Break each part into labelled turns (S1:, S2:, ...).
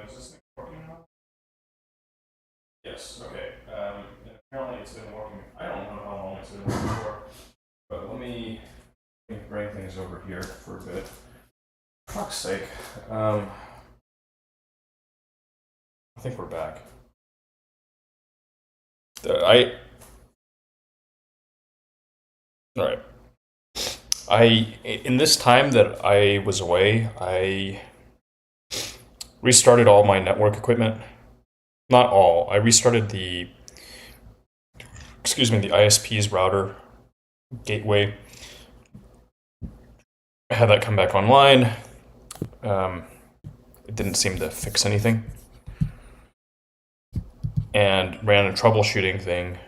S1: is this thing working now? Yes, okay. Apparently it's been working. I don't know how long it's been working for, but let me bring things over here for a bit. For fuck's sake. I think we're back. Alright. In this time that I was away, I restarted all my network equipment. Not all. I restarted the ISP's router gateway. I had that come back online. It didn't seem to fix anything. And ran a troubleshooting thing,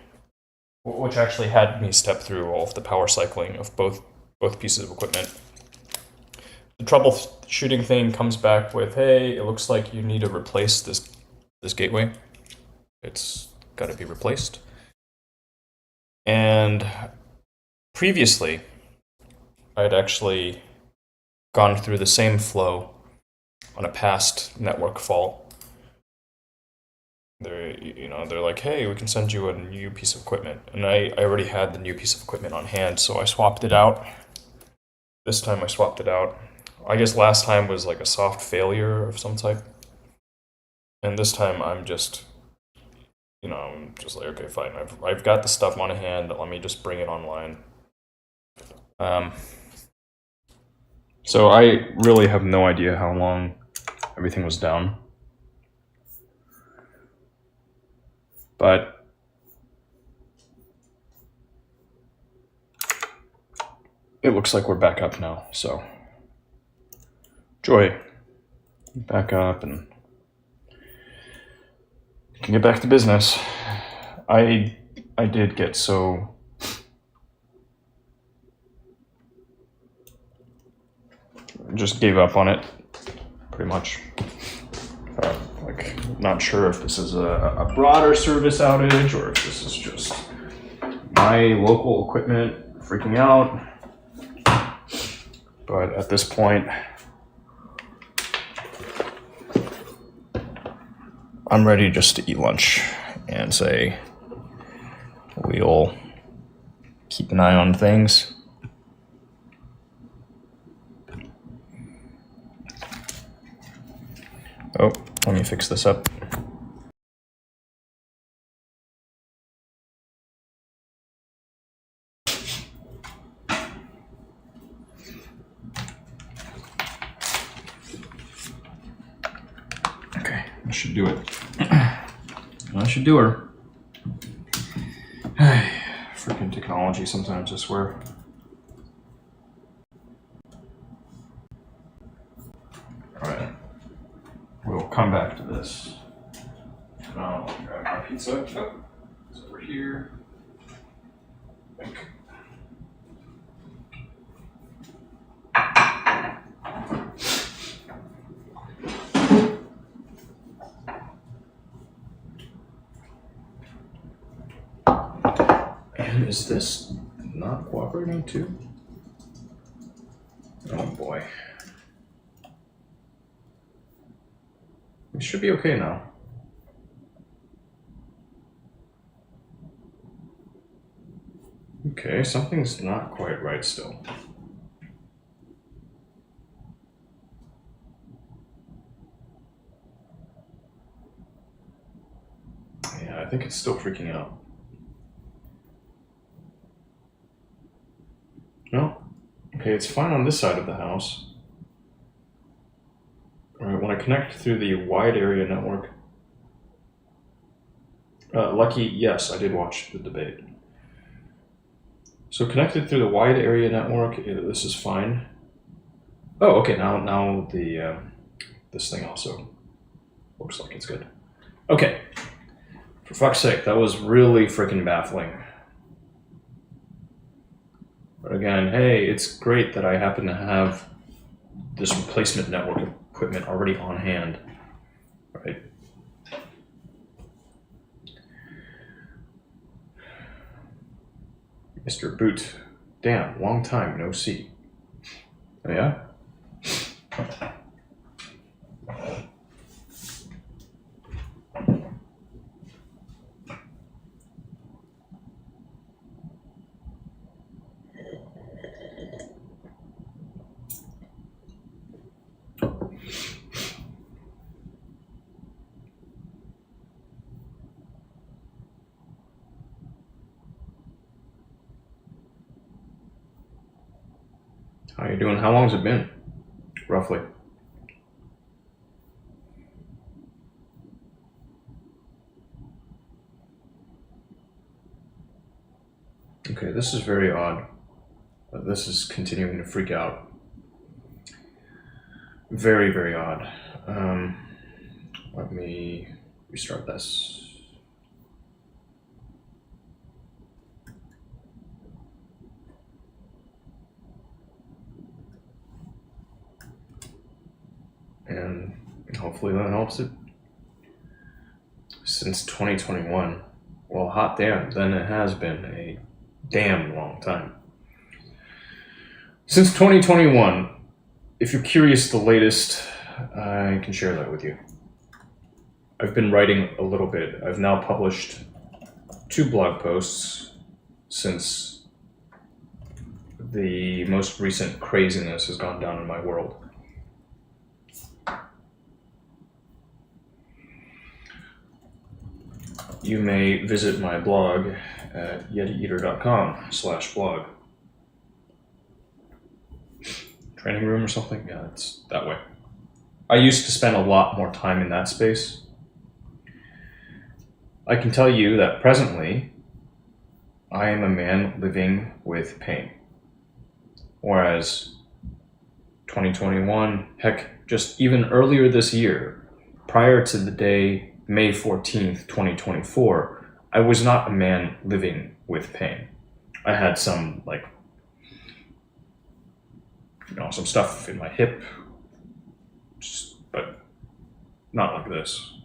S1: which actually had me step through all of the power cycling of both pieces of equipment. The troubleshooting thing comes back with, hey, it looks like you need to replace this gateway. It's got to be replaced. And previously, I had actually gone through the same flow on a past network fault. They're like, hey, we can send you a new piece of equipment. And I already had the new piece of equipment on hand, so I swapped it out. This time I swapped it out. I guess last time was like a soft failure of some type. And this time I'm just like, okay, fine. I've got the stuff on hand. Let me just bring it online. So I really have no idea how long everything was down. But it looks like we're back up now, so Joy, back up and can get back to business. I did get so just gave up on it, pretty much. Not sure if this is a broader service outage or if this is just my local equipment freaking out. But at this point, I'm ready just to eat lunch and say we'll keep an eye on things. Oh, let me fix this up. Okay, that should do it. That should do her. Freaking technology sometimes, I swear. Alright. We'll come back to this. Now, I'll grab my pizza. Oh, it's over here. I think. And is this not cooperating too? Oh boy. It should be okay now. Okay, something's not quite right still. Yeah, I think it's still freaking out. No? Okay, it's fine on this side of the house. Alright, when I connect through the wide area network... Lucky, yes, I did watch the debate. So connected through the wide area network, this is fine. Oh, okay, now the this thing also looks like it's good. Okay, for fuck's sake, that was really freaking baffling. But again, hey, it's great that I happen to have this replacement network equipment already on hand, right? Mr. Boot, damn, long time no see. Oh, yeah? How you doing? How long has it been, roughly? Okay, this is very odd. This is continuing to freak out. Very, very odd. Let me restart this. And hopefully that helps it. Since 2021. Well, hot damn, then it has been a damn long time. Since 2021, if you're curious the latest, I can share that with you. I've been writing a little bit. I've now published 2 blog posts since the most recent craziness has gone down in my world. You may visit my blog at yetieater.com/blog. Training room or something? Yeah, it's that way. I used to spend a lot more time in that space. I can tell you that presently, I am a man living with pain. Whereas 2021, heck, just even earlier this year, prior to the day May 14th, 2024, I was not a man living with pain. I had some, some stuff in my hip, but not like this.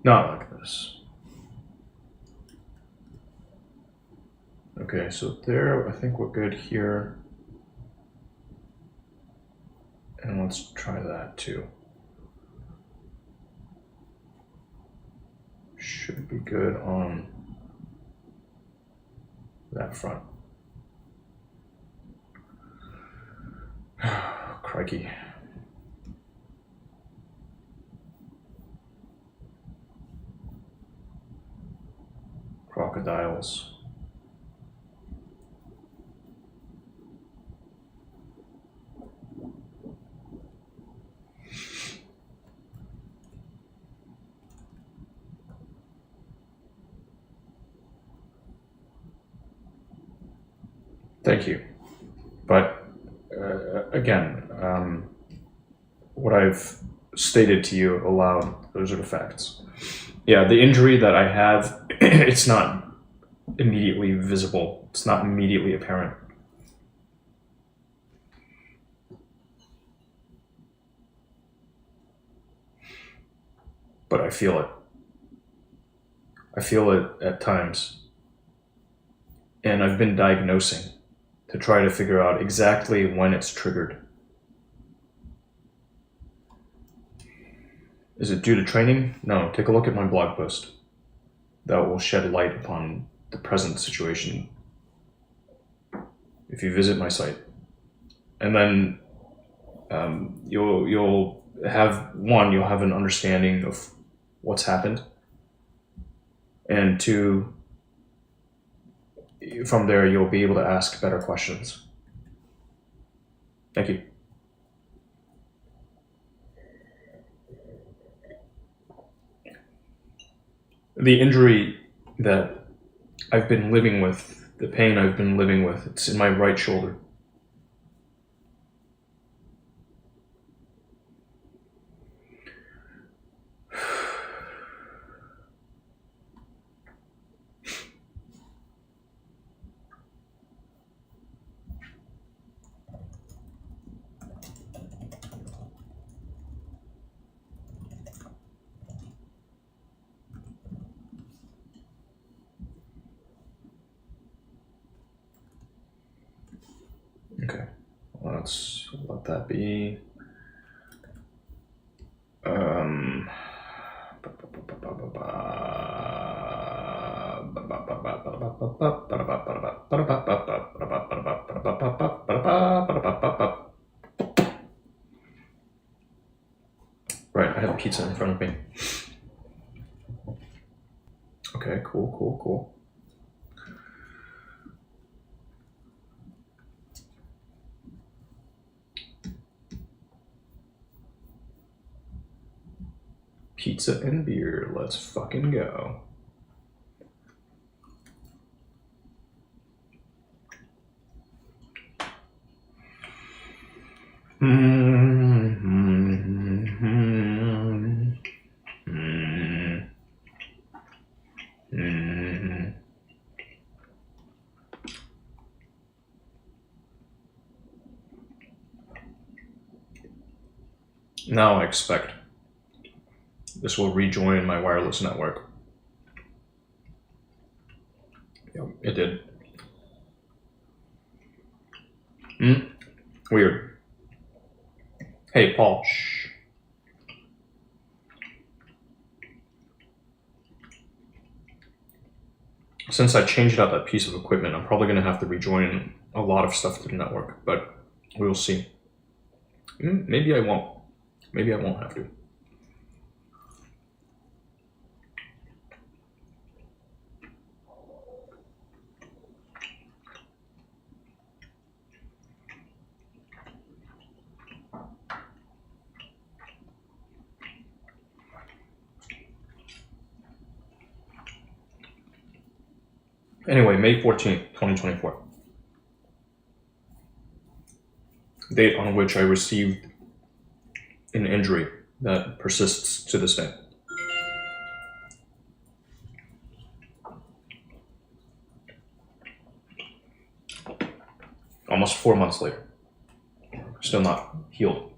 S1: Not like this. Okay, so there, I think we're good here. And let's try that too. Should be good on that front. Crikey. Crocodiles. Thank you. But again, what I've stated to you aloud, those are the facts. Yeah, the injury that I have, it's not immediately visible. It's not immediately apparent. But I feel it. I feel it at times. And I've been diagnosing to try to figure out exactly when it's triggered. Is it due to training? No, take a look at my blog post. That will shed light upon the present situation if you visit my site. And then you'll have an understanding of what's happened. And 2, from there, you'll be able to ask better questions. Thank you. The injury that I've been living with, the pain I've been living with, it's in my right shoulder. Okay, let's let that be. Right, I have pizza in front of me. Okay, cool. Pizza and beer. Let's fucking go. Now I expect this will rejoin my wireless network. Yep, it did. Weird. Hey, Paul. Shh. Since I changed out that piece of equipment, I'm probably going to have to rejoin a lot of stuff to the network, but we will see. Maybe I won't. Maybe I won't have to. Anyway, May 14th, 2024. Date on which I received an injury that persists to this day. Almost 4 months later. Still not healed.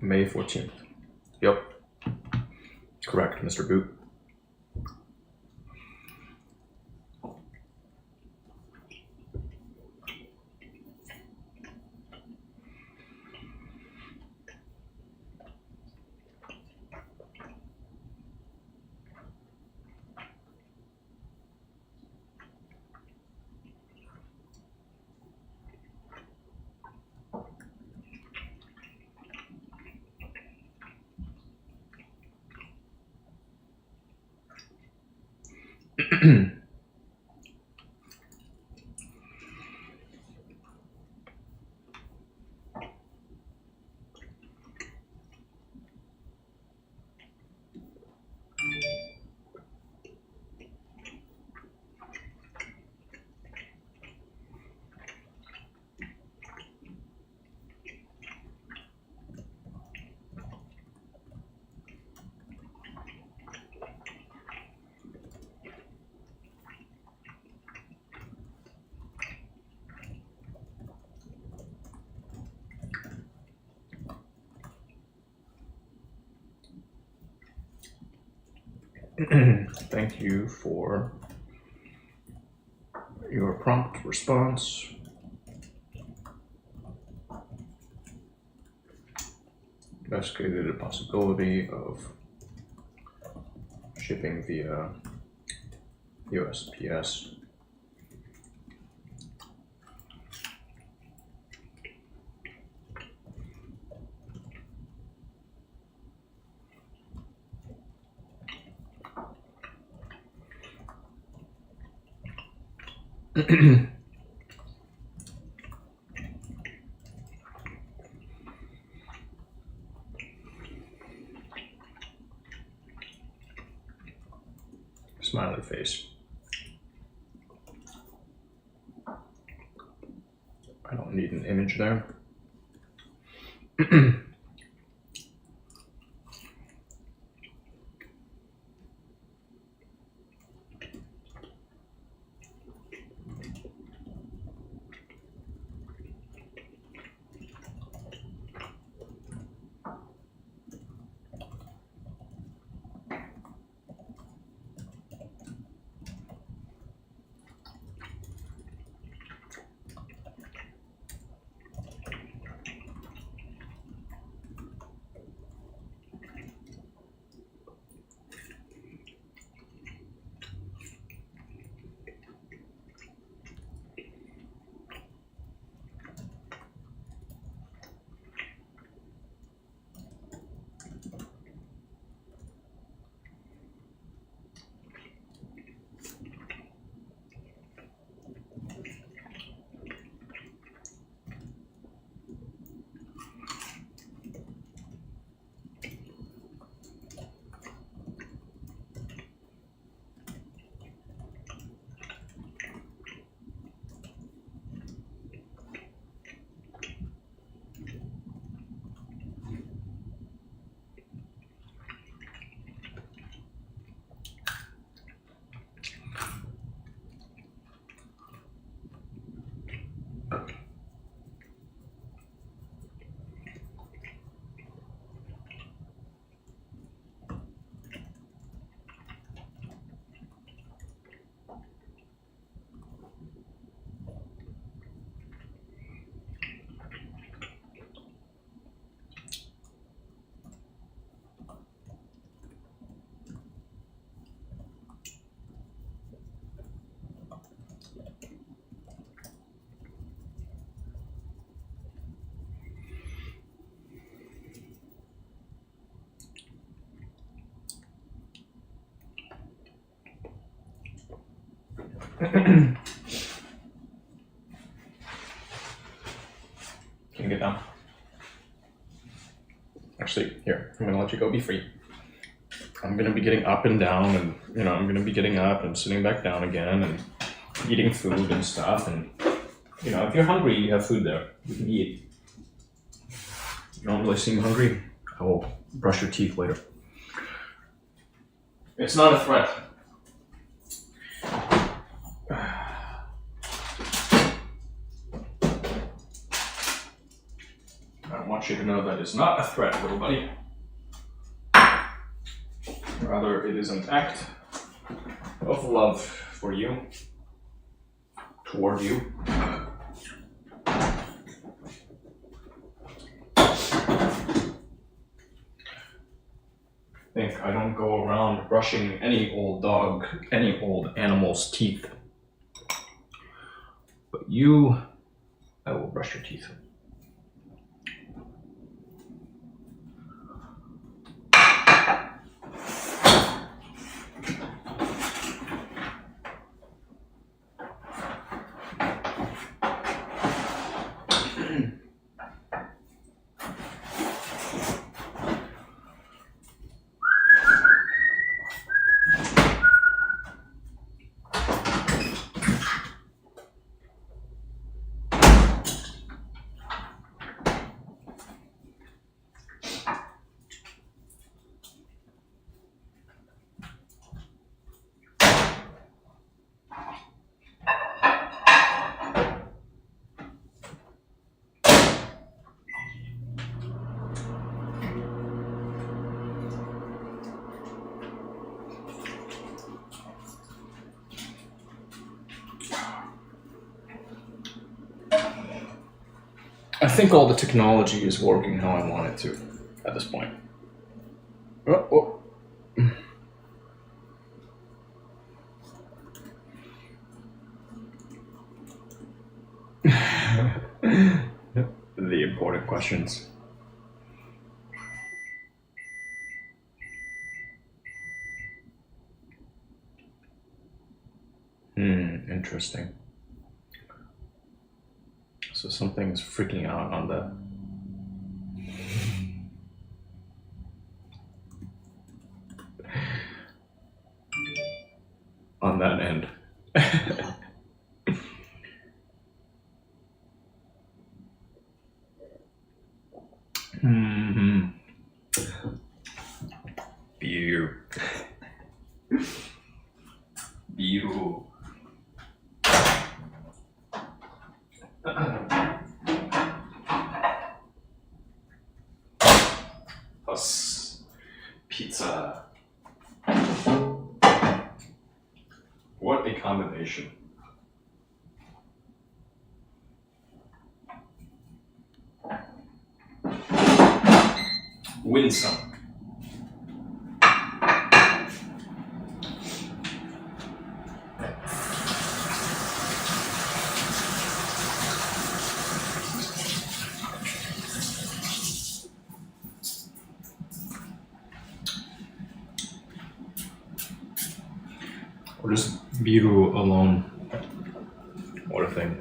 S1: May 14th. Yep. Correct, Mr. Boot. Thank you for your prompt response. Investigated a possibility of shipping via USPS. Smiley face. I don't need an image there. Can you get down? Actually, here, I'm gonna let you go. Be free. I'm gonna be getting up and down, and I'm gonna be getting up and sitting back down again, and eating food and stuff. And if you're hungry, you have food there. You can eat. You don't really seem hungry. I will brush your teeth later. It's not a threat. I want you to know that it's not a threat, little buddy. Rather, it is an act of love for you, toward you. I don't go around brushing any old animal's teeth. But you, I will brush your teeth. I think all the technology is working how I want it to at this point. Oh. The important questions. Interesting. So something's freaking out on that. On that end. Beer. Plus pizza. What a combination. Winsome. Or just Biru alone. What a thing.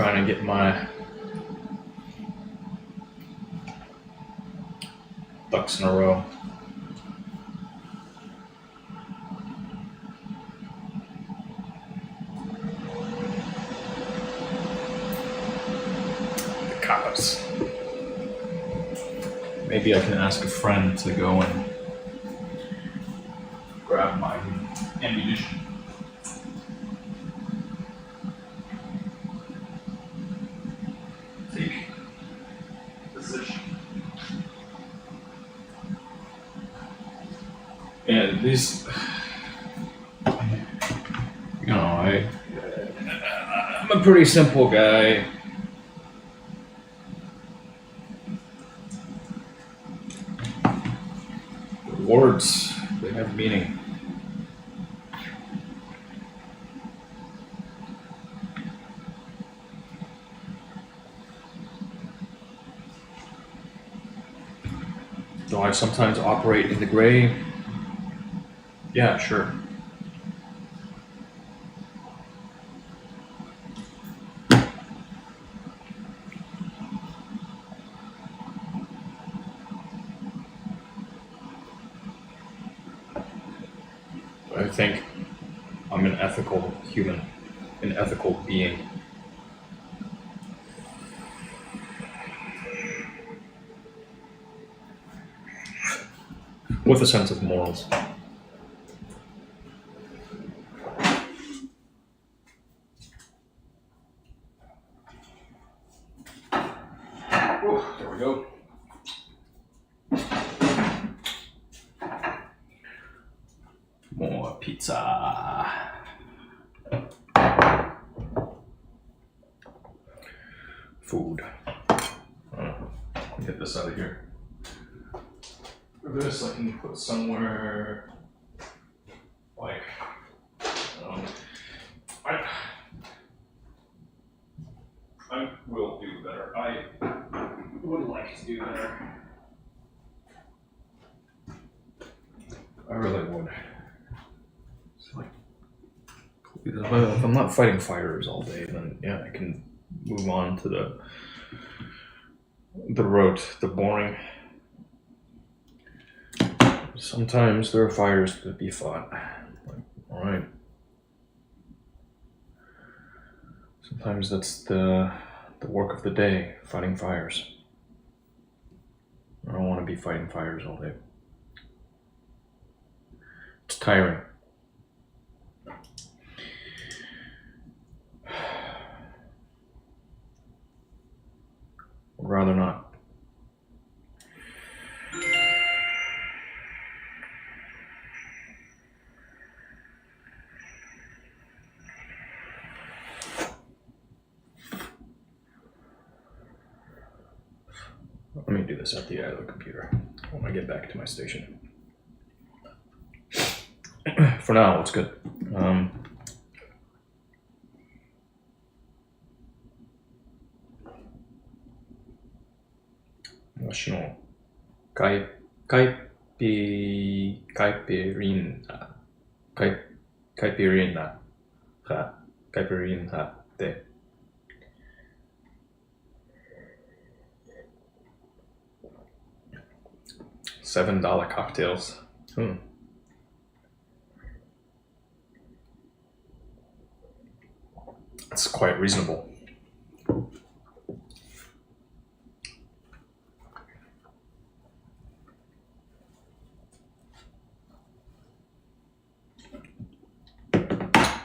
S1: trying to get my ducks in a row. The cops. Maybe I can ask a friend to go and grab my ammunition. Take position. And these, I'm a pretty simple guy. Words, they have meaning. Do I sometimes operate in the gray? Yeah, sure. I think I'm an ethical human, an ethical being. With a sense of morals. Oh, there we go. More pizza. Food. Get this out of here. This I can put somewhere like I will do better. I would like to do better. I really would. It's like, if I'm not fighting fires all day, then yeah, I can move on to the road, the boring. Sometimes there are fires to be fought. Like, all right. Sometimes that's the work of the day, fighting fires. I don't want to be fighting fires all day. It's tiring. I'd rather not. Let me do this at the computer when I get back to my station. For now, it's good. わしのカイピリンナがカイピリンナって$7 cocktails. That's quite reasonable.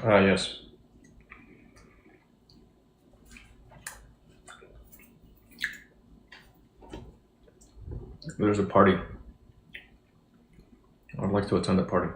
S1: Yes. There's a party. I'd like to attend a party.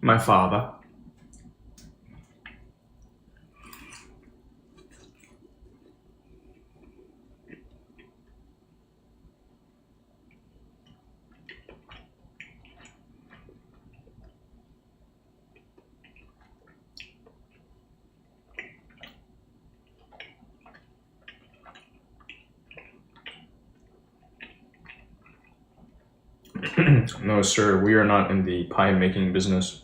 S1: My father. No, sir, we are not in the pie making business.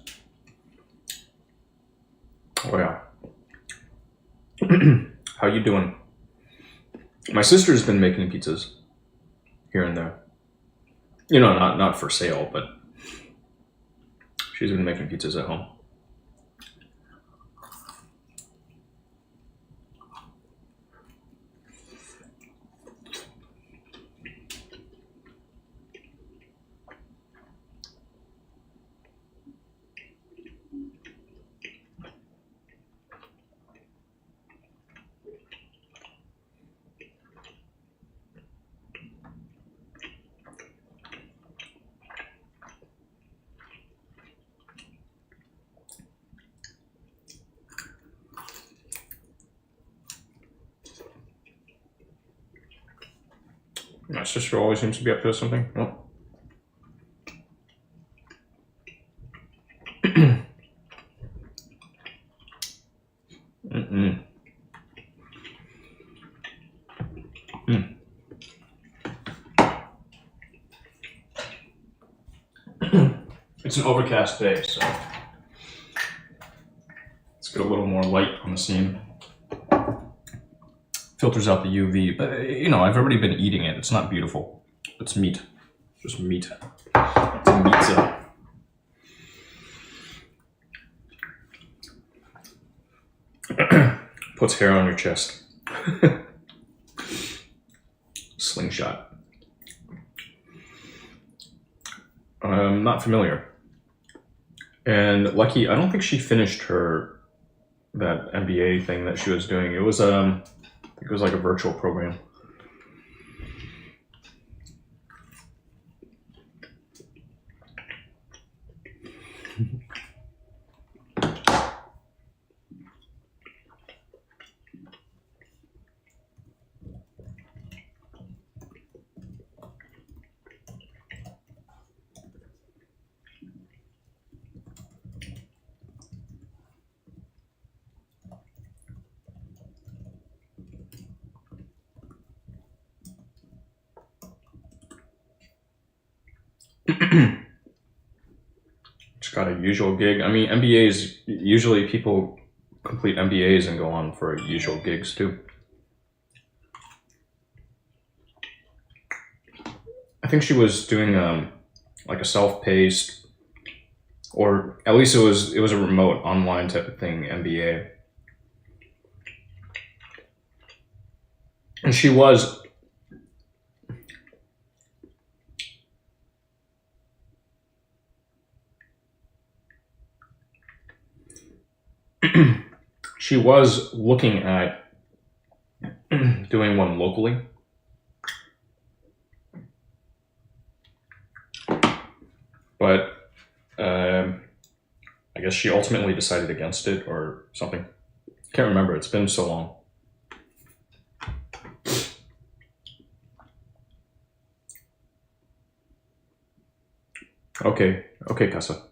S1: Oh, yeah. How you doing? My sister's been making pizzas here and there. You know, not for sale, but she's been making pizzas at home. My sister always seems to be up to something. Oh. Mm-mm. Mm. It's an overcast day, so let's get a little more light on the scene. Filters out the UV, but you know, I've already been eating it. It's not beautiful. It's meat. Just meat. It's a pizza. Puts hair on your chest. Slingshot. I'm not familiar. And Lucky, I don't think she finished that MBA thing that she was doing. It was I think it was like a virtual program. Just got a usual gig. I mean, MBAs, usually people complete MBAs and go on for usual gigs too. I think she was doing like a self-paced, or at least it was a remote online type of thing, MBA. And she was she was looking at doing one locally. But I guess she ultimately decided against it or something. Can't remember. It's been so long. Okay, Casa.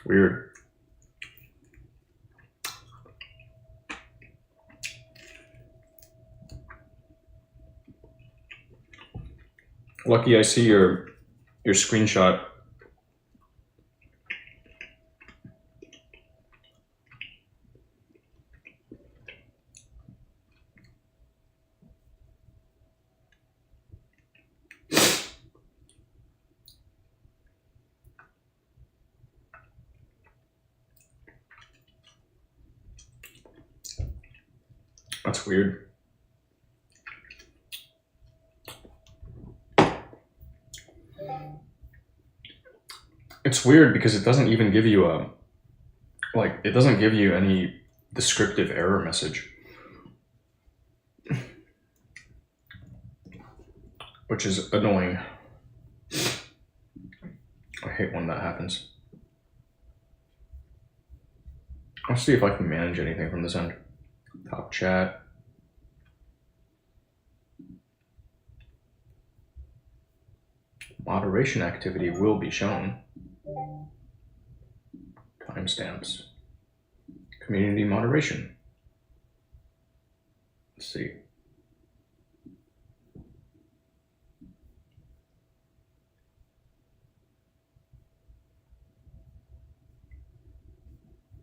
S1: Weird. Lucky I see your screenshot. That's weird. It's weird because it doesn't even give you it doesn't give you any descriptive error message. Which is annoying. I hate when that happens. I'll see if I can manage anything from this end. Top chat. Moderation activity will be shown. Timestamps. Community moderation. Let's see.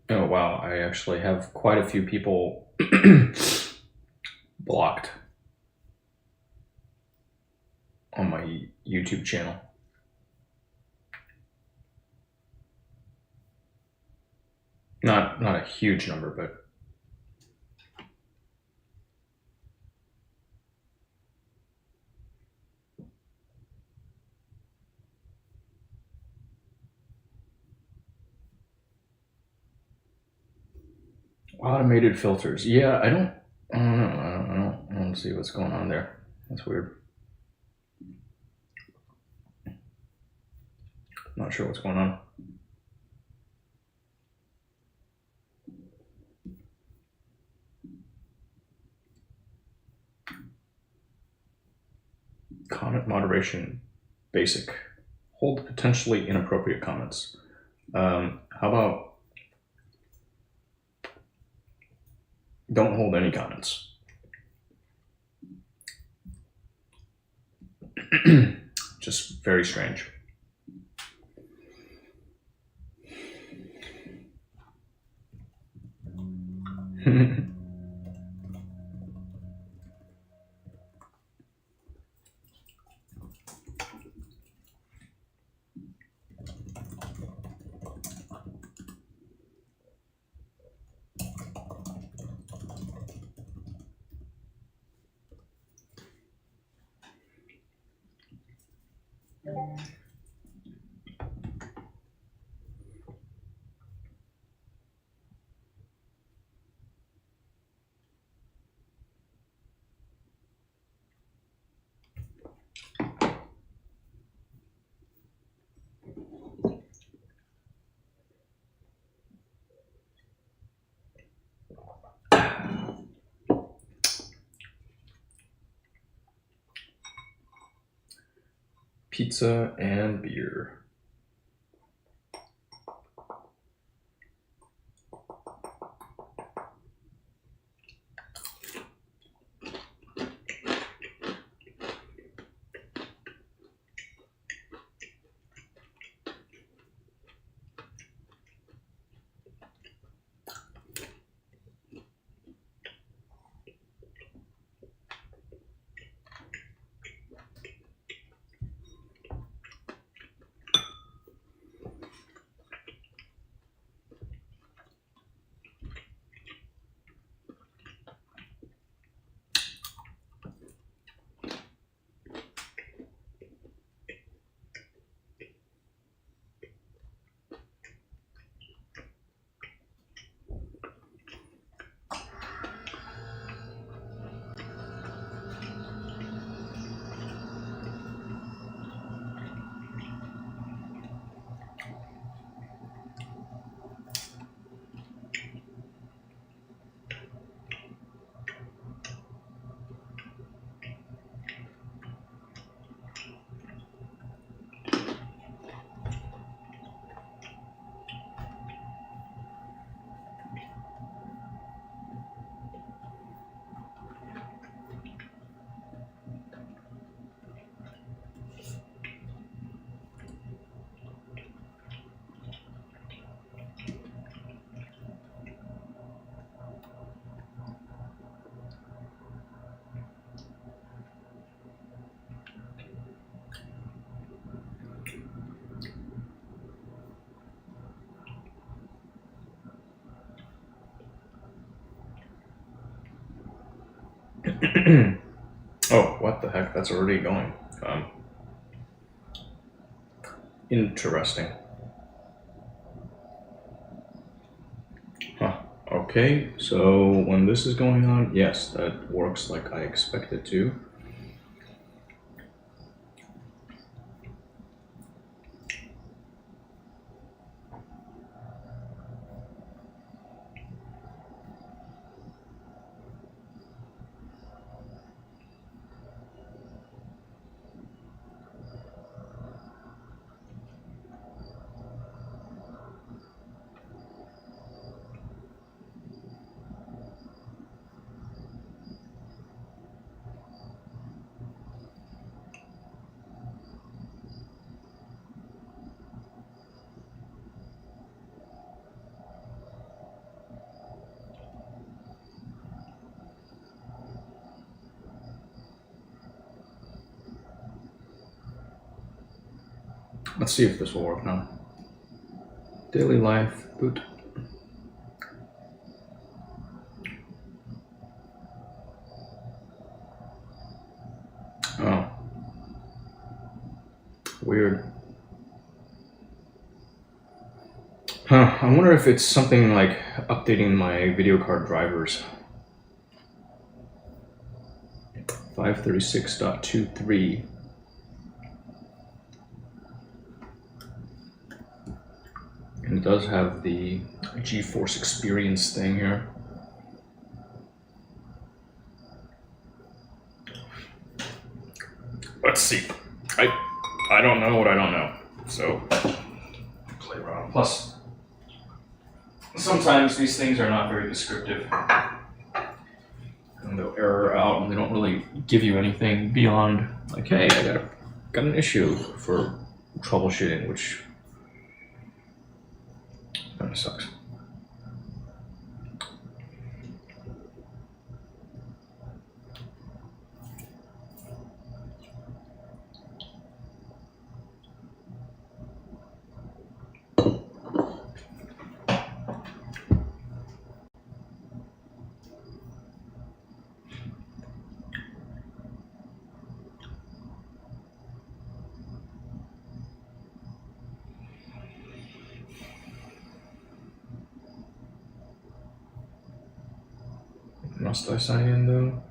S1: Oh wow, I actually have quite a few people blocked on my YouTube channel. Not a huge number, but automated filters. Yeah, I don't know. I don't see what's going on there. That's weird. Not sure what's going on. Comment moderation, basic. Hold potentially inappropriate comments. How about don't hold any comments? Just very strange. Pizza and beer. Oh, what the heck? That's already going. Interesting. Huh. Okay, so when this is going on, yes, that works like I expect it to. Let's see if this will work now. Daily life, boot. Oh. Weird. Huh, I wonder if it's something like updating my video card drivers. 536.23. And it does have the GeForce Experience thing here. Let's see. I don't know what I don't know. So play around. Plus, sometimes these things are not very descriptive. And they'll error out and they don't really give you anything beyond like, hey, I got an issue for troubleshooting, which kind of sucks. Must I sign in though?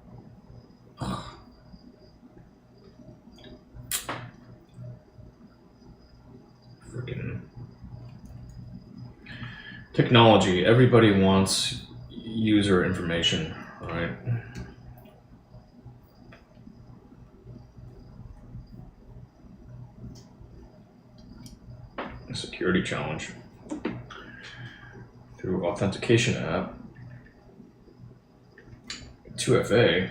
S1: Freaking technology. Everybody wants user information, right? A security challenge through authentication app. 2FA.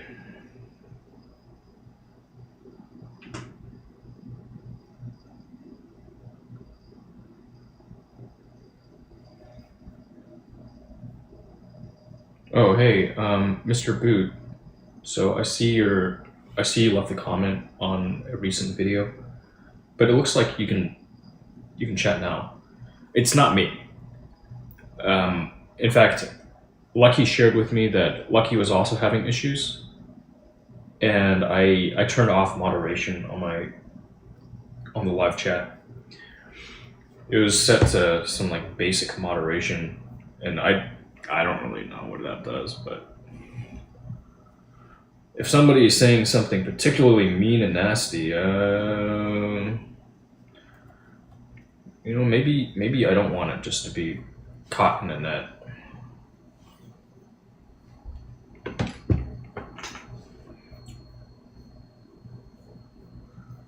S1: Oh, hey, Mr. Boot. So I see you left a comment on a recent video, but it looks like you can chat now. It's not me. In fact, Lucky shared with me that Lucky was also having issues, and I turned off moderation on the live chat. It was set to some like basic moderation, and I don't really know what that does, but if somebody is saying something particularly mean and nasty, maybe I don't want it just to be caught in a net.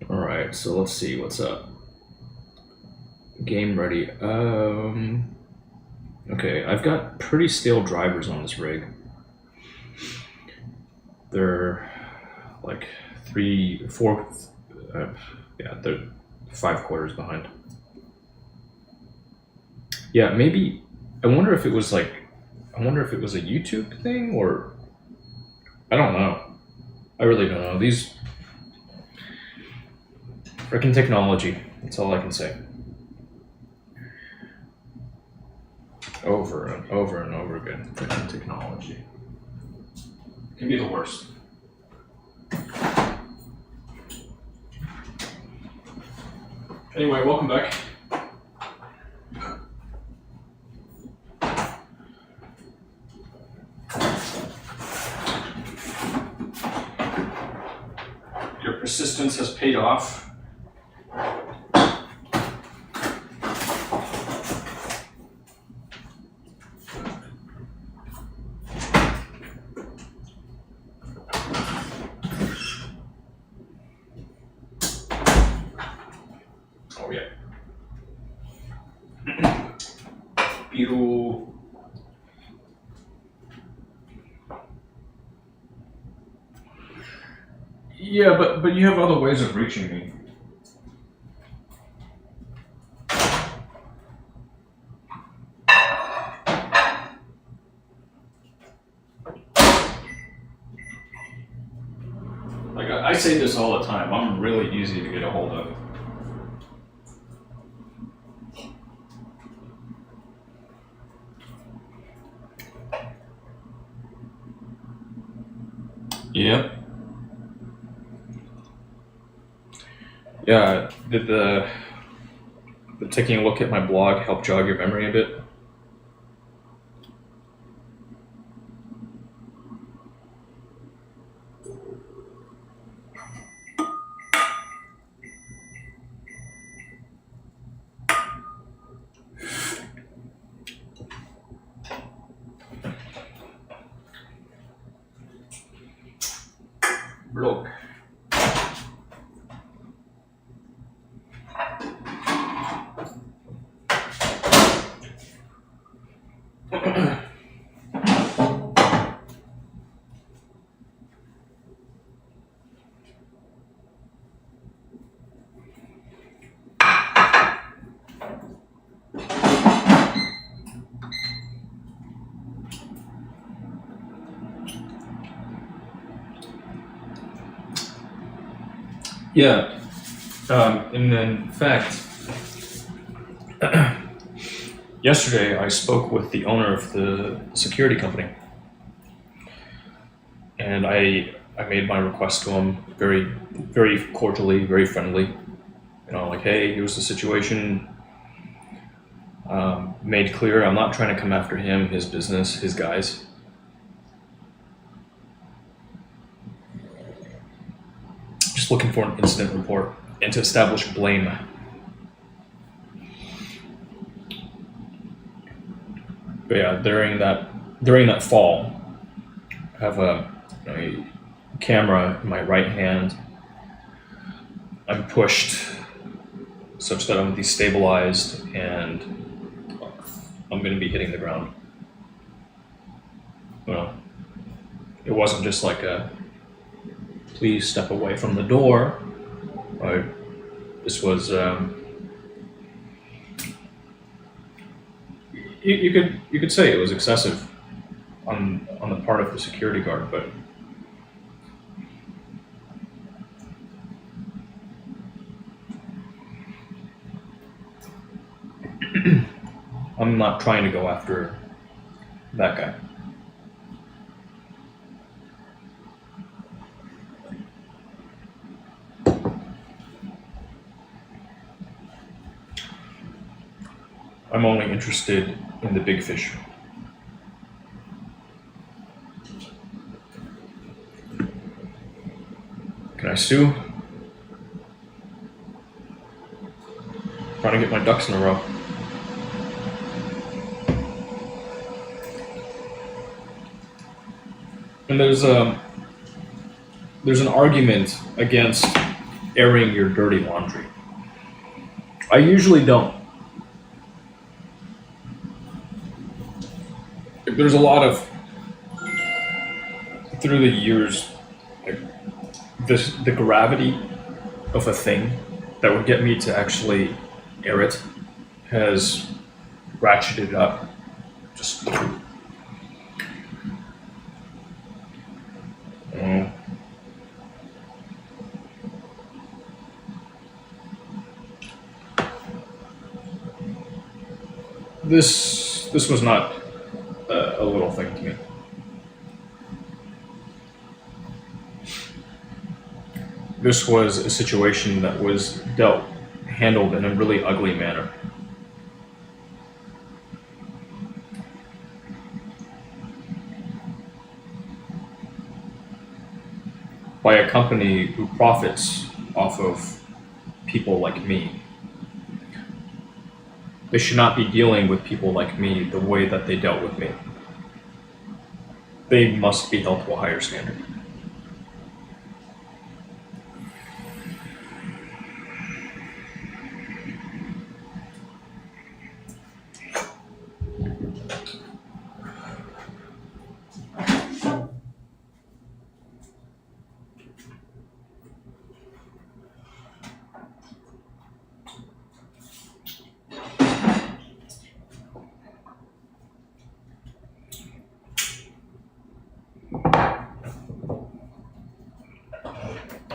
S1: All right, so let's see what's up. Game ready. Okay, I've got pretty stale drivers on this rig. They're like 3, 4, yeah, they're 5 quarters behind. Yeah, maybe, I wonder if it was a YouTube thing, or, I don't know. I really don't know. These freaking technology, that's all I can say. Over and over and over again, freaking technology. It can be the worst. Anyway, welcome back. Your persistence has paid off. Oh yeah. You. Yeah, but you have other ways of reaching me. Like I say this all the time. I'm really easy to get a hold of. Yep. Yeah. Did the taking a look at my blog help jog your memory a bit? Blog. Yeah. And in fact, yesterday I spoke with the owner of the security company, and I made my request to him very cordially, very friendly. You know, like, hey, here's the situation. Made clear I'm not trying to come after him, his business, his guys. Just looking for an incident report and to establish blame. But yeah, during that fall, I have a camera in my right hand. I'm pushed such that I'm destabilized and I'm going to be hitting the ground. Well, it wasn't just like a please step away from the door. This was you could say it was excessive on the part of the security guard, but I'm not trying to go after that guy. I'm only interested in the big fish. Can I sue? Trying to get my ducks in a row. And there's an argument against airing your dirty laundry. I usually don't. There's a lot of, through the years, like the gravity of a thing that would get me to actually air it has ratcheted up. Just this was not a little thing to me. This was a situation that was dealt handled in a really ugly manner. By a company who profits off of people like me. They should not be dealing with people like me the way that they dealt with me. They must be held to a higher standard.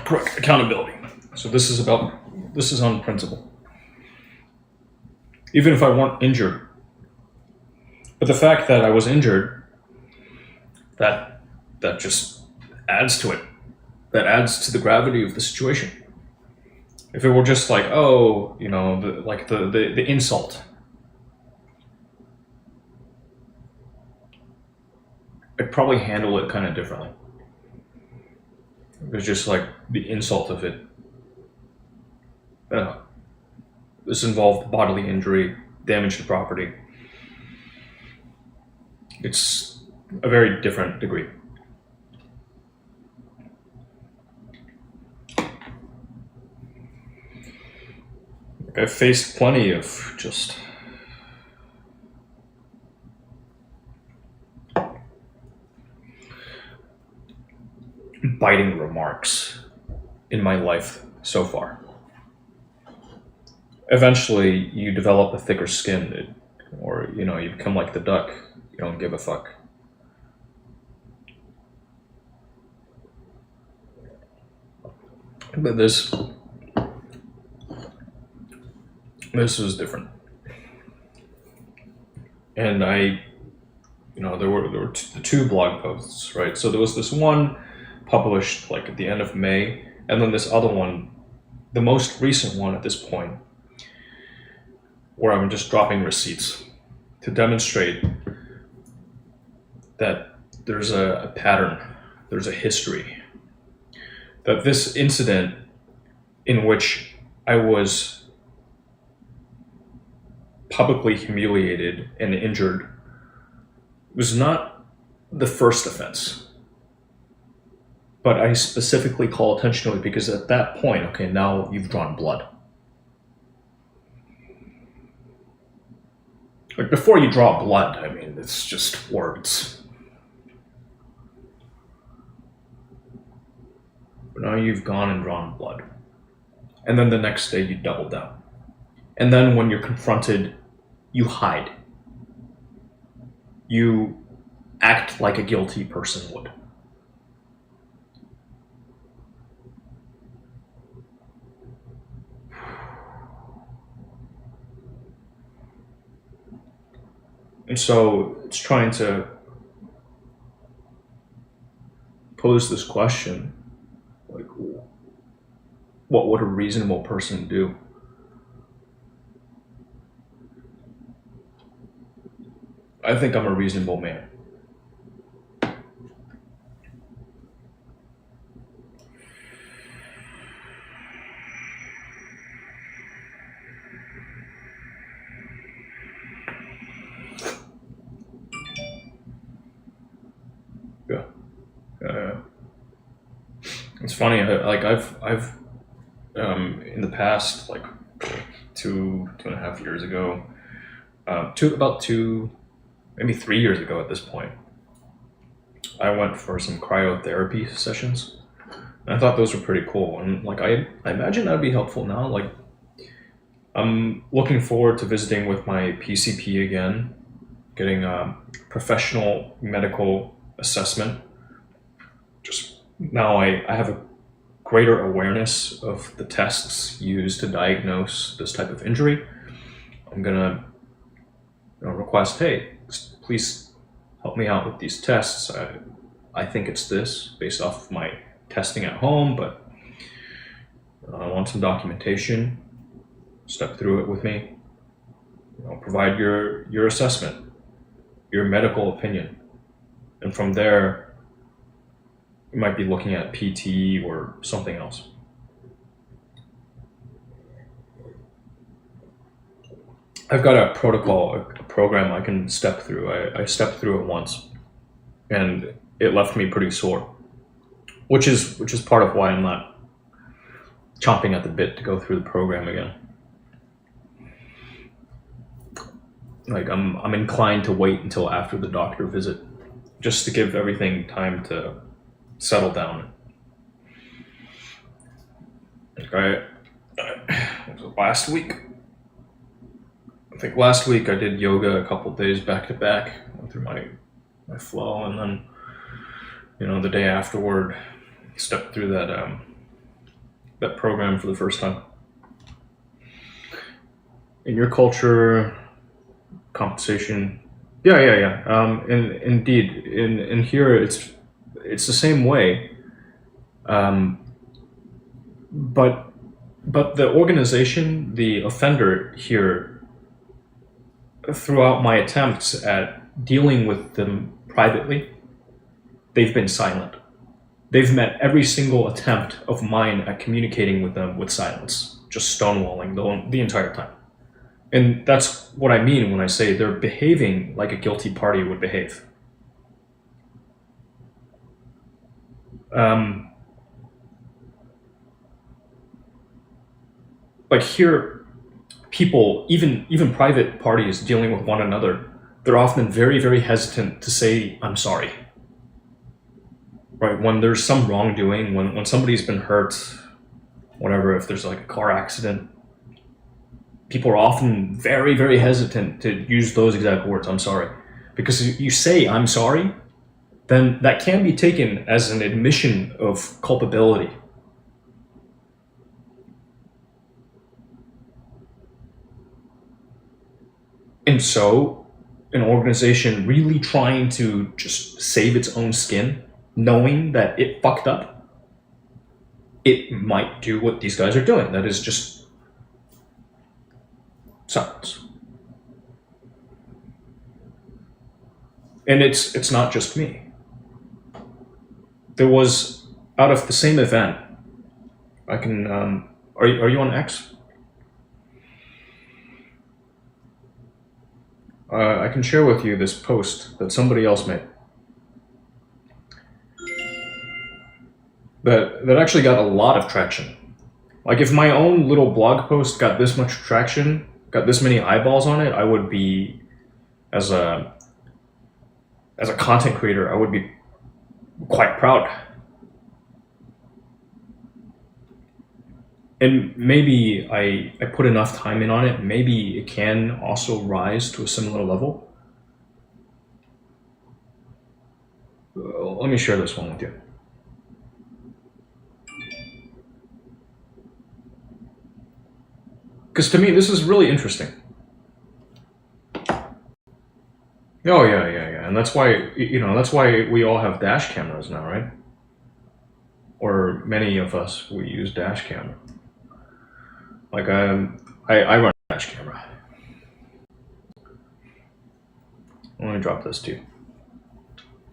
S1: Correct. Accountability. So this is on principle. Even if I weren't injured. But the fact that I was injured, that just adds to it. That adds to the gravity of the situation. If it were just like, oh, the insult. I'd probably handle it kind of differently. It was just like the insult of it. This involved bodily injury, damage to property. It's a very different degree. I've faced plenty of just biting remarks in my life so far. Eventually, you develop a thicker skin, or you become like the duck. You don't give a fuck. But this was different, and there were two blog posts, right? So there was this one published like at the end of May, and then this other one, the most recent one at this point, where I'm just dropping receipts to demonstrate that there's a pattern, there's a history, that this incident in which I was publicly humiliated and injured was not the first offense. But I specifically call attention to it because at that point, okay, now you've drawn blood. Like before you draw blood, I mean, it's just words. But now you've gone and drawn blood. And then the next day you double down. And then when you're confronted, you hide. You act like a guilty person would. And so it's trying to pose this question, like, what would a reasonable person do? I think I'm a reasonable man. It's funny. I've in the past, like two and a half years ago, maybe 3 years ago at this point, I went for some cryotherapy sessions. And I thought those were pretty cool, and like I imagine that'd be helpful now. Like I'm looking forward to visiting with my PCP again, getting a professional medical assessment. Just now I have a greater awareness of the tests used to diagnose this type of injury. I'm gonna request, hey, please help me out with these tests. I think it's this based off of my testing at home, but I want some documentation. step through it with me. You know, provide your assessment, your medical opinion, and from there, you might be looking at PT or something else. I've got a protocol, a program I can step through. I stepped through it once, and it left me pretty sore, which is part of why I'm not chomping at the bit to go through the program again. Like I'm inclined to wait until after the doctor visit, just to give everything time to settle down. Like was it last week? I think last week I did yoga a couple days back to back, went through my flow, and then the day afterward, stepped through that program for the first time. In your culture, compensation, yeah. Indeed, in here it's the same way, but the organization, the offender here, throughout my attempts at dealing with them privately, they've been silent. They've met every single attempt of mine at communicating with them with silence, just stonewalling the entire time. And that's what I mean when I say they're behaving like a guilty party would behave. Like here, people, even private parties dealing with one another, they're often very, very hesitant to say, I'm sorry. Right? When there's some wrongdoing, when somebody's been hurt, whatever, if there's like a car accident, people are often very, very hesitant to use those exact words, I'm sorry. Because if you say, I'm sorry, then that can be taken as an admission of culpability. And so, an organization really trying to just save its own skin, knowing that it fucked up, it might do what these guys are doing. That is just silence. And it's not just me. There was, out of the same event, I can, are you on X? I can share with you this post that somebody else made. That actually got a lot of traction. Like if my own little blog post got this much traction, got this many eyeballs on it, I would be, as a content creator, I would be quite proud. And maybe I put enough time in on it, maybe it can also rise to a similar level. Let me share this one with you. Because to me, this is really interesting. Oh yeah, and that's why we all have dash cameras now, right? Or many of us, we use dash camera. Like I run a dash camera. Let me drop this too.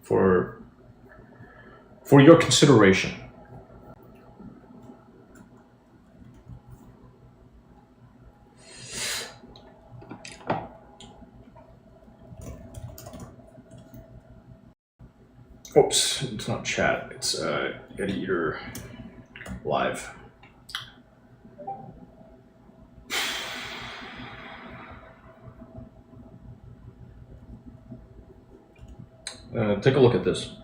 S1: For your consideration. Oops, it's not chat, it's Yeti Eater Live. Take a look at this.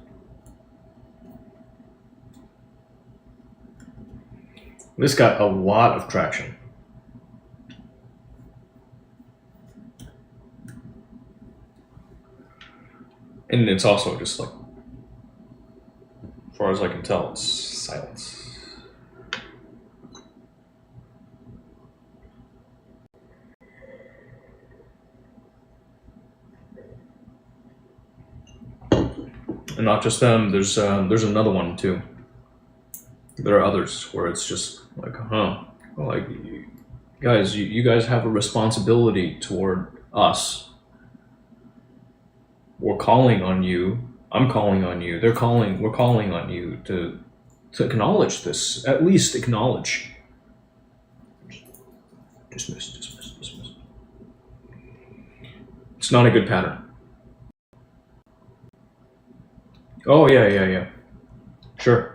S1: This got a lot of traction. And it's also just like, as far as I can tell, it's silence. And not just them, there's another one too. There are others where it's just like, like
S2: Guys, you guys have a responsibility toward us. We're calling on you. I'm calling on you. We're calling on you to acknowledge this. At least acknowledge. Dismiss, dismiss, dismiss. It's not a good pattern. Oh yeah. Sure.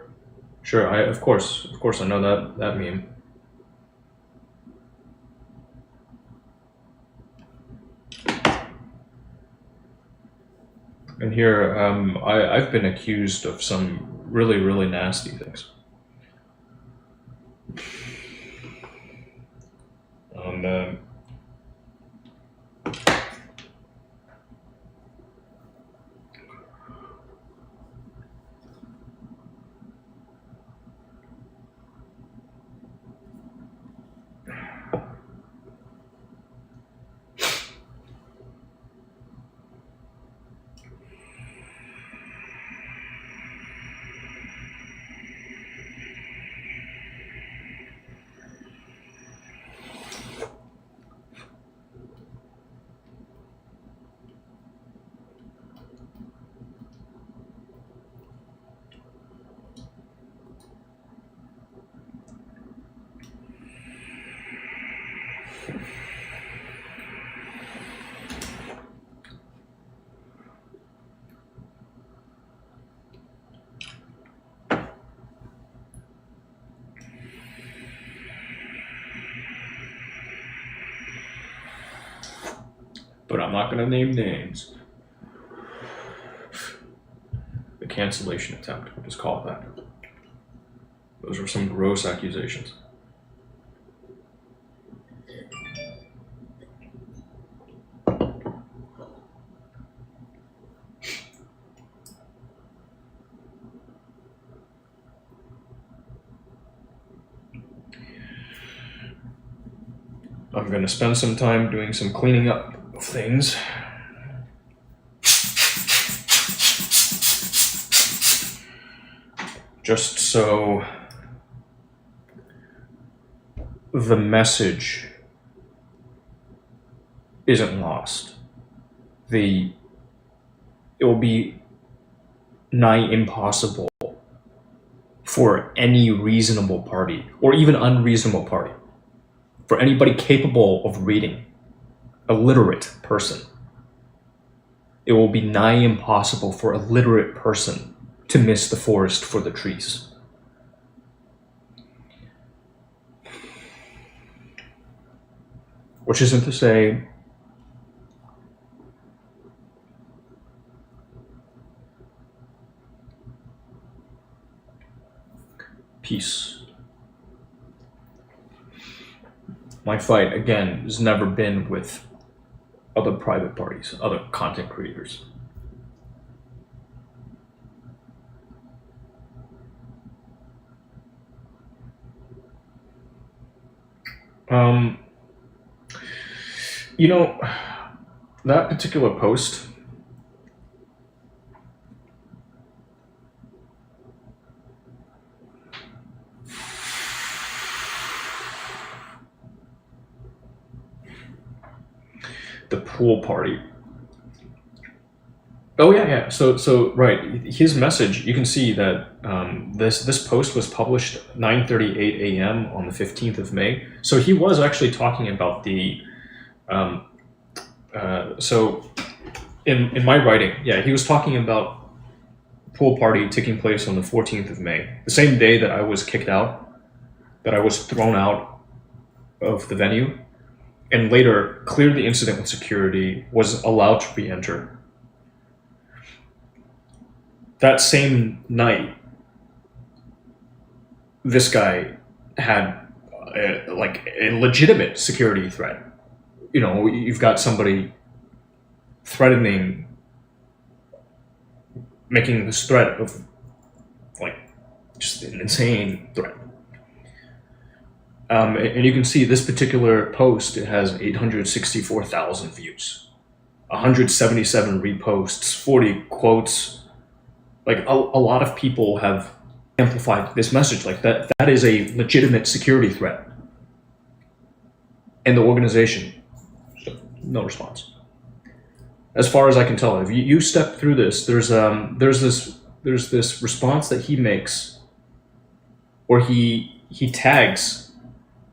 S2: Of course, I know that meme. And here, I've been accused of some really, really nasty things. And but I'm not going to name names. The cancellation attempt, we'll just call it that. Those were some gross accusations. I'm going to spend some time doing some cleaning up of things. Just so the message isn't lost. It will be nigh impossible for any reasonable party, or even unreasonable party, for anybody capable of reading, a literate person. It will be nigh impossible for a literate person to miss the forest for the trees. Which isn't to say peace. My fight, again, has never been with other private parties, other content creators. You know, that particular post, the pool party. Oh yeah. So right, his message. You can see that this post was published 9:38 a.m. on the 15th of May. So he was actually talking about the. So in my writing, yeah, he was talking about pool party taking place on the 14th of May, the same day that I was kicked out, that I was thrown out of the venue, and later cleared the incident with security, was allowed to re-enter. That same night, this guy had a legitimate security threat. You know, you've got somebody threatening, making this threat of just an insane threat. And you can see this particular post, it has 864,000 views, 177 reposts, 40 quotes. Like a lot of people have amplified this message. Like that is a legitimate security threat. And the organization, no response. As far as I can tell, if you step through this, there's this response that he makes, where he tags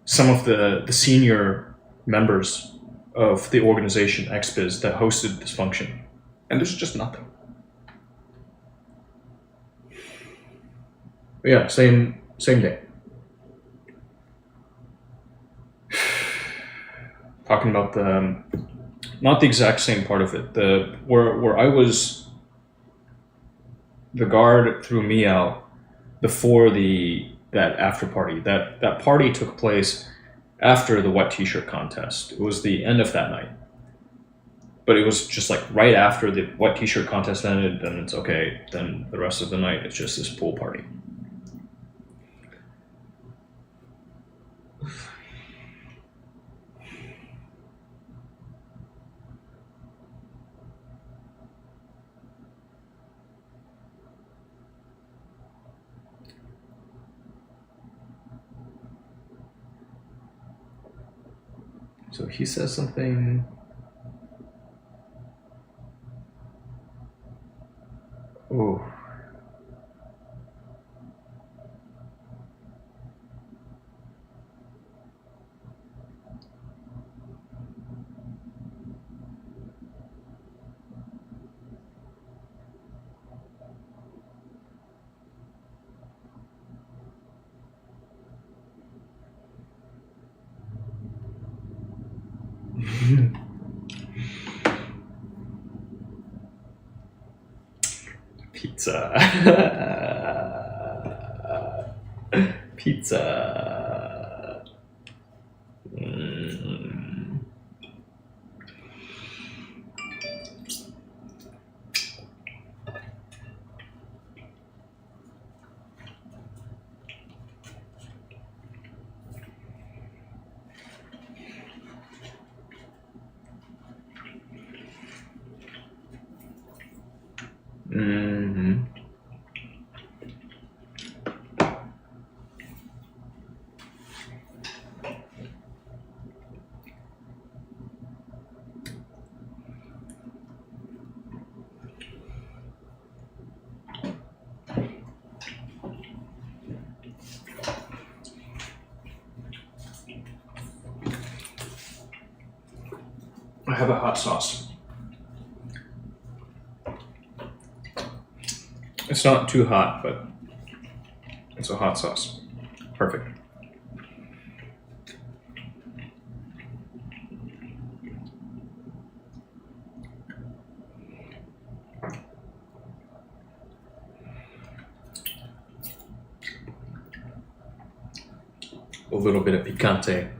S2: some of the senior members of the organization XBiz that hosted this function, and there's just nothing. Yeah, same day. Talking about the not the exact same part of it. The where I was, the guard threw me out before that after party. That party took place after the wet t-shirt contest. It was the end of that night. But it was just like right after the wet t-shirt contest ended, then it's okay. Then the rest of the night it's just this pool party. So he says something. Oh. Pizza. Pizza. Mm-hmm. I have a hot sauce. It's not too hot, but it's a hot sauce. Perfect. A little bit of picante.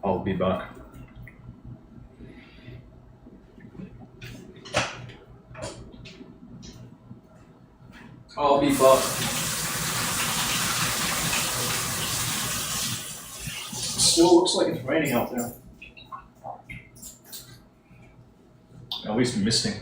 S2: I'll be back. I'll be back. Still looks like it's raining out there. At least misting.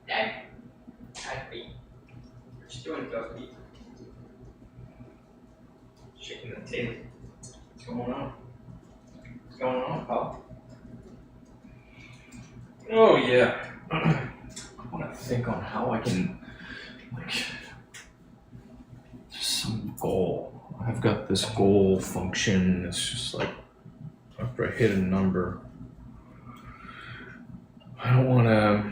S3: Dad, Doggy, what you doing, Doggy? Shaking the tail. What's going on? What's going on, pal?
S2: Oh yeah. I want to think on how I can, like, some goal. I've got this goal function. It's just like after I hit a number, I don't want to.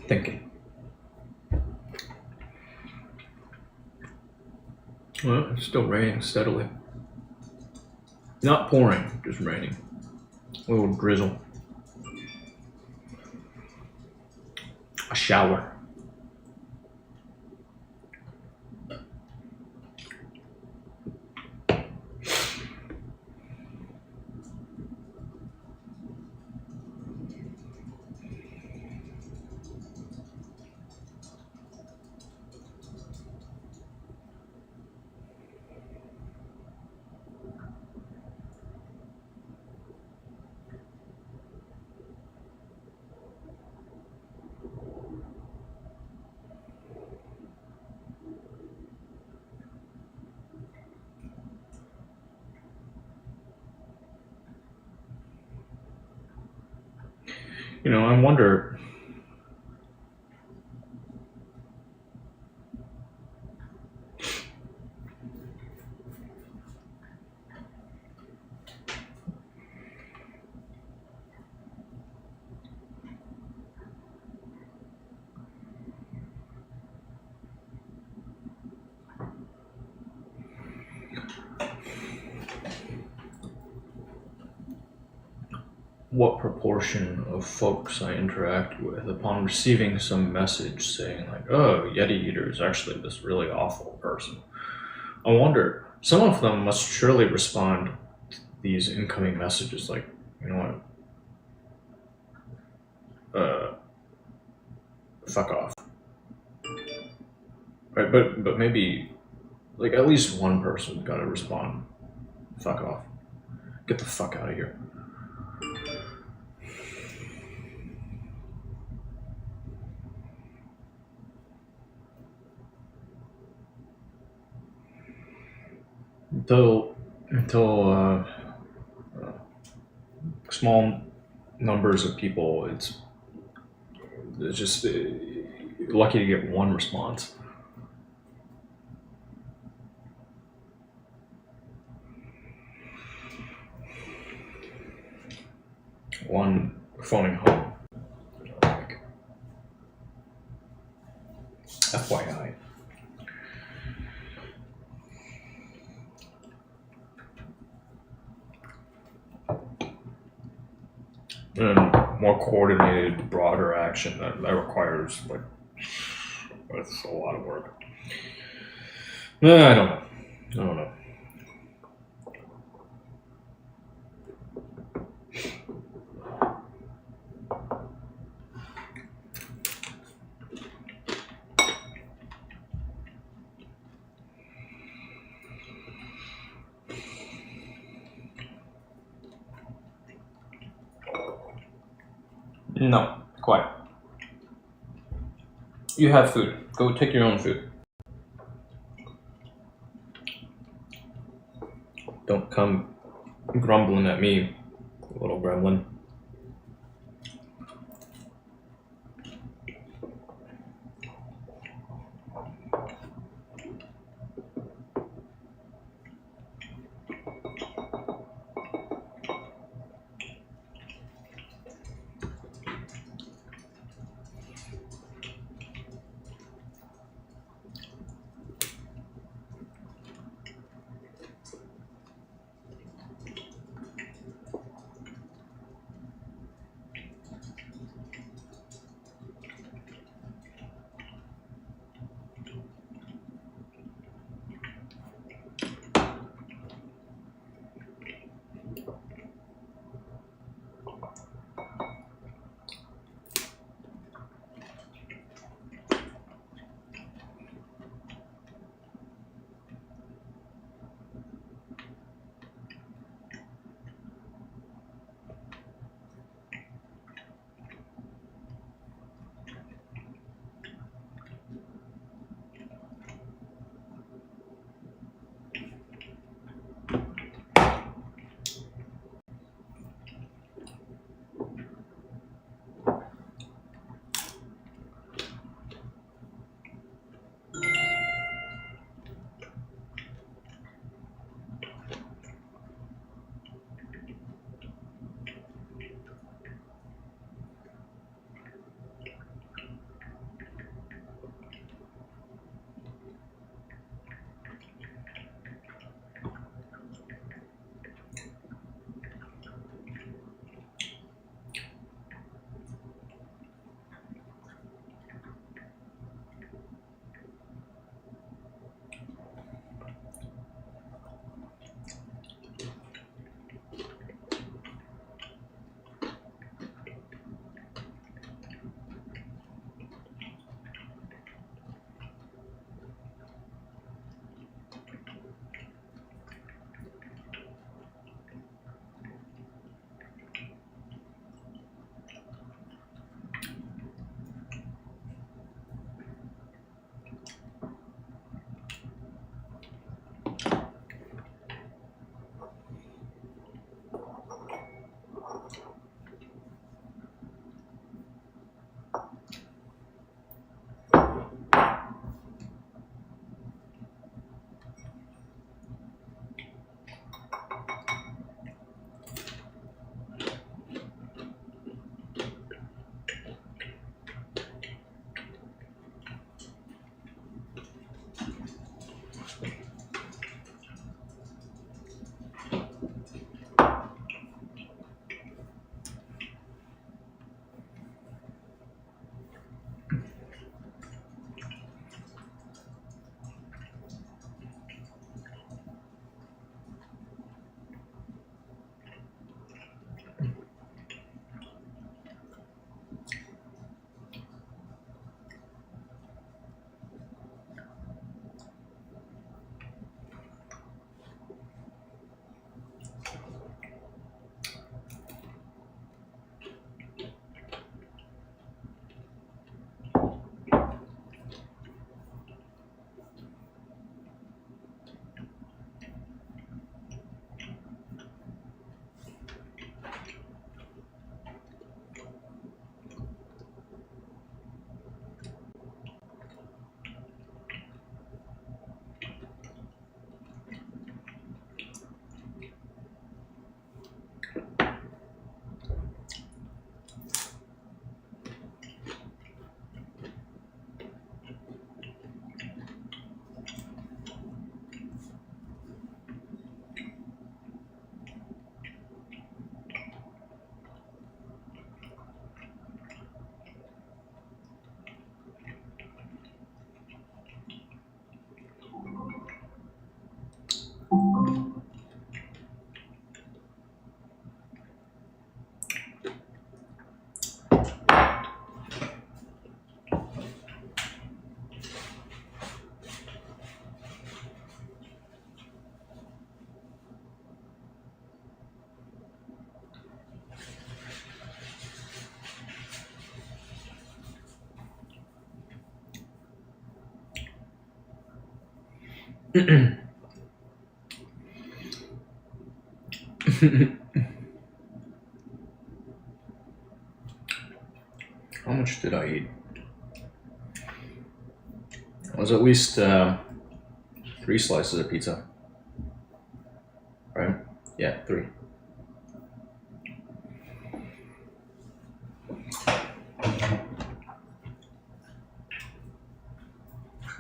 S2: Thinking. Well, it's still raining steadily. Not pouring, just raining. A little drizzle. A shower. You know, I wonder. what proportion of folks I interact with, upon receiving some message saying like, "Oh, Yeti Eater is actually this really awful person," I wonder. Some of them must surely respond to these incoming messages like, you know what, fuck off, right? But maybe like at least one person gotta respond, fuck off, get the fuck out of here. Until small numbers of people, it's just lucky to get one response. One phoning home. Like, FYI. And more coordinated, broader action that requires like that's a lot of work. I don't know. I don't know. No, quiet. You have food. Go take your own food. Don't come grumbling at me, little gremlin. How much did I eat? It was at least 3 slices of pizza. Right? Yeah, 3.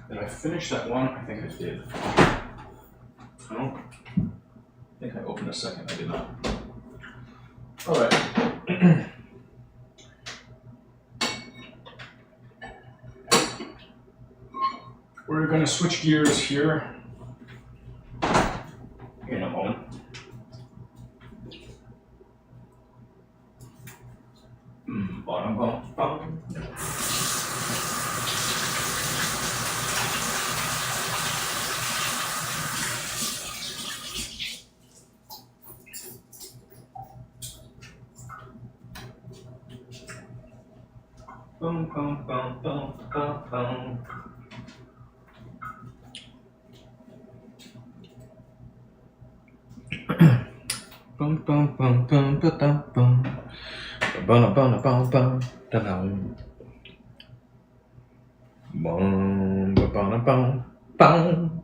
S2: Did I finish that one? I think I did. I don't think I opened a second. I did not. Alright. We're going to switch gears here in a moment. Bum.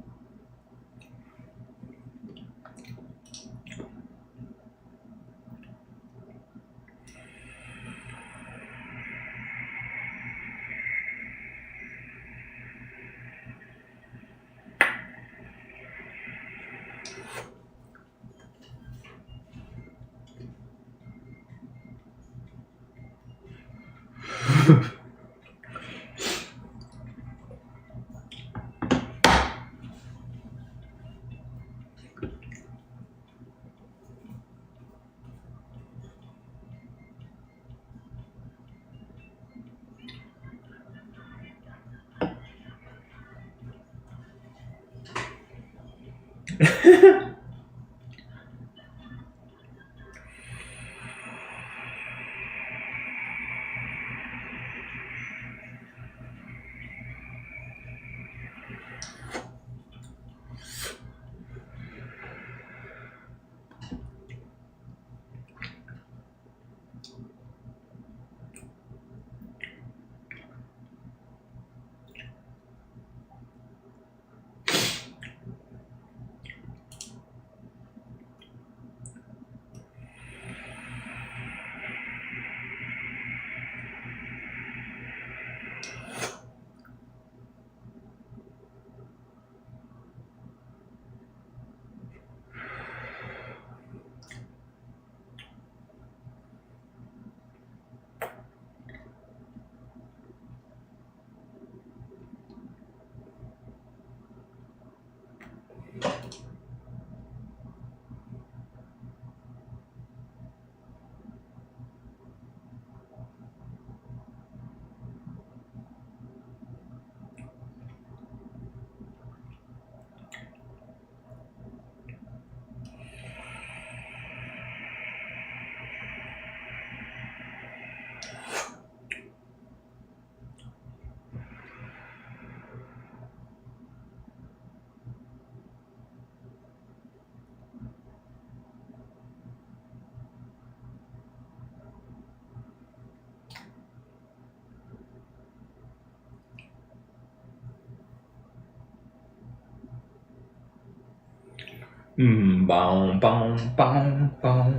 S2: Bow, bow, bow, bow,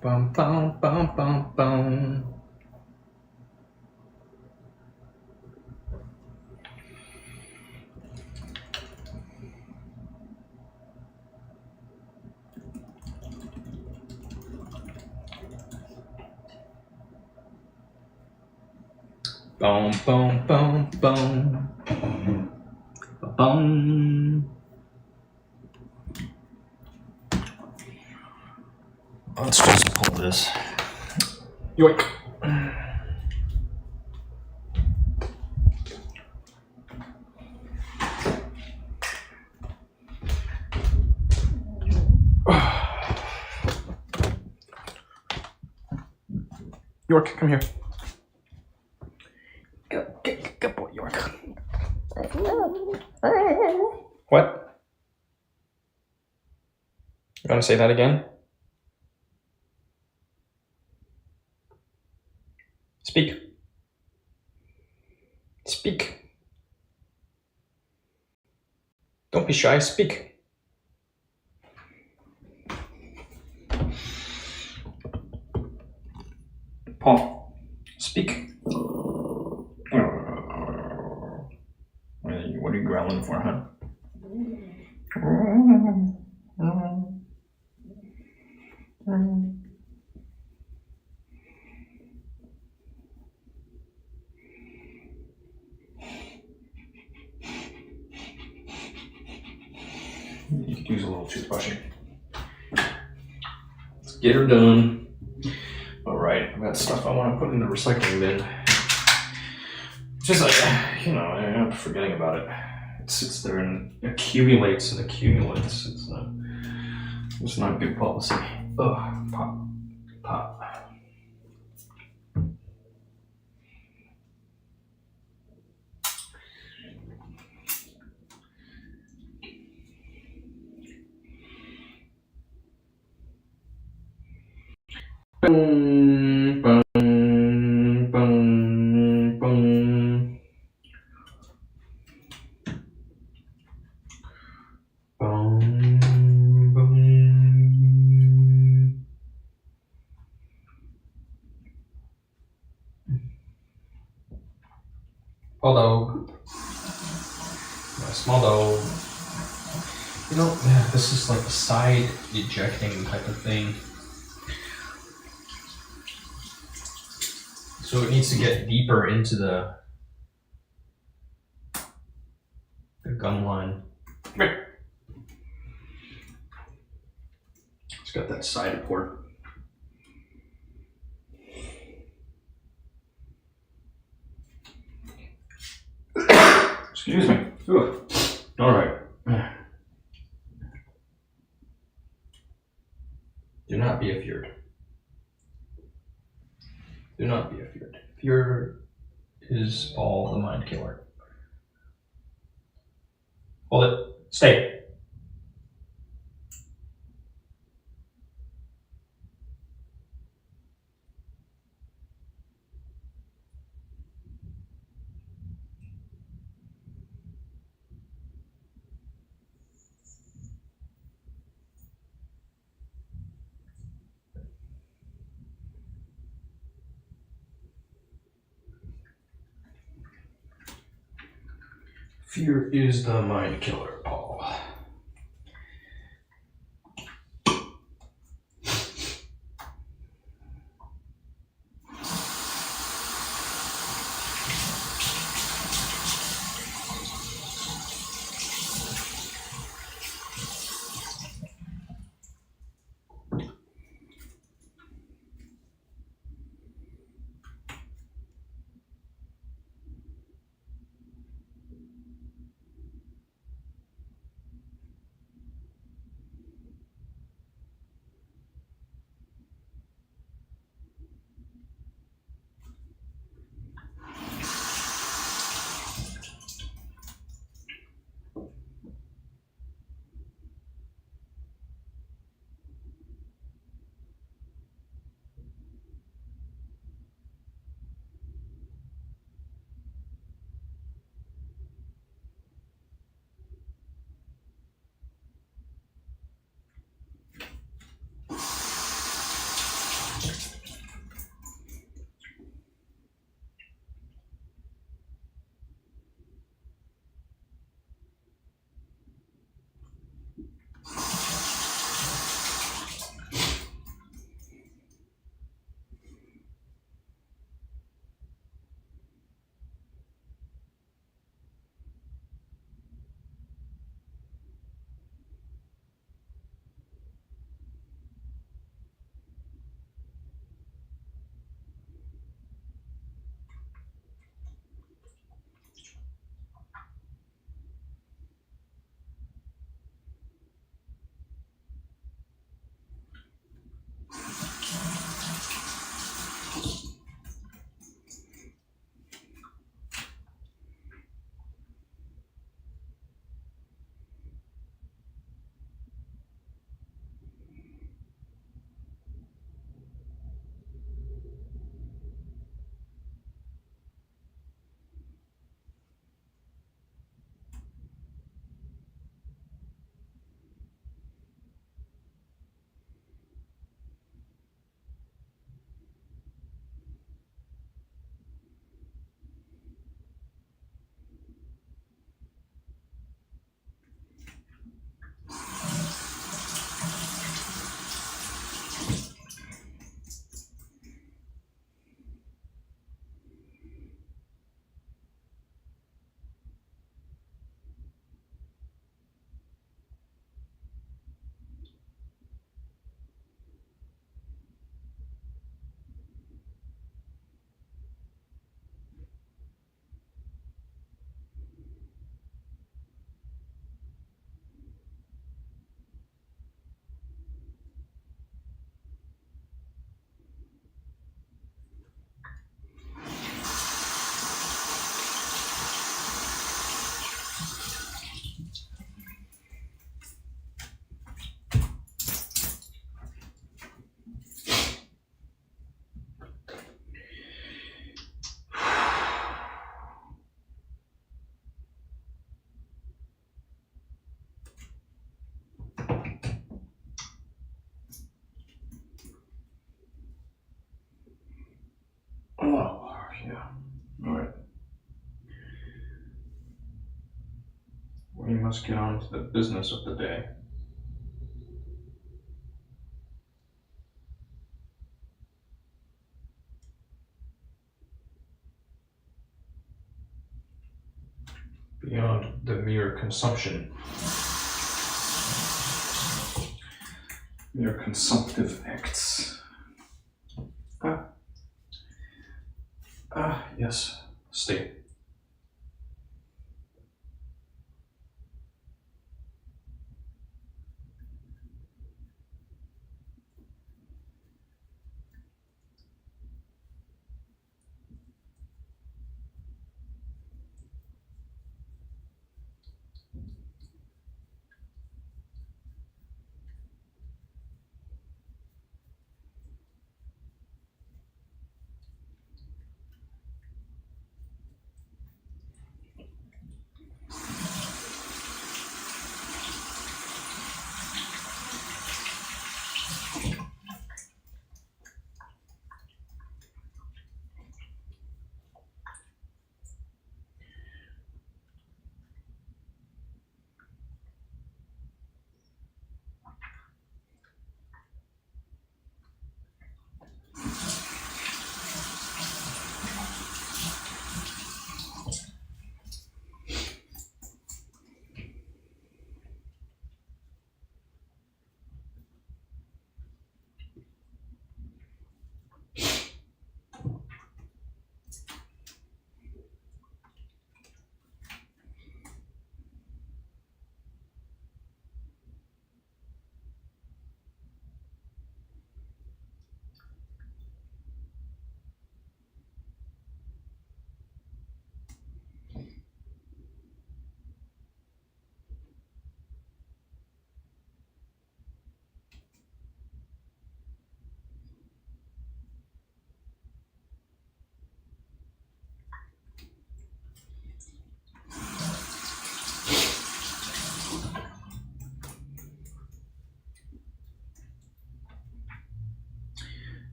S2: bow, bow, bow, bow, bow. Boom, boom, boom, boom. Boom.
S4: Let's just pull this.
S2: Yoink. York, come here. Good boy, York. What? Trying to say that again? Speak. Speak. Don't be shy, speak. Paul, speak. What are you growling for, huh? You could use a little toothbrushing. Let's get her done. Alright, I've got stuff I want to put in the recycling bin. It's just like, you know, I end up forgetting about it. It sits there and accumulates and accumulates. It's not good policy. Ugh, pop, pop. Boom, boom, boom, boom. Boom, boom. Hello. My small dog. You know, this is like a side ejecting type of thing. So it needs to get deeper into the gum line. It's got that side port. Excuse me. Ugh. All right. Do not be afeared. Do not be afeared. Fear is all the mind killer. Hold it. Stay. Fear is the mind killer, Paul.
S1: must get on to the business of the day. Beyond the mere consumption. Mere consumptive acts. Yes. Stay.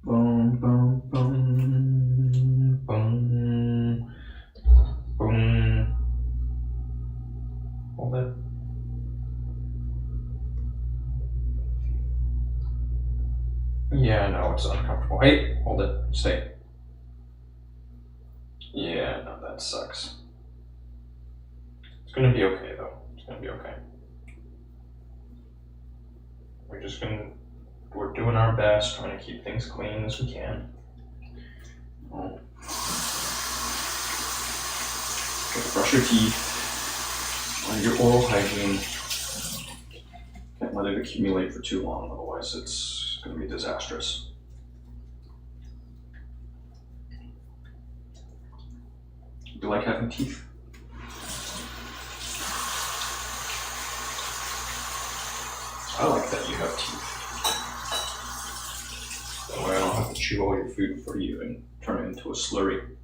S1: Boom, boom, boom, boom, boom. Hold it. Yeah, no, it's uncomfortable. Hey, hold it. Stay. Yeah, no, that sucks. It's gonna be okay, though. It's gonna be okay. We're doing our best, trying to keep things clean as we can. Oh. Gotta brush your teeth, mind your oral hygiene. Can't let it accumulate for too long, otherwise it's gonna be disastrous. Do you like having teeth? I like that you have teeth. That way I don't have to chew all your food for you and turn it into a slurry.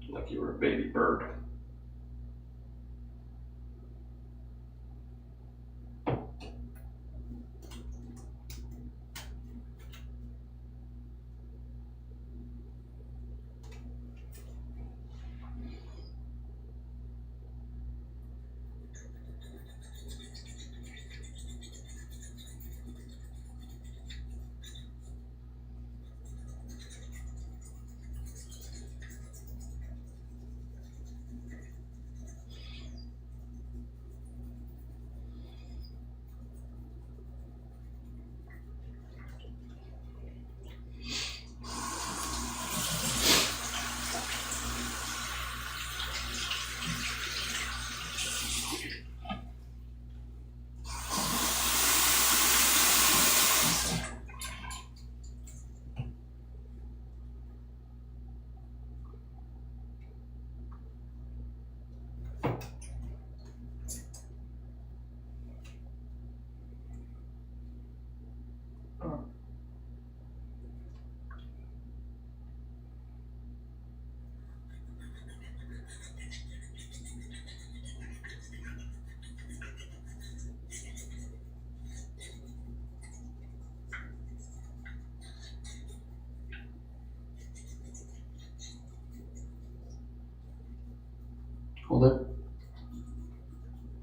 S1: Like you were a baby bird.
S3: Hold it.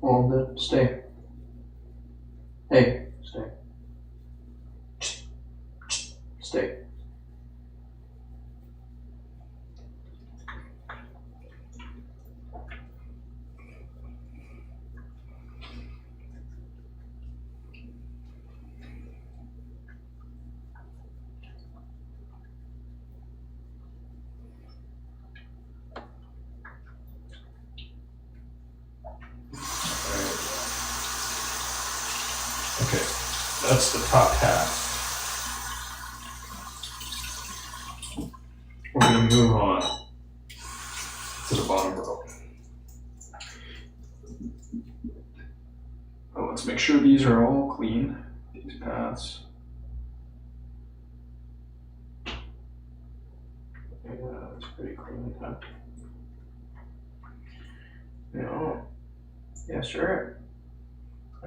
S3: Hold it. Stay. Hey, stay. Stay.
S1: Okay, that's the top half. We're gonna move on to the bottom row. Well, let's make sure these are all clean, these paths. Yeah, that's pretty clean. Huh? No. Yeah, sure.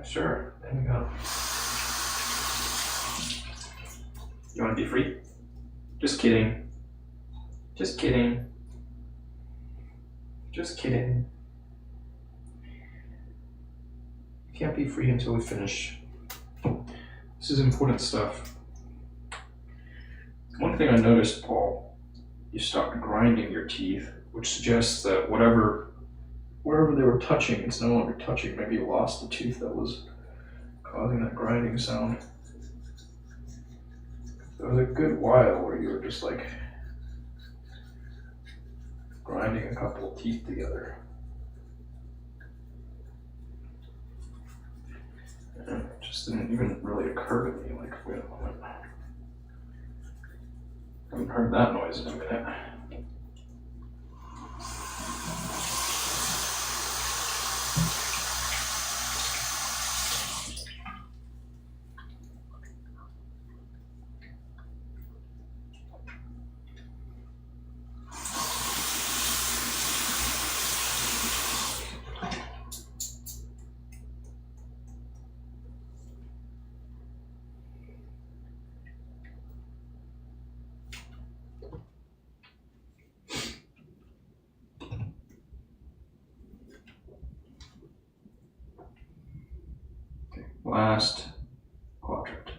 S1: Sure. There we go. You want to be free? Just kidding. Just kidding. Just kidding. You can't be free until we finish. This is important stuff. One thing I noticed, Paul, you stopped grinding your teeth, which suggests that wherever they were touching, it's no longer touching. Maybe you lost the tooth that was causing that grinding sound. There was a good while where you were just like grinding a couple of teeth together. And it just didn't even really occur to me, like, wait a moment. I haven't heard that noise in a minute. Last quadrant.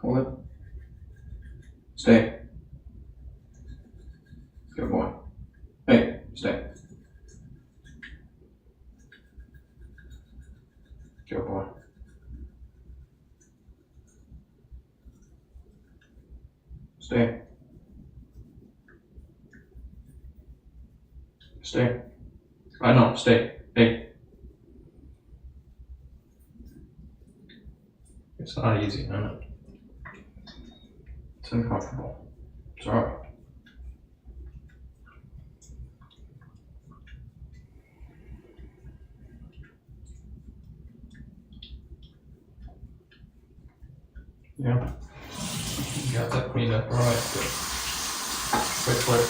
S1: Hold it. Stay. Good boy. Hey, stay. Good boy. Stay. Stay. I know, stay. Hey. It's not easy, I know. It's uncomfortable. It's alright. Yeah. You got that cleaned up. Alright, good. Quick.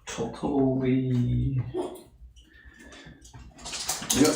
S1: Totally. Yep.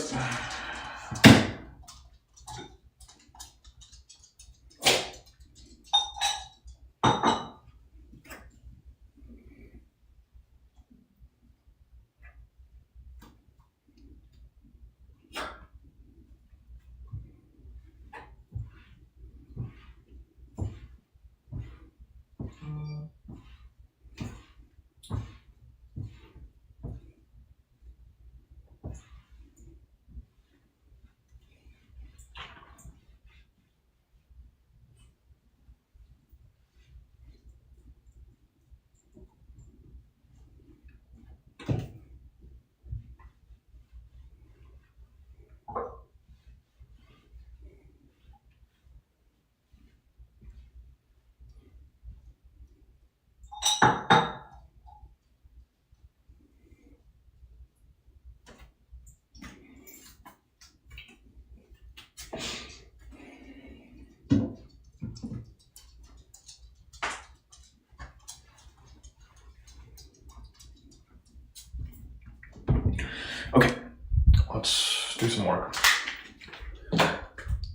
S1: do some work.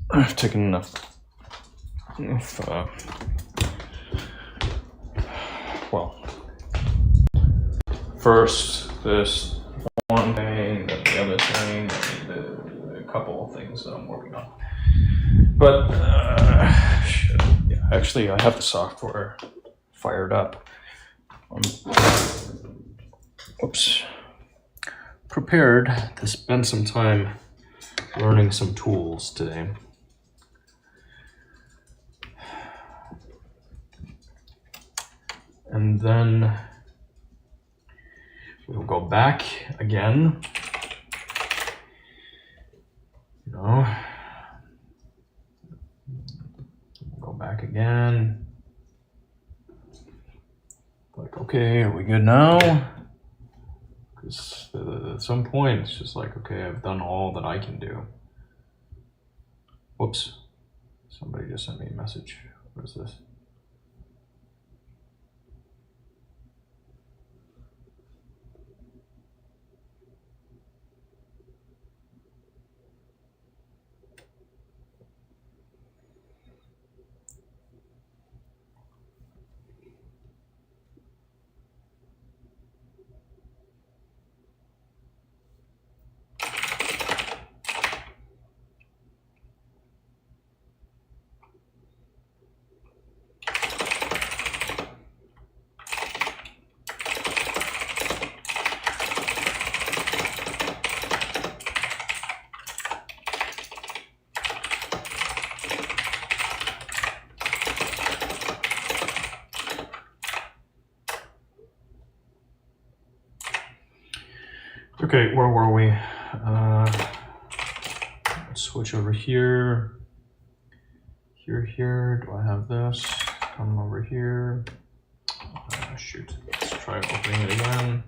S1: I've taken enough. Well, first this one thing, then the other thing, then a couple of things that I'm working on. But shit. Yeah, actually, I have the software fired up. Oops. Prepared to spend some time learning some tools today. And then we'll go back again. Go back again. Like, okay, are we good now? Because at some point, it's just like, okay, I've done all that I can do. Whoops. Somebody just sent me a message. What is this? Okay, where were we? Let's switch over here. Here. Do I have this? Come over here. Shoot. Let's try opening it again.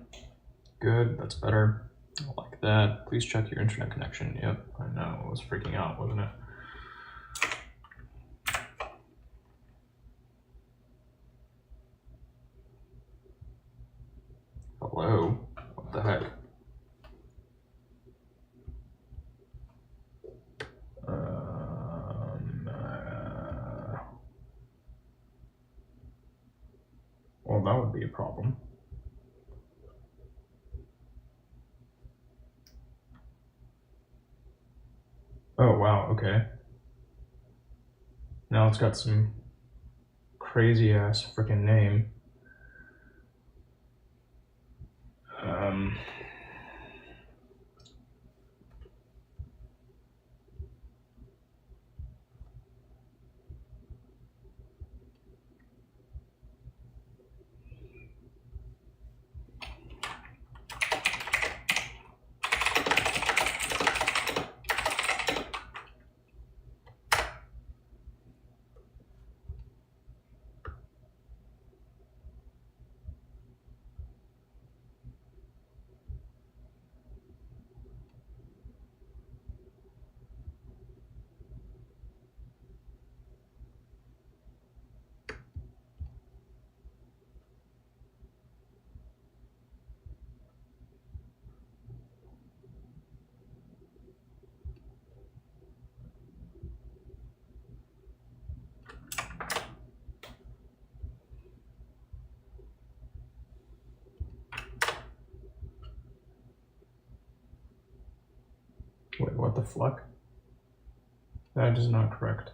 S1: Good, that's better. I like that. Please check your internet connection. Yep, I know. It was freaking out, wasn't it? Hello? What the heck? Well, that would be a problem. Oh, wow, okay. Now it's got some crazy ass freaking name. Wait, what the fuck? That is not correct.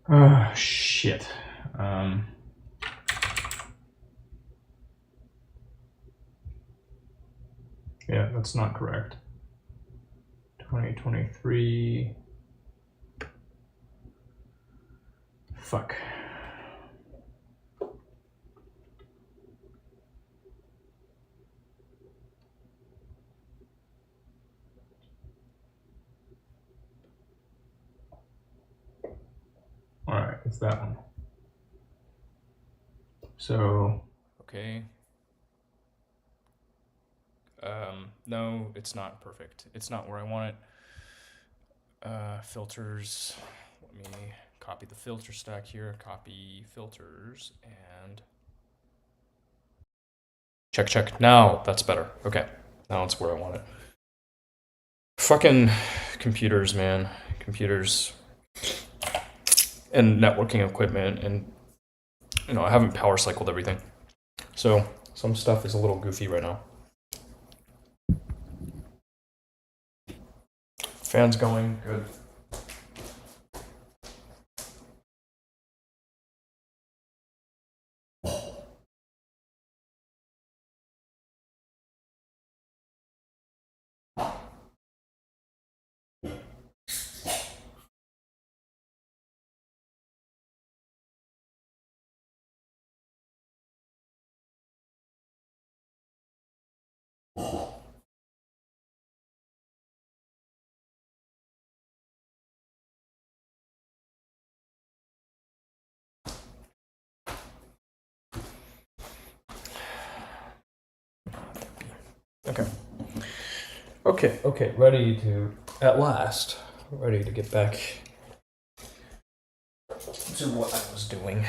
S1: Oh, shit. Yeah, that's not correct. 2023. Fuck. Alright, it's that one. So. Okay. No, it's not perfect. It's not where I want it. Filters. Let me copy the filter stack here. Copy filters and Check, check. Now that's better. Okay. Now it's where I want it. Fucking computers, man. Computers and networking equipment, and I haven't power cycled everything. So some stuff is a little goofy right now. Fans going, good. Okay. Okay, ready to, at last, ready to get back to what I was doing.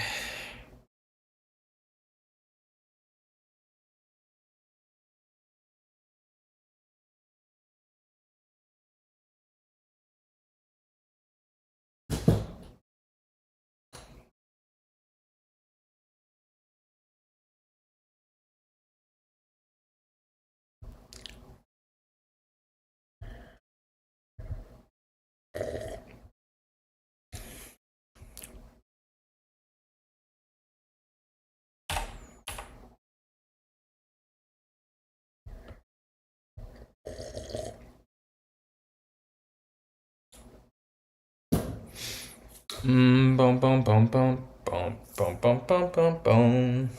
S1: Boom, boom, boom, boom, boom, boom, boom, boom, boom, boom.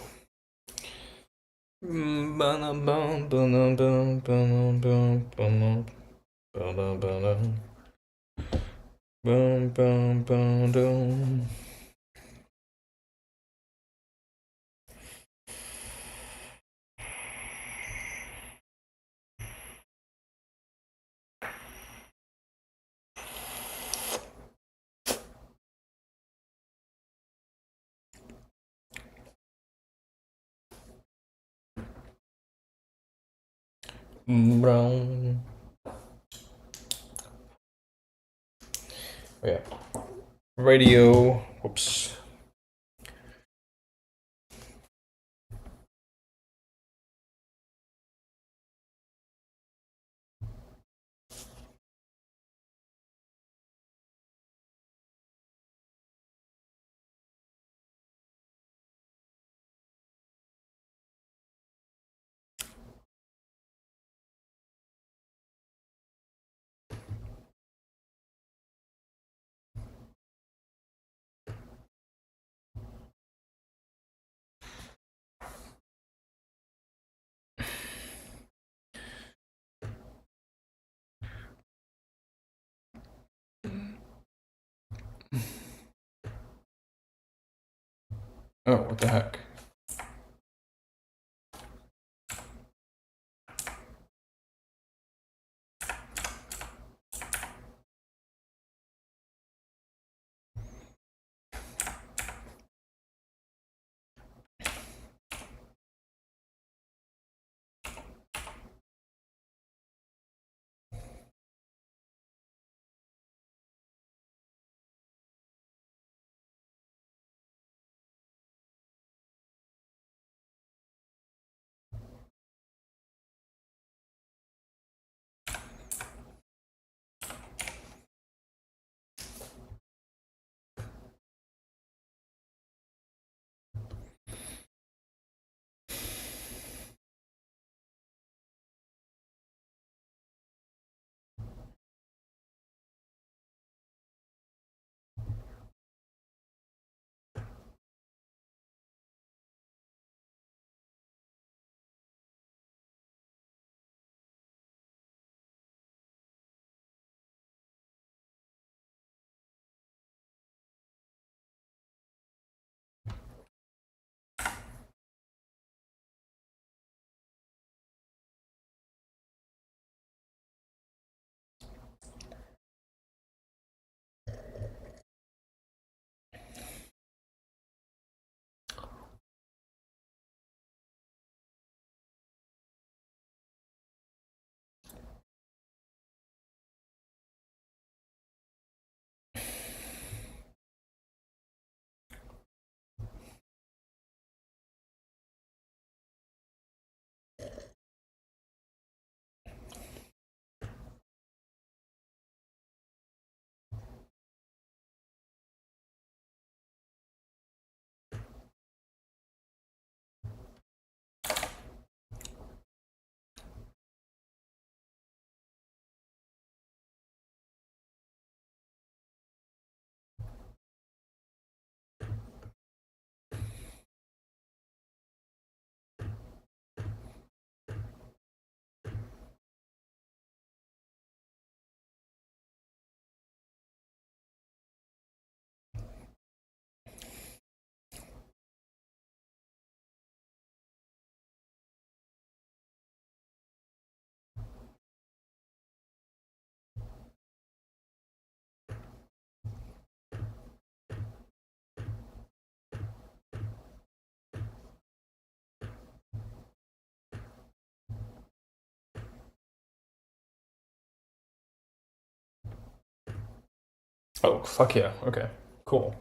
S1: Boom, boom, boom, boom, boom, boom, boom, boom, boom, boom, boom, boom, boom. Brown. Oh, yeah. Radio. Whoops. Oh, what the heck? Oh, fuck yeah. Okay, cool.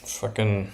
S1: Fucking.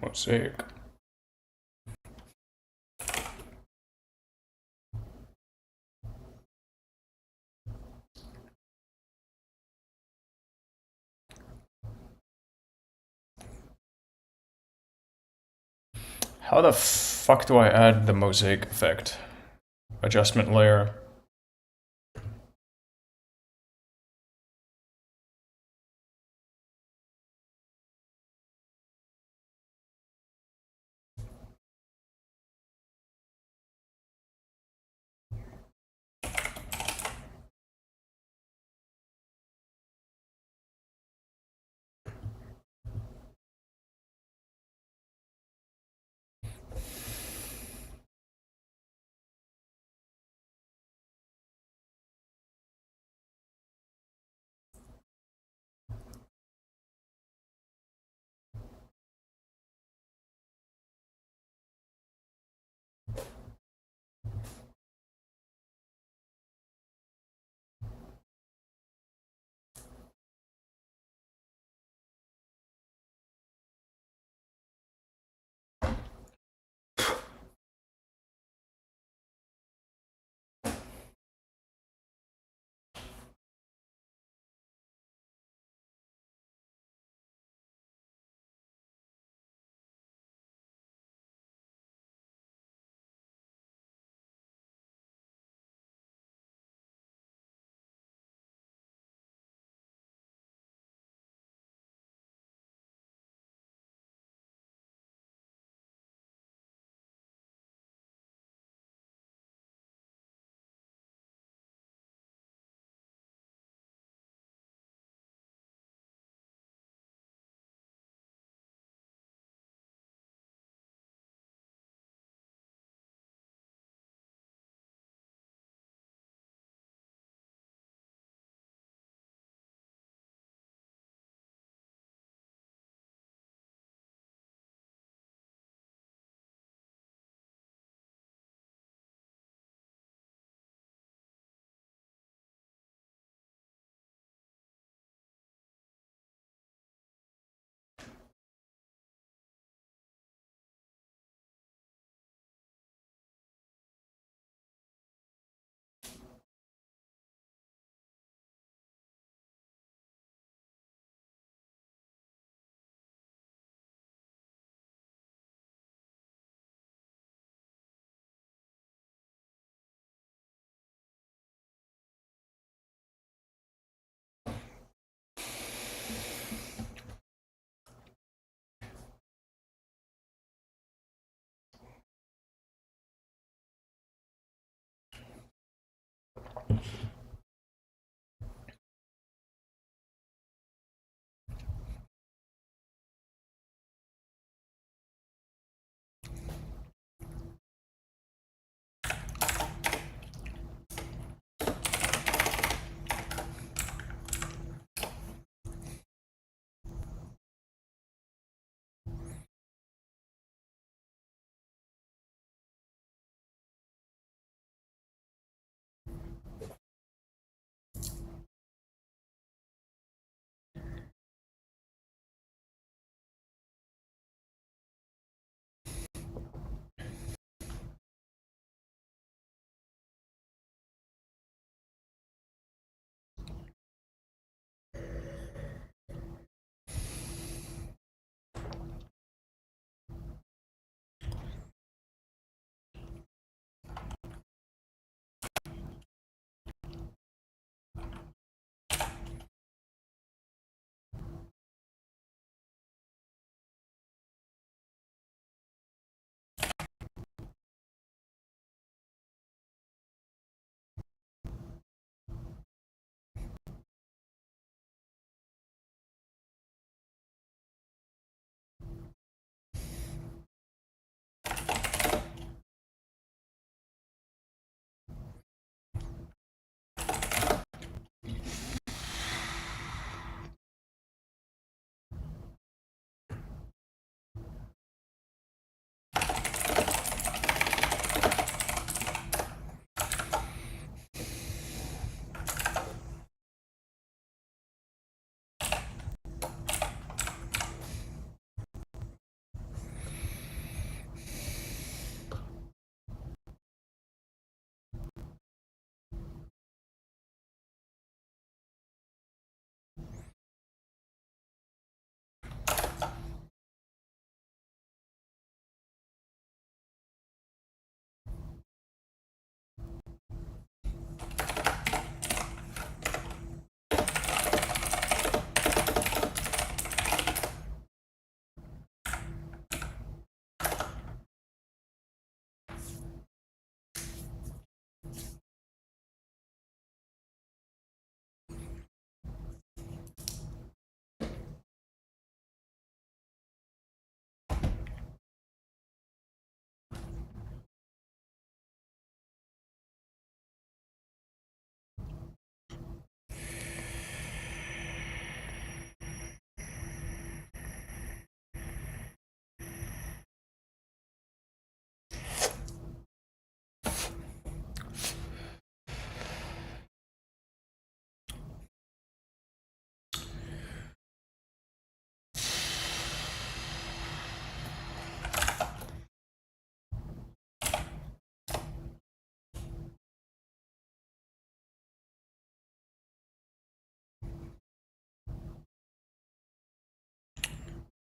S1: Mosaic. How the fuck do I add the mosaic effect? Adjustment layer.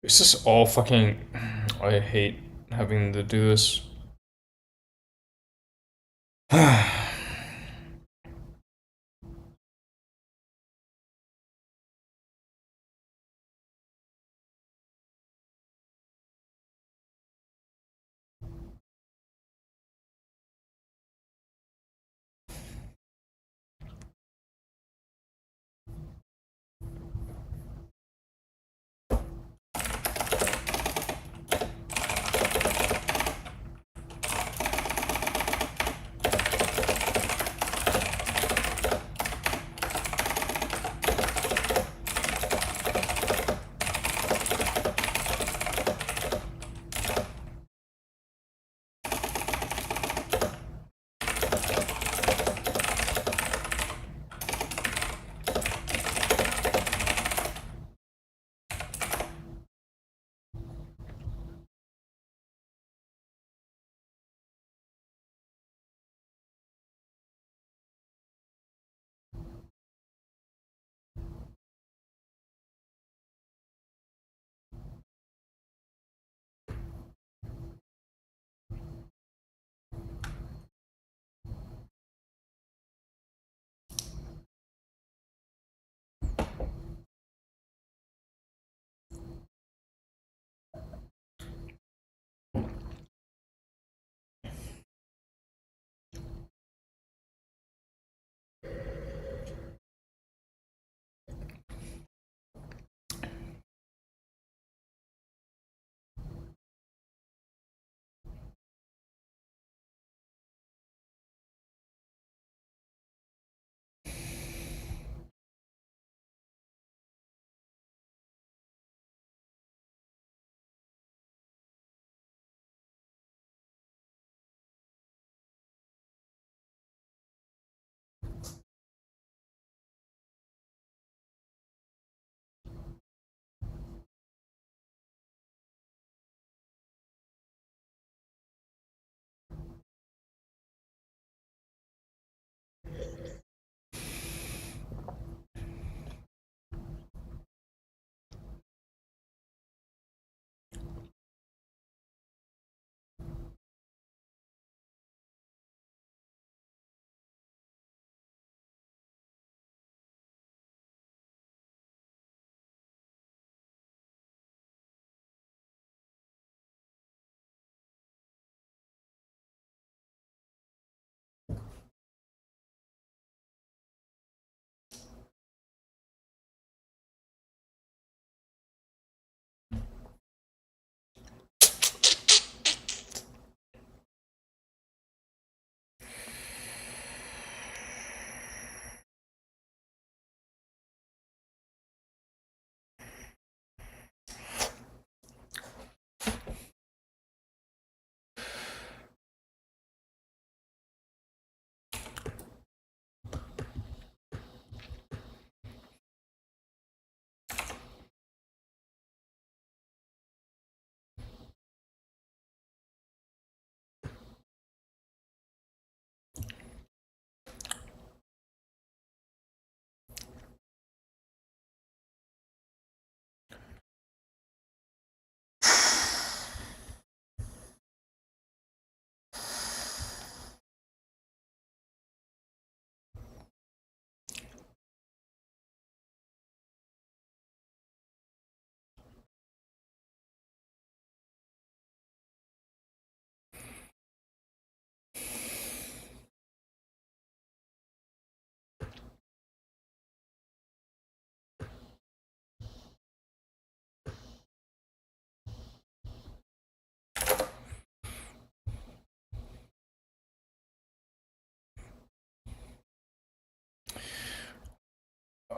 S1: Is this all fucking... I hate having to do this.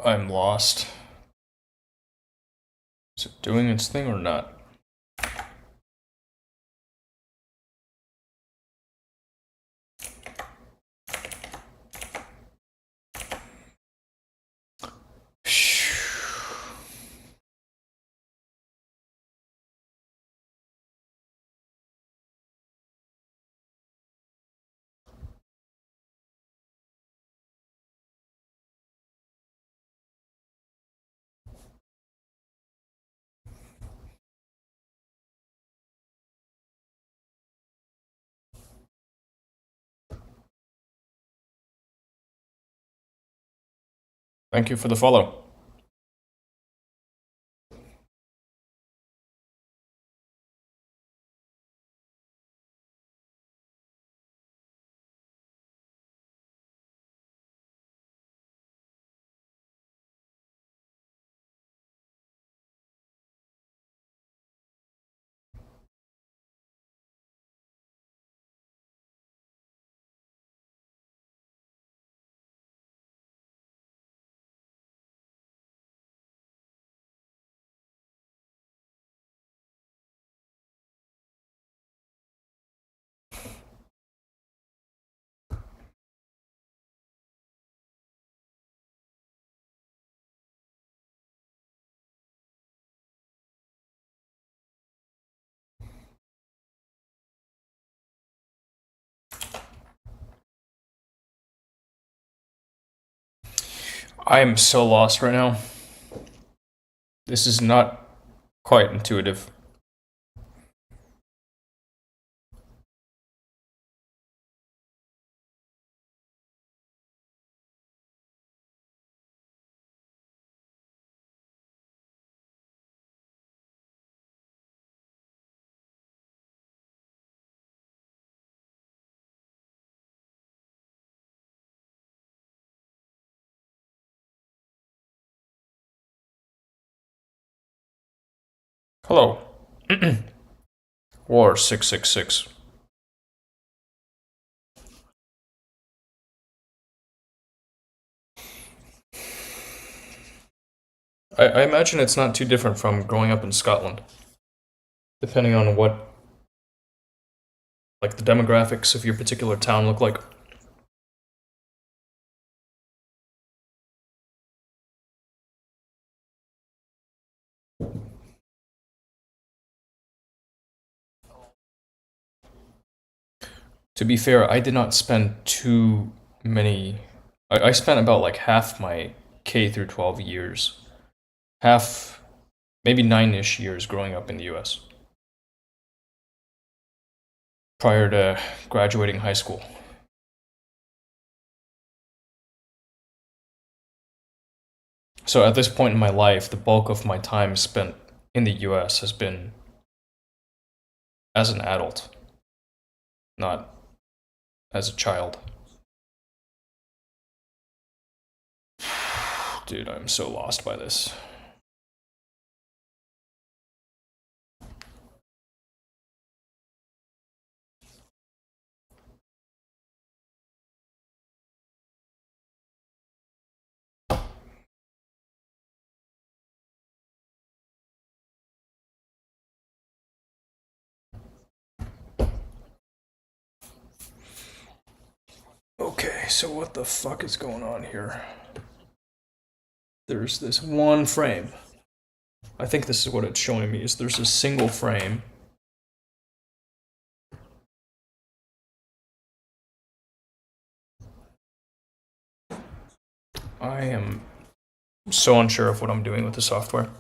S1: I'm lost. Is it doing its thing or not? Thank you for the follow. I am so lost right now. This is not quite intuitive. Hello. War 666. I imagine it's not too different from growing up in Scotland, depending on what, like, the demographics of your particular town look like. To be fair, I did not spend too many. I spent about like half my K through 12 years, half, maybe 9-ish years growing up in the US prior to graduating high school. So at this point in my life, the bulk of my time spent in the US has been as an adult, not as a child. Dude, I'm so lost by this. Okay, so what the fuck is going on here? There's this one frame. I think this is what it's showing me, is there's a single frame. I am so unsure of what I'm doing with the software.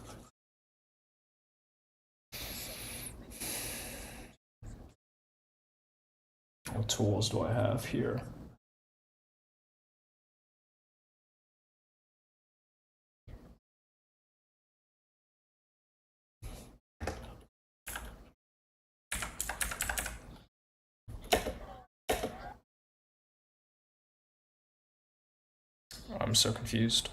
S1: What tools do I have here? I'm so confused.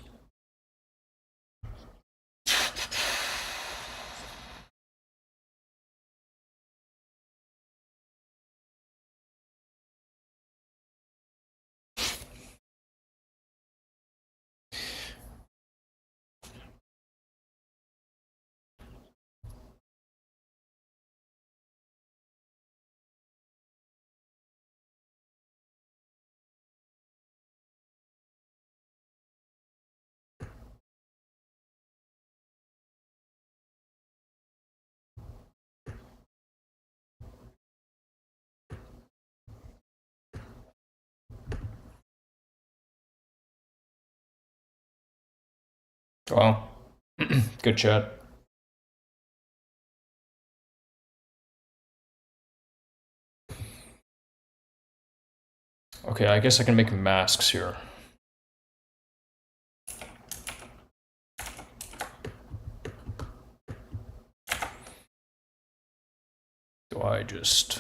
S1: Wow. Good chat. Okay, I guess I can make masks here. So I just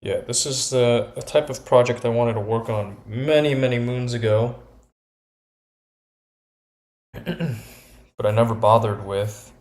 S1: yeah, this is the a type of project I wanted to work on many, many moons ago, but I never bothered with.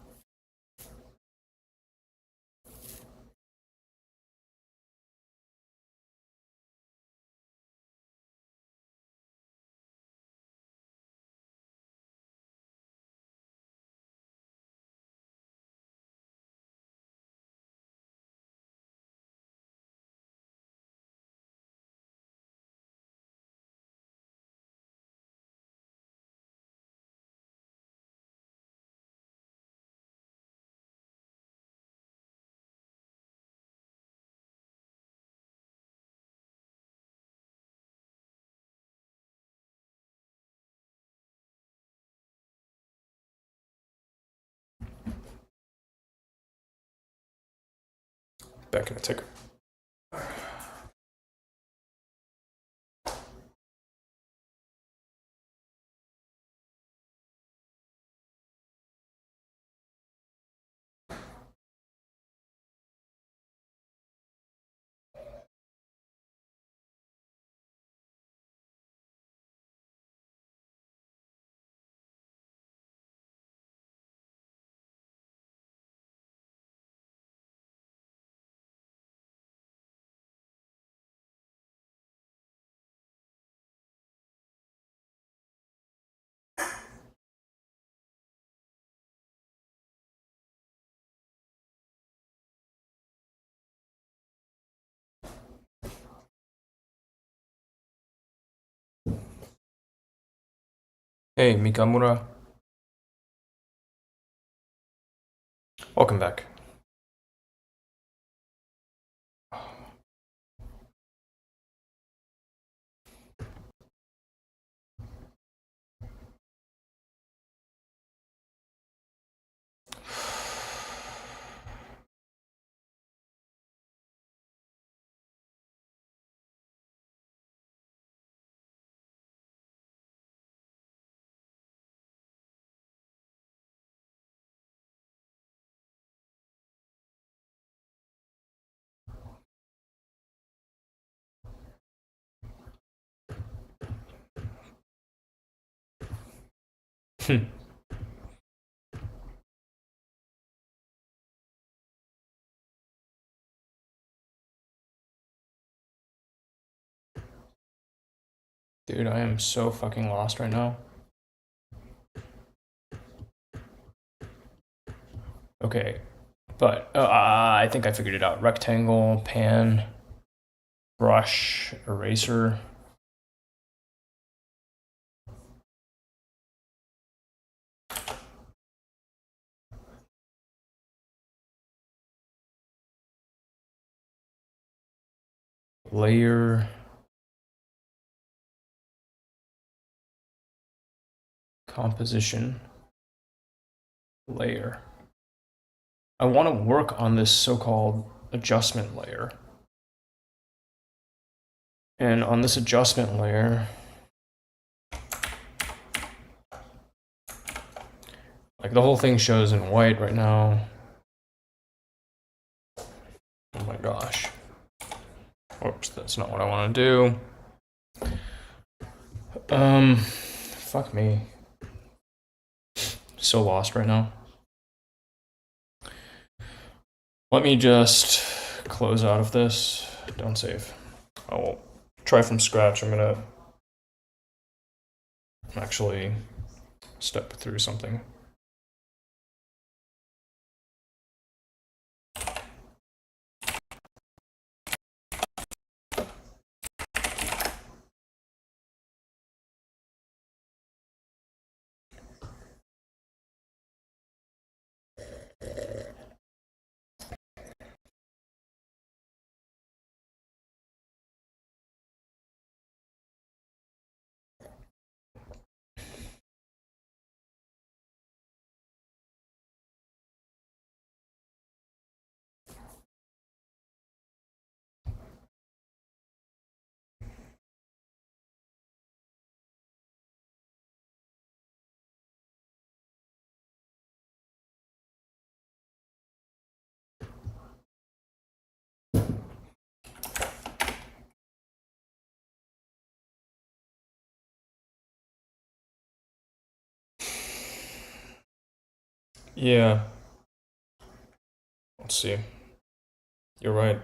S1: Back in a ticker. Hey, Mikamura. Welcome back. Dude, I am so fucking lost right now. Okay, But I think I figured it out. Rectangle, pan, brush, eraser. Layer. Composition. Layer. I want to work on this so-called adjustment layer. And on this adjustment layer, like the whole thing shows in white right now. Oh my gosh. Oops, that's not what I want to do. Fuck me. So lost right now. Let me just close out of this. Don't save. I will try from scratch. I'm gonna actually step through something. Yeah. Let's see. You're right.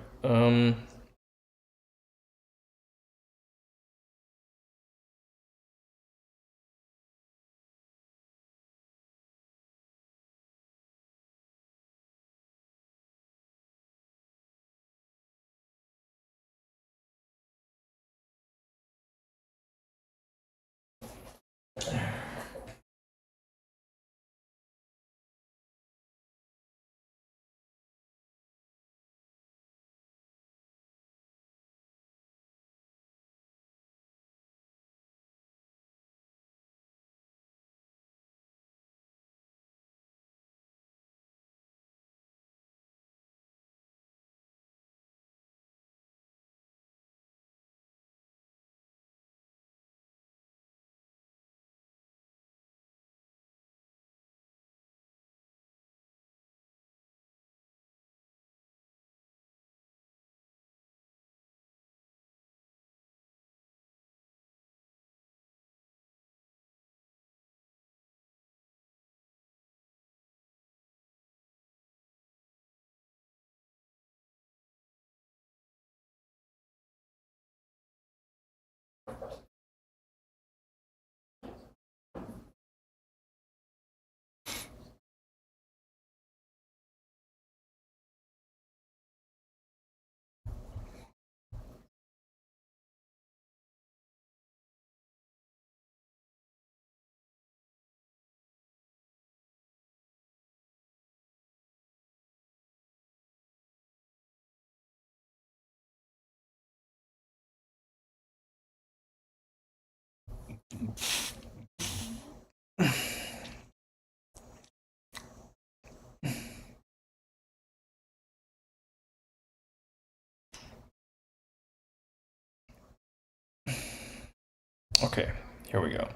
S1: Okay, here we go.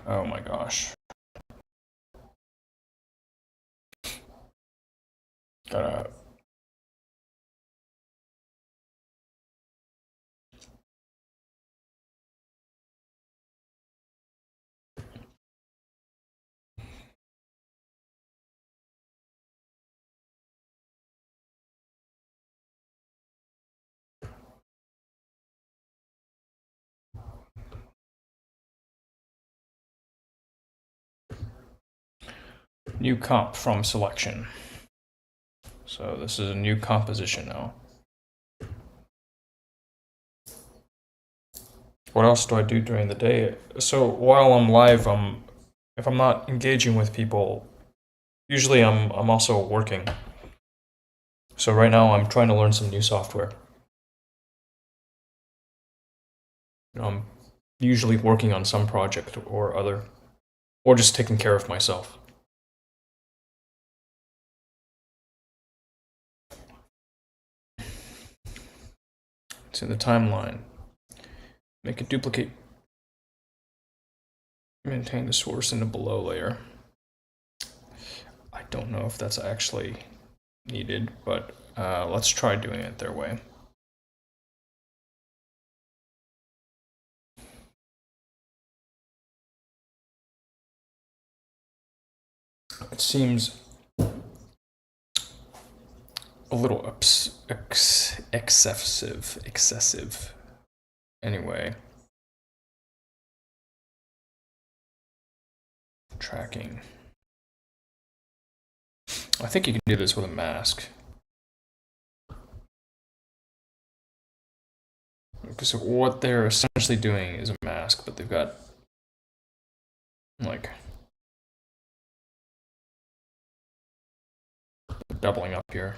S1: Oh my gosh. Gotta. New comp from selection. So this is a new composition now. What else do I do during the day? So while I'm live, if I'm not engaging with people, usually I'm also working. So right now I'm trying to learn some new software. I'm usually working on some project or other, or just taking care of myself. To the timeline. Make a duplicate. Maintain the source in the below layer. I don't know if that's actually needed, but let's try doing it their way. It seems a little excessive. Anyway. Tracking. I think you can do this with a mask. Because what they're essentially doing is a mask, but they've got like doubling up here.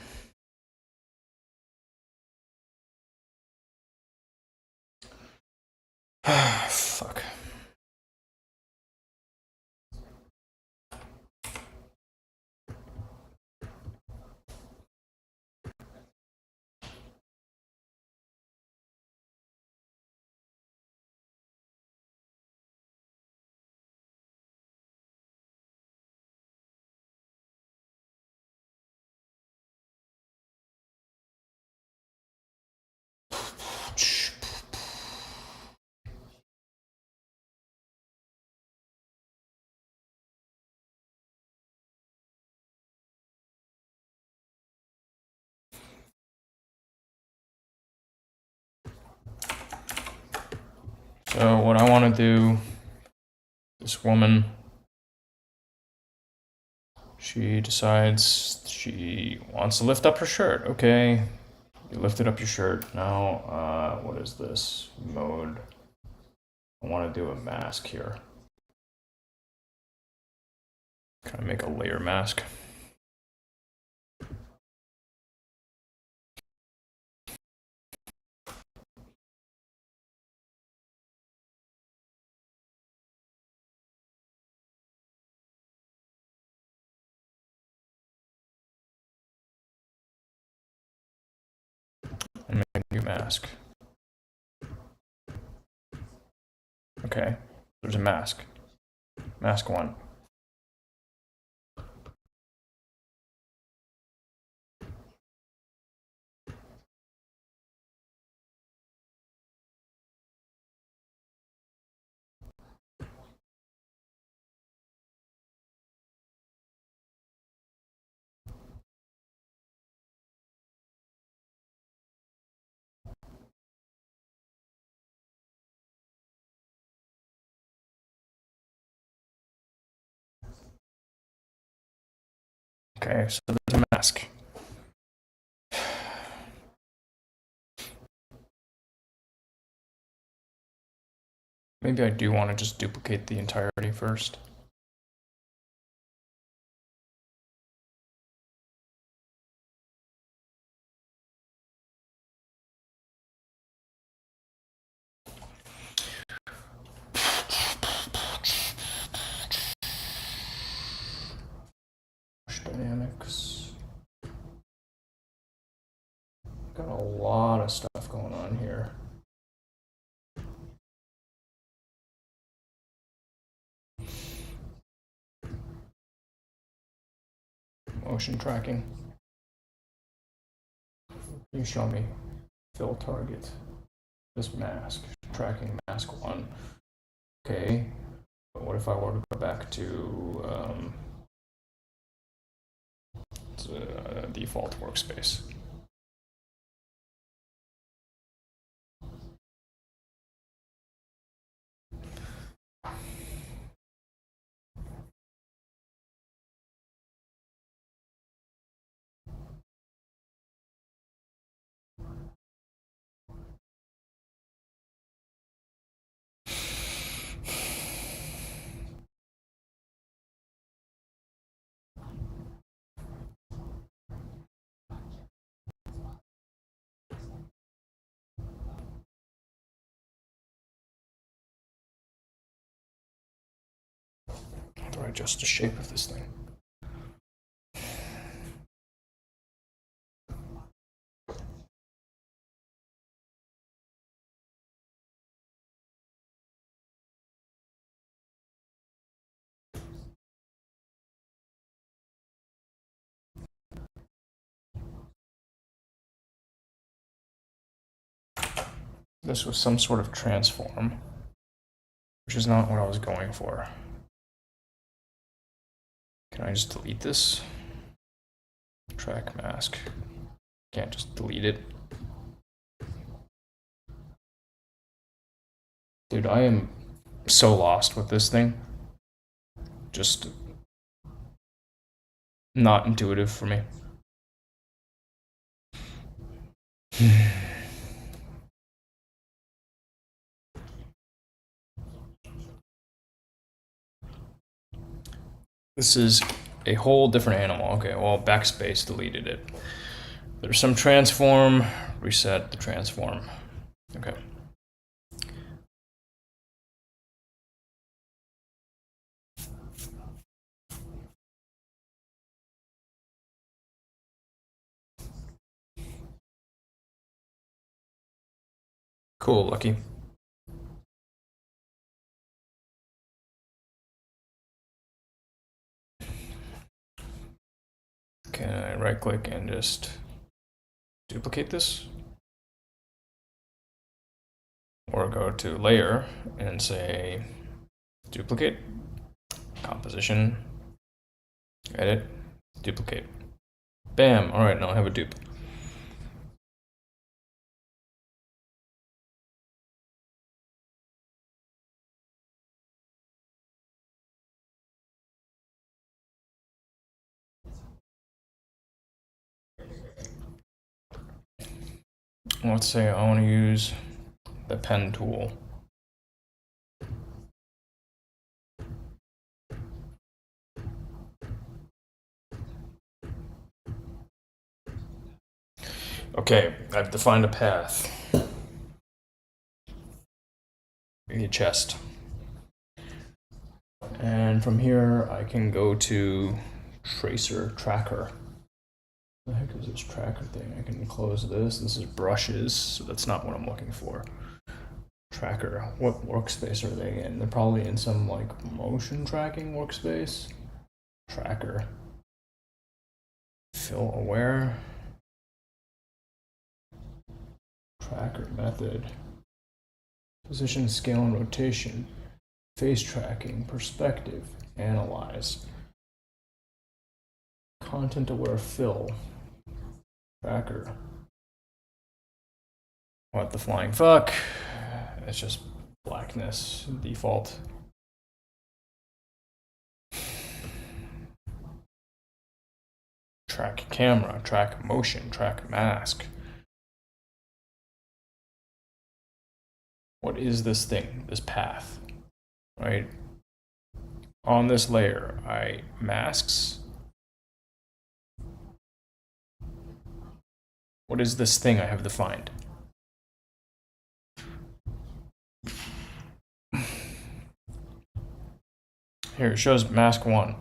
S1: Fuck. So what I want to do, this woman, she decides she wants to lift up her shirt. Okay, you lifted up your shirt. Now, what is this mode? I want to do a mask here. Can I make a layer mask? And make a new mask. Okay, there's a mask. Mask 1. Okay, so there's a mask. Maybe I do want to just duplicate the entirety first. Dynamics. Got a lot of stuff going on here. Motion tracking. You show me. Fill target. This mask. Tracking mask 1. Okay. But what if I were to go back to default workspace? after I adjust the shape of this thing. This was some sort of transform, which is not what I was going for. Can I just delete this? Track mask. Can't just delete it. Dude, I am so lost with this thing. Just not intuitive for me. This is a whole different animal. Okay, well, backspace deleted it. There's some transform, reset the transform. Okay. Cool, Lucky. Can I right click and just duplicate this? Or go to layer and say duplicate, composition, edit, duplicate. Bam, all right, now I have a dupe. Let's say I want to use the pen tool. Okay, I've defined a path. The chest. And from here, I can go to tracer tracker. What the heck is this tracker thing? I can close this. This is brushes, so that's not what I'm looking for. Tracker. What workspace are they in? They're probably in some like motion tracking workspace. Tracker. Fill aware. Tracker method. Position, scale, and rotation. Face tracking. Perspective. Analyze. Content aware fill. Tracker. What the flying fuck? It's just blackness default. Track camera, track motion, track mask. What is this thing, this path, right? On this layer, masks. What is this thing I have defined? Here, it shows mask 1.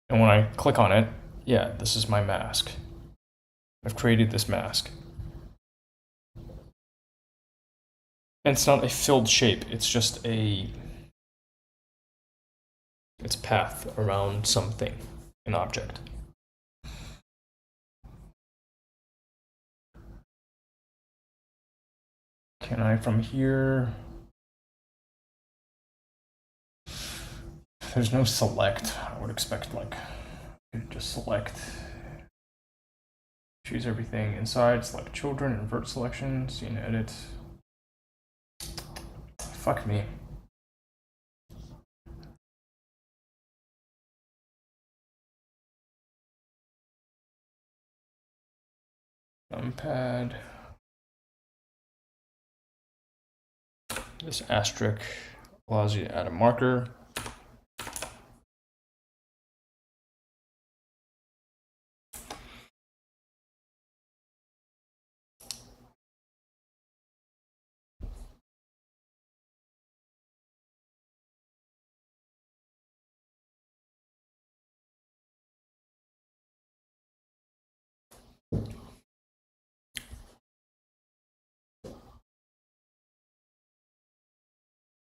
S1: And when I click on it, yeah, this is my mask. I've created this mask. And it's not a filled shape, it's just it's a path around something, an object. Can I, from here, there's no select. I would expect like, just select, choose everything inside, select children, invert selection, scene edit. Fuck me. Numpad. This asterisk allows you to add a marker.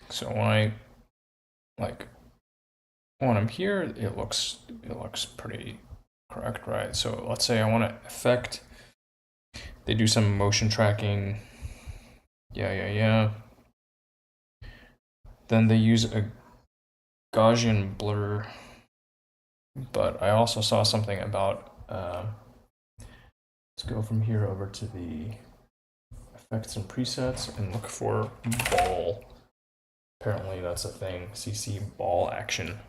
S1: So when I'm here, it looks pretty correct, right? So let's say I want to affect. They do some motion tracking. Yeah. Then they use a Gaussian blur, but I also saw something about. Let's go from here over to the effects and presets and look for ball. Apparently that's a thing. CC ball action.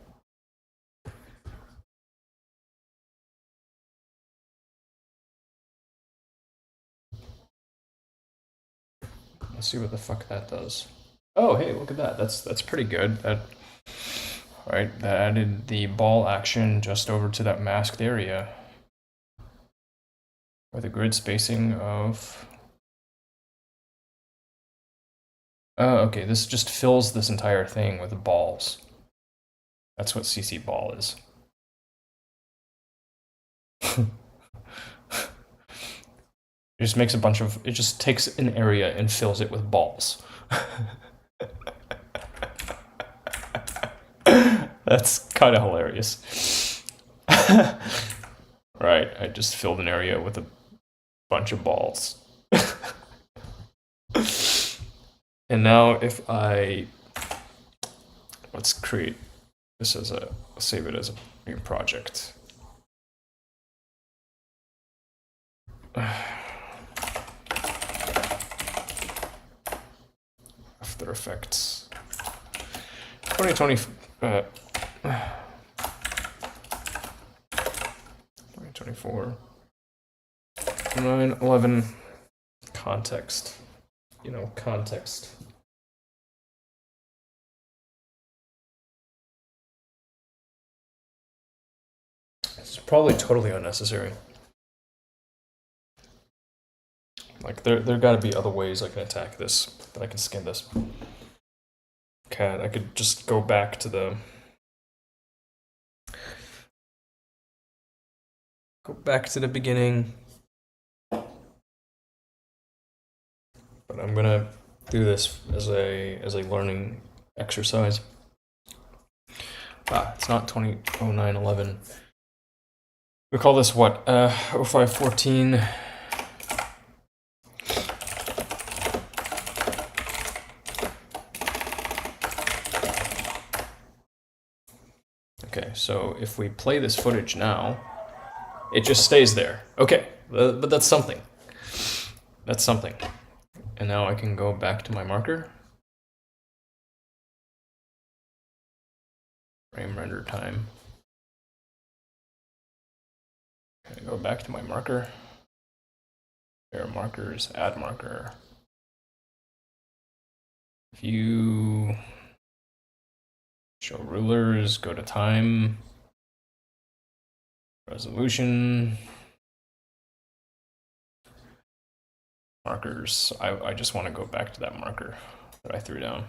S1: Let's see what the fuck that does. Oh, hey, look at that. That's pretty good. That added the ball action just over to that masked area with a grid spacing of. Oh, okay. This just fills this entire thing with balls. That's what CC ball is. It just makes it just takes an area and fills it with balls. That's kind of hilarious. Right, I just filled an area with a bunch of balls. And now if let's create this save it as a new project. After Effects 2020 2024 9/11 context. Context. It's probably totally unnecessary. Like there got to be other ways I can attack this, that I can skin this. I could just go back to the beginning. But I'm gonna do this as a learning exercise. It's not 2009/11. We call this what? 0514. Okay, so if we play this footage now, it just stays there. Okay, but that's something. That's something. And now I can go back to my marker. Frame render time. Okay, go back to my marker. Pair markers, add marker. View. Show rulers, go to time. Resolution. Markers. I just want to go back to that marker that I threw down.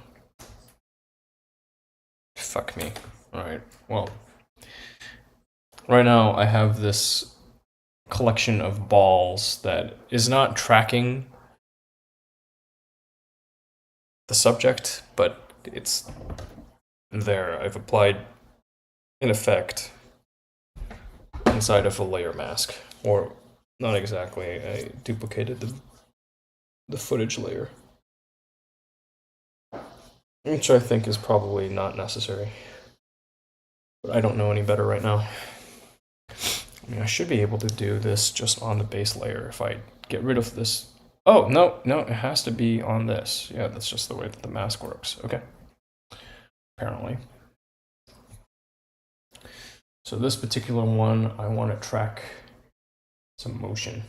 S1: Fuck me. Alright, well. Right now I have this collection of balls that is not tracking the subject, but it's there. I've applied an effect inside of a layer mask, or not exactly. I duplicated the footage layer, which I think is probably not necessary, but I don't know any better right now. I mean, I should be able to do this just on the base layer if I get rid of this. Oh, no, it has to be on this. Yeah, that's just the way that the mask works. Okay. Apparently. So this particular one, I want to track some motion.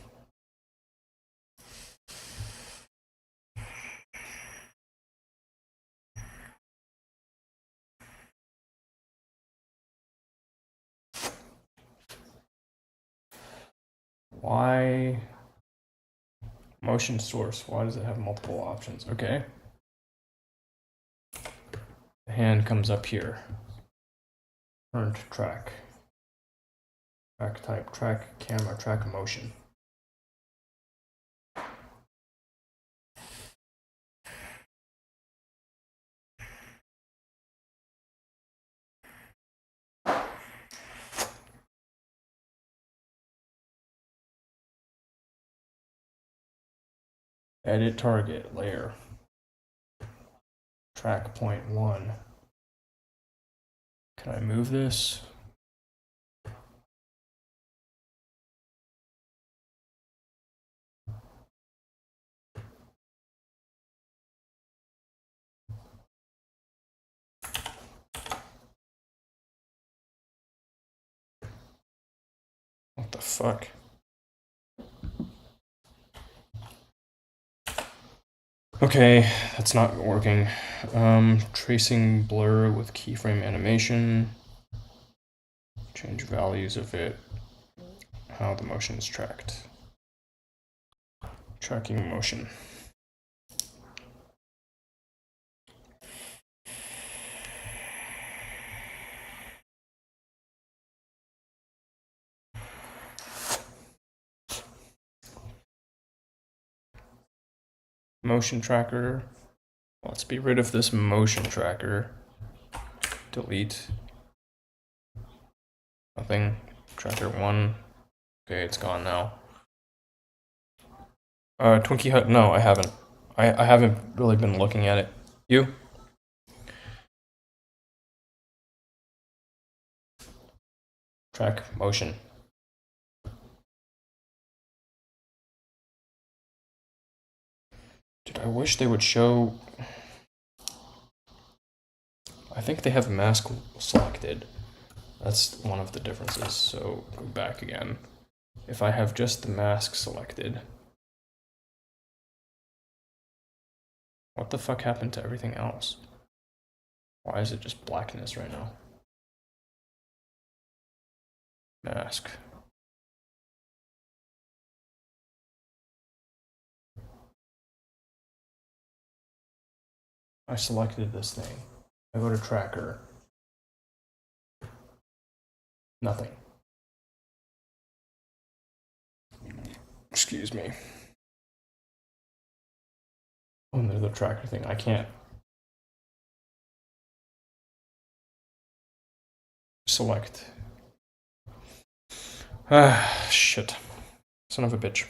S1: Why motion source? Why does it have multiple options? Okay. The hand comes up here. Turn to track. Track type, track camera, track motion. Edit target layer. Track point 1. Can I move this? What the fuck? Okay, that's not working. Tracing blur with keyframe animation. Change values of it. How the motion is tracked. Tracking motion. Motion tracker. Let's be rid of this motion tracker. Delete. Nothing. Tracker 1. Okay, it's gone now. Twinkie Hut. No, I haven't. I haven't really been looking at it. You? Track motion. Dude, I wish they would show. I think they have mask selected. That's one of the differences. So go back again. If I have just the mask selected. What the fuck happened to everything else? Why is it just blackness right now? Mask. I selected this thing. I go to tracker. Nothing. Excuse me. Oh, there's the tracker thing. I can't select. Ah, shit. Son of a bitch.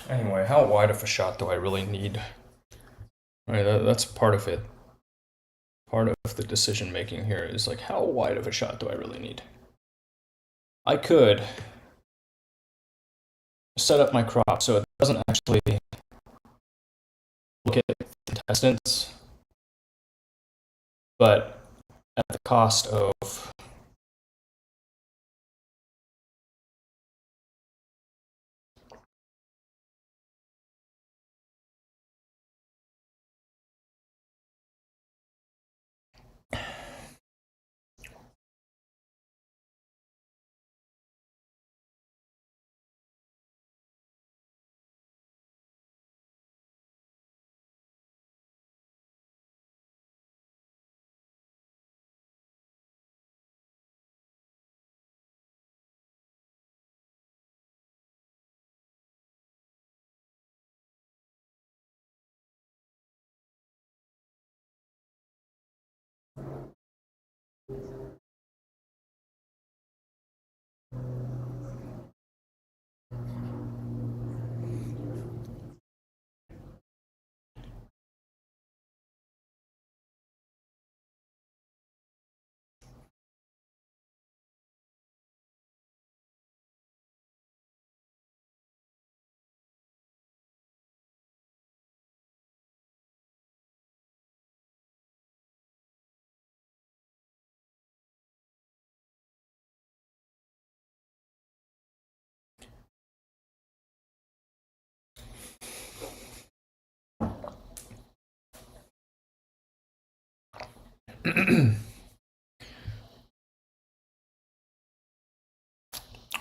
S1: Anyway, how wide of a shot do I really need? Right, that's part of it. Part of the decision making here is like, how wide of a shot do I really need? I could set up my crop so it doesn't actually look at contestants, but at the cost of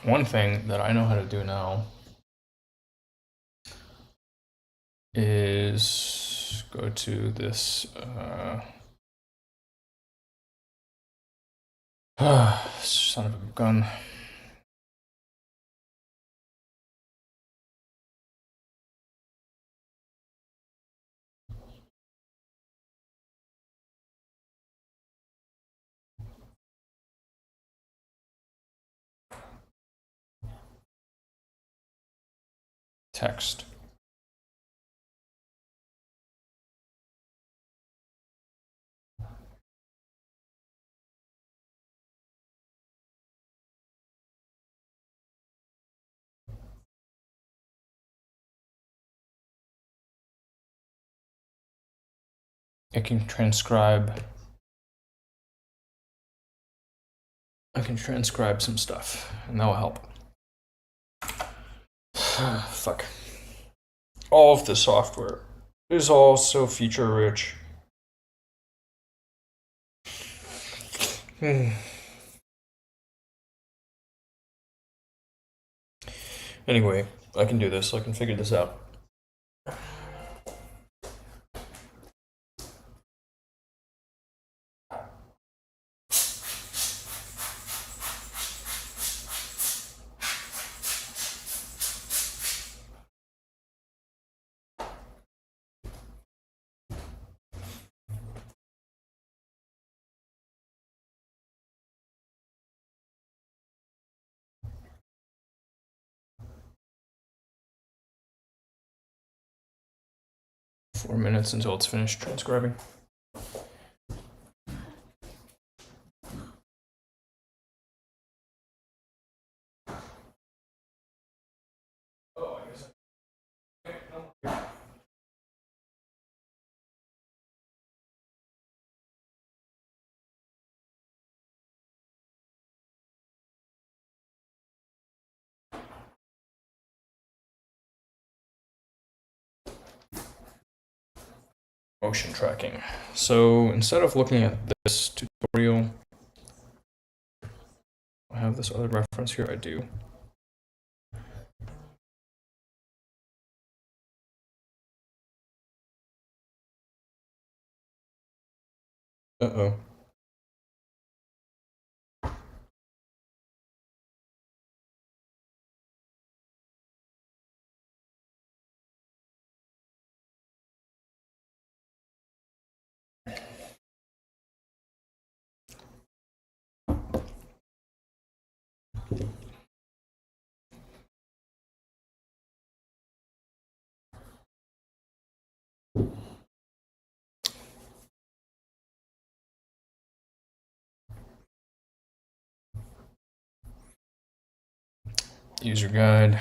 S1: one thing that I know how to do now is go to this son of a gun. Text. It can transcribe. I can transcribe some stuff, and that will help. Fuck. All of the software is all so feature rich. Anyway, I can do this. I can figure this out. Four minutes until it's finished transcribing. Motion tracking. So instead of looking at this tutorial, I have this other reference here. I do. Uh-oh. User guide.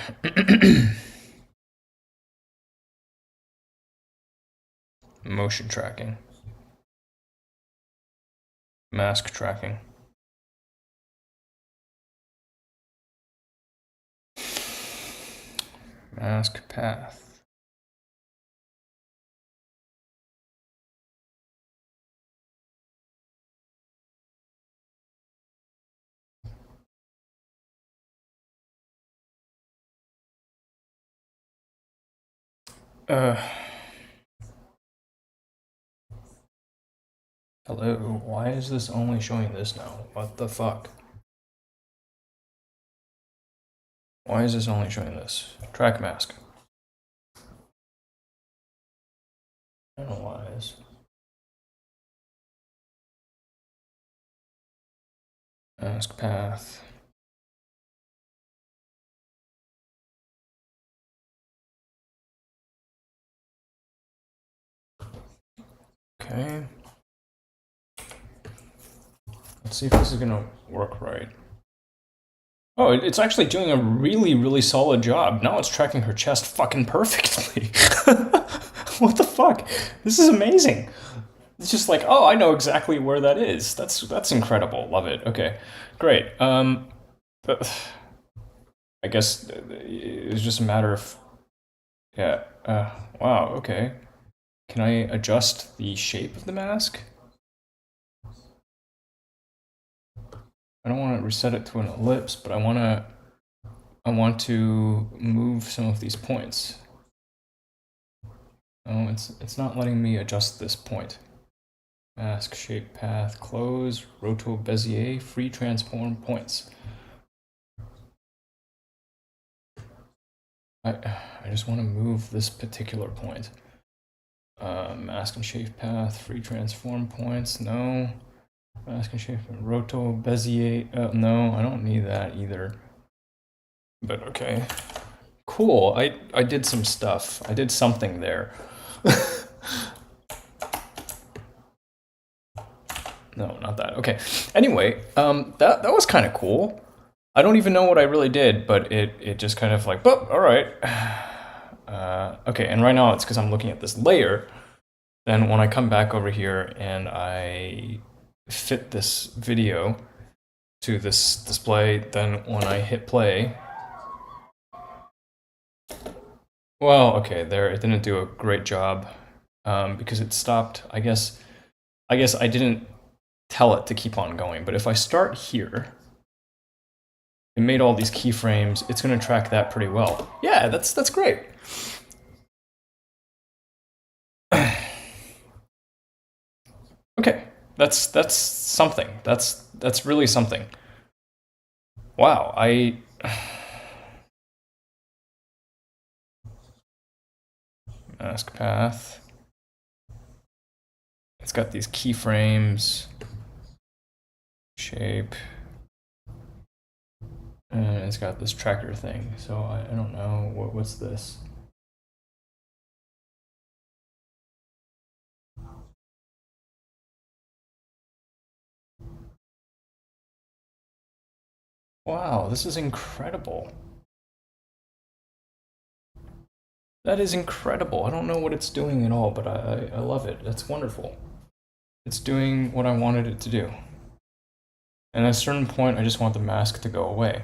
S1: Motion tracking. Mask tracking. Mask path. Hello, why is this only showing this now? What the fuck? Why is this only showing this? Track mask. I don't know why it is. Mask path. Okay. Let's see if this is gonna work right. Oh, it's actually doing a really, really solid job. Now it's tracking her chest fucking perfectly. What the fuck? This is amazing. It's just like, oh, I know exactly where that is. That's incredible. Love it. Okay, great. But I guess it's just a matter of, yeah. Wow. Okay. Can I adjust the shape of the mask? I don't want to reset it to an ellipse, but I want to move some of these points. Oh, it's not letting me adjust this point. Mask, shape, path, close, roto, Bezier, free transform points. I just want to move this particular point. Mask and shape path, free transform points, no. Mask and shape, roto, Bezier, no, I don't need that either. But okay. Cool, I did some stuff. I did something there. No, not that. Okay. Anyway, that was kind of cool. I don't even know what I really did, but it just kind of like, oh, all right. Okay, and right now it's because I'm looking at this layer. Then when I come back over here and I fit this video to this display, then when I hit play, well, okay, there it didn't do a great job because it stopped. I guess I didn't tell it to keep on going. But if I start here, it made all these keyframes. It's going to track that pretty well. Yeah, that's great. Okay, that's something. That's really something. Wow, mask path. It's got these keyframes, shape, and it's got this tracker thing. So I don't know what's this. Wow, this is incredible. That is incredible. I don't know what it's doing at all, but I love it. That's wonderful. It's doing what I wanted it to do. And at a certain point, I just want the mask to go away.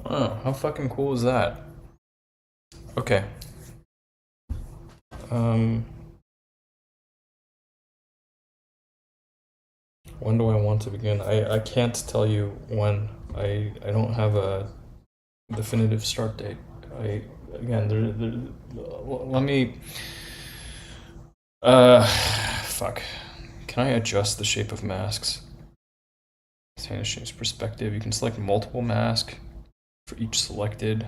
S1: Oh, how fucking cool is that? Okay. When do I want to begin? I can't tell you when. I don't have a definitive start date. Again, let me fuck. Can I adjust the shape of masks? Change shape's perspective. You can select multiple masks for each selected.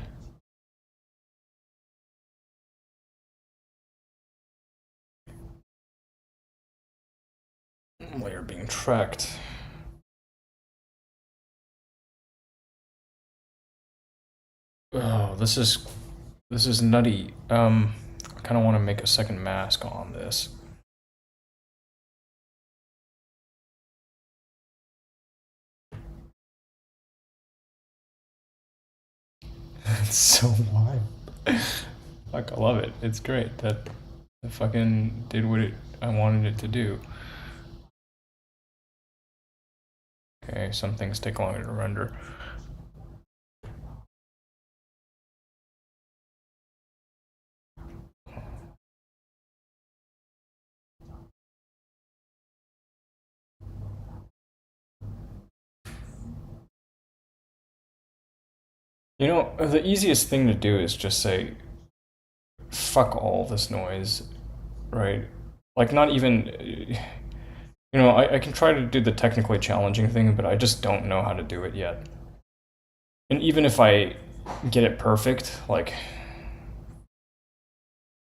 S1: Layer being tracked. Oh, this is nutty. I kind of want to make a second mask on this. It's so wild. Fuck, I love it. It's great. That fucking did what I wanted it to do. Okay, some things take longer to render. You know, the easiest thing to do is just say, fuck all this noise, right? Like, not even, you know, I can try to do the technically challenging thing, but I just don't know how to do it yet. And even if I get it perfect, like,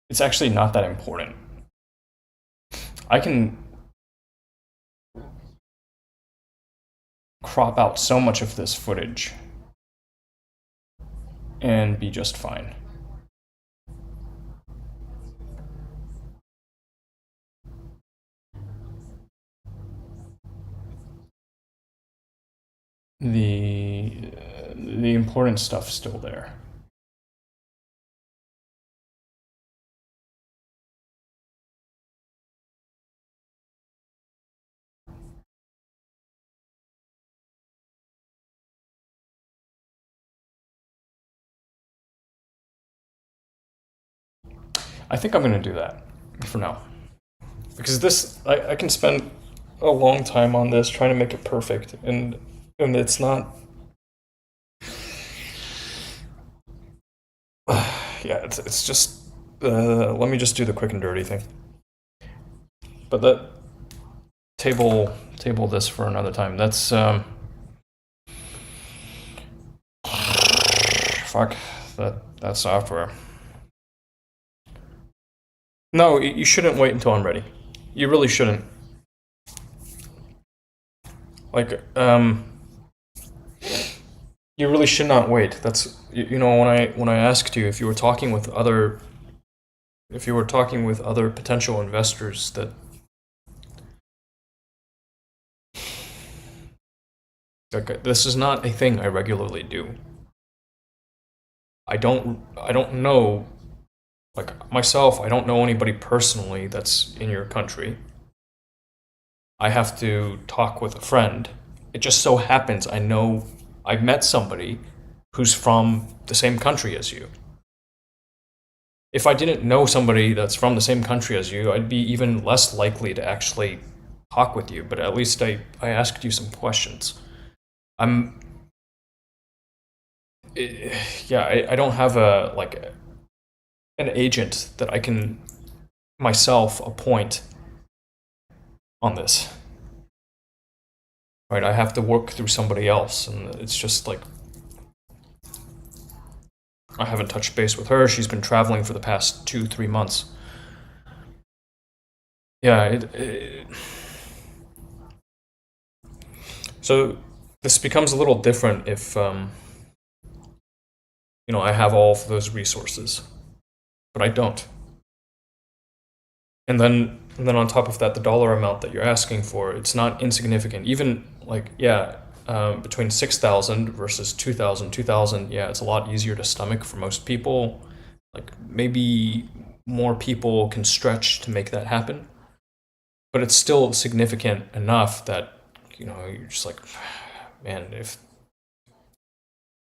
S1: it's actually not that important. I can crop out so much of this footage and be just fine. The important stuff's still there. I think I'm gonna do that for now. Because this, I can spend a long time on this trying to make it perfect, and it's not. Yeah, it's just. Let me just do the quick and dirty thing. But that table this for another time. That's fuck that software. No, you shouldn't wait until I'm ready. You really shouldn't. Like, you really should not wait. That's you know when I asked you if you were talking with other potential investors that like this is not a thing I regularly do. I don't know like myself, I don't know anybody personally that's in your country. I have to talk with a friend. It just so happens I've met somebody who's from the same country as you. If I didn't know somebody that's from the same country as you, I'd be even less likely to actually talk with you, but at least I asked you some questions. I'm yeah, I don't have an agent that I can myself appoint on this. Right, I have to work through somebody else, and it's just like I haven't touched base with her. She's been traveling for the past 2-3 months. Yeah, so this becomes a little different if I have all of those resources, but I don't. And then on top of that, the dollar amount that you're asking for, it's not insignificant. Even like between 6,000 versus 2,000, 2,000, yeah, it's a lot easier to stomach for most people. Like maybe more people can stretch to make that happen, but it's still significant enough that you're just like, man, if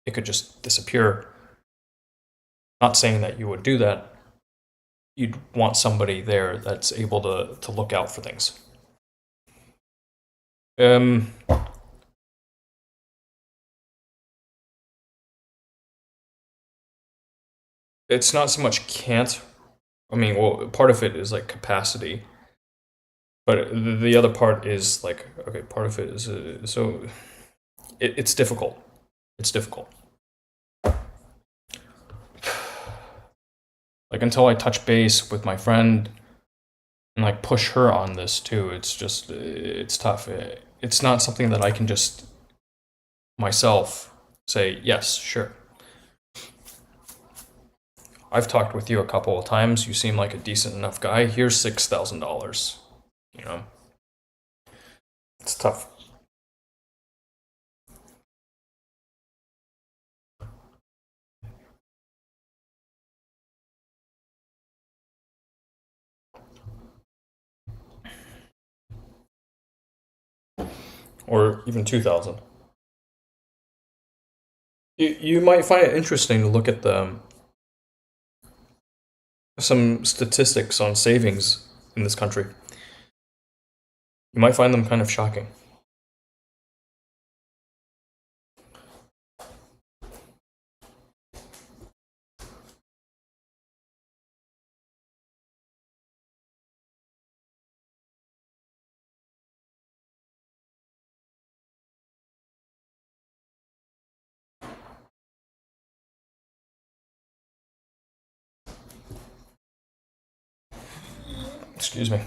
S1: it could just disappear. Not saying that you would do that. You'd want somebody there that's able to look out for things. It's not so much can't. I mean, well, part of it is like capacity, but the other part is like, okay, part of it is so it's difficult. It's difficult. Like until I touch base with my friend and like push her on this too, it's tough. It's not something that I can just myself say yes, sure. I've talked with you a couple of times. You seem like a decent enough guy. Here's $6,000. It's tough. Or even 2,000. You might find it interesting to look at some statistics on savings in this country. You might find them kind of shocking. Excuse me.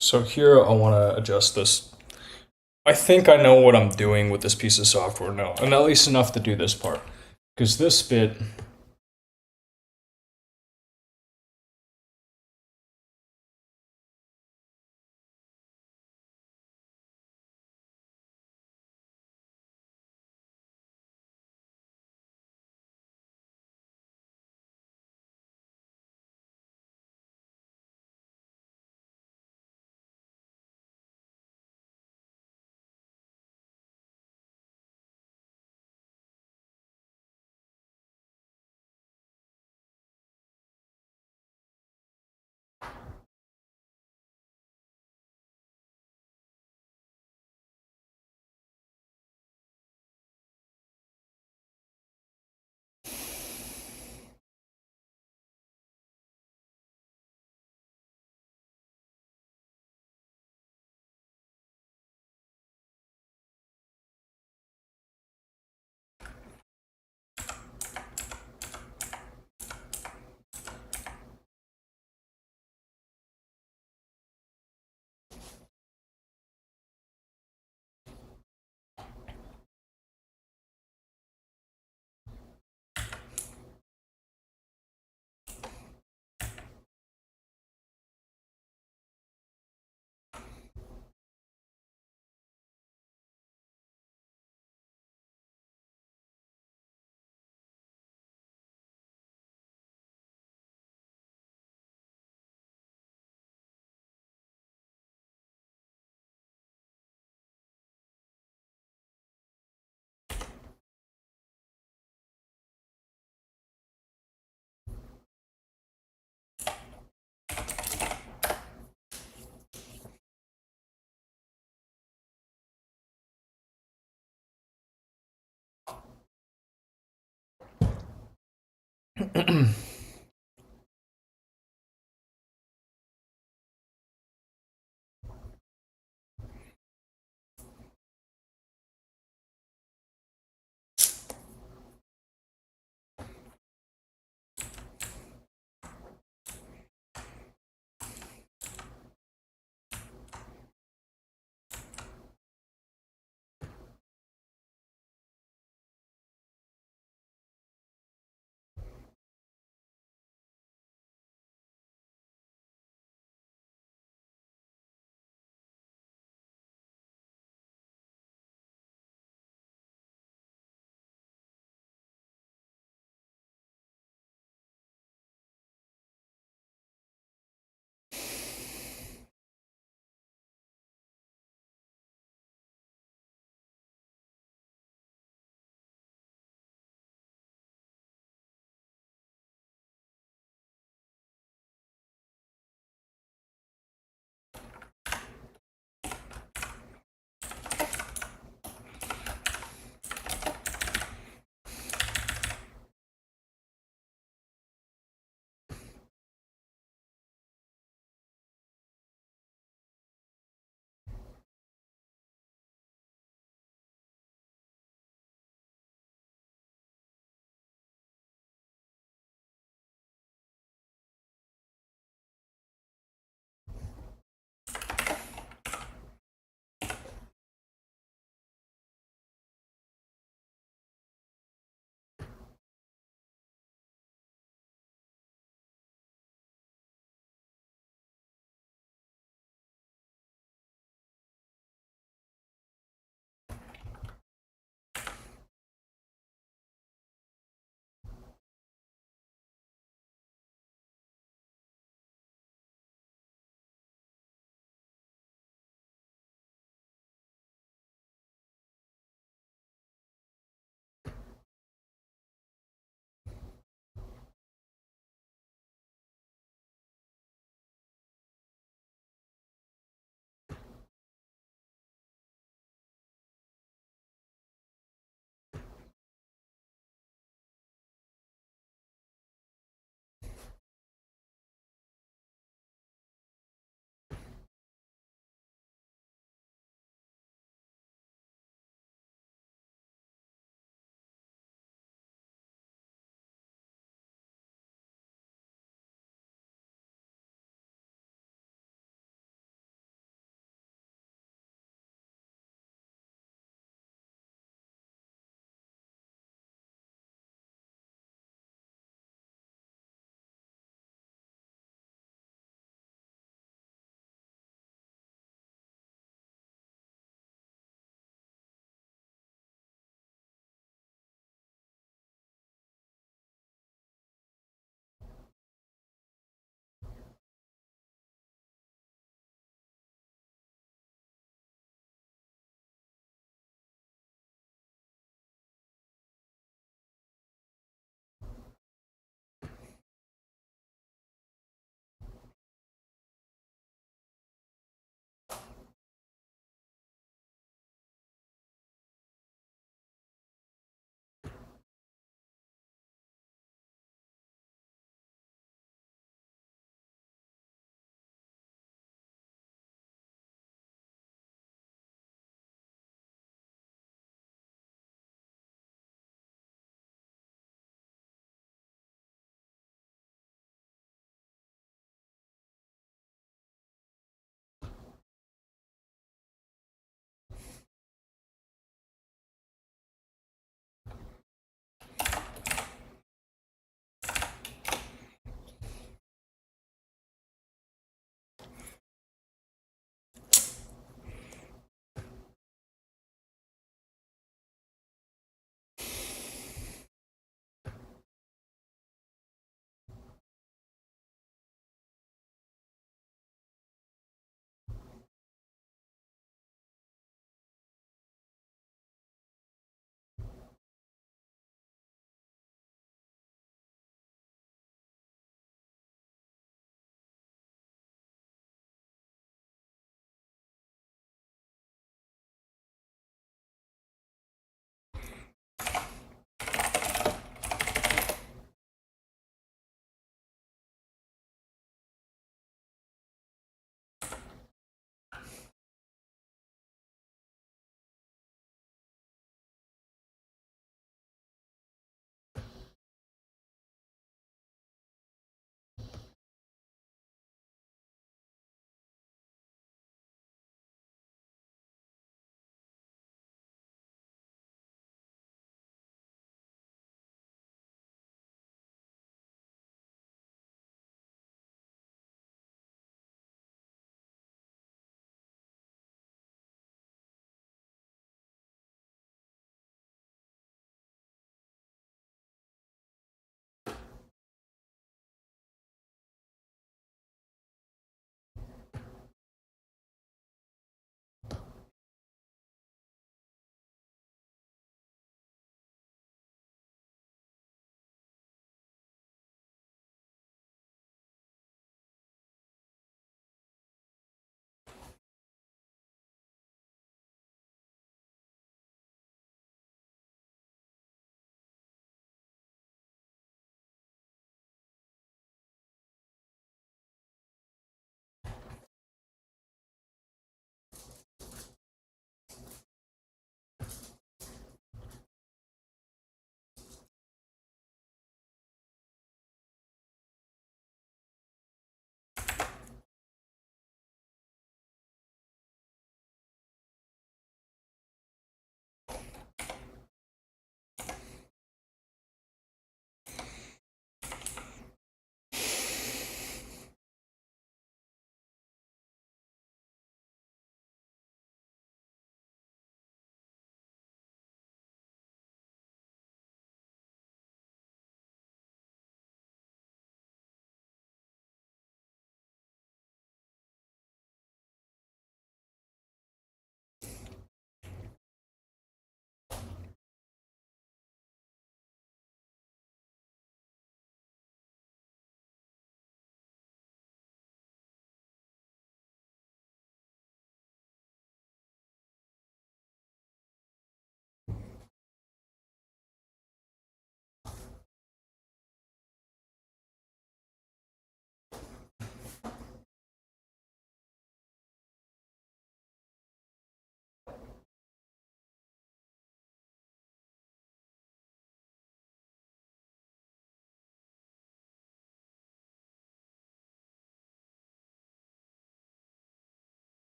S1: So here I want to adjust this. I think I know what I'm doing with this piece of software now, and at least enough to do this part. Because this bit,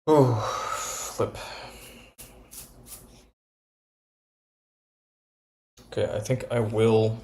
S1: Oh, flip. Okay, I think I will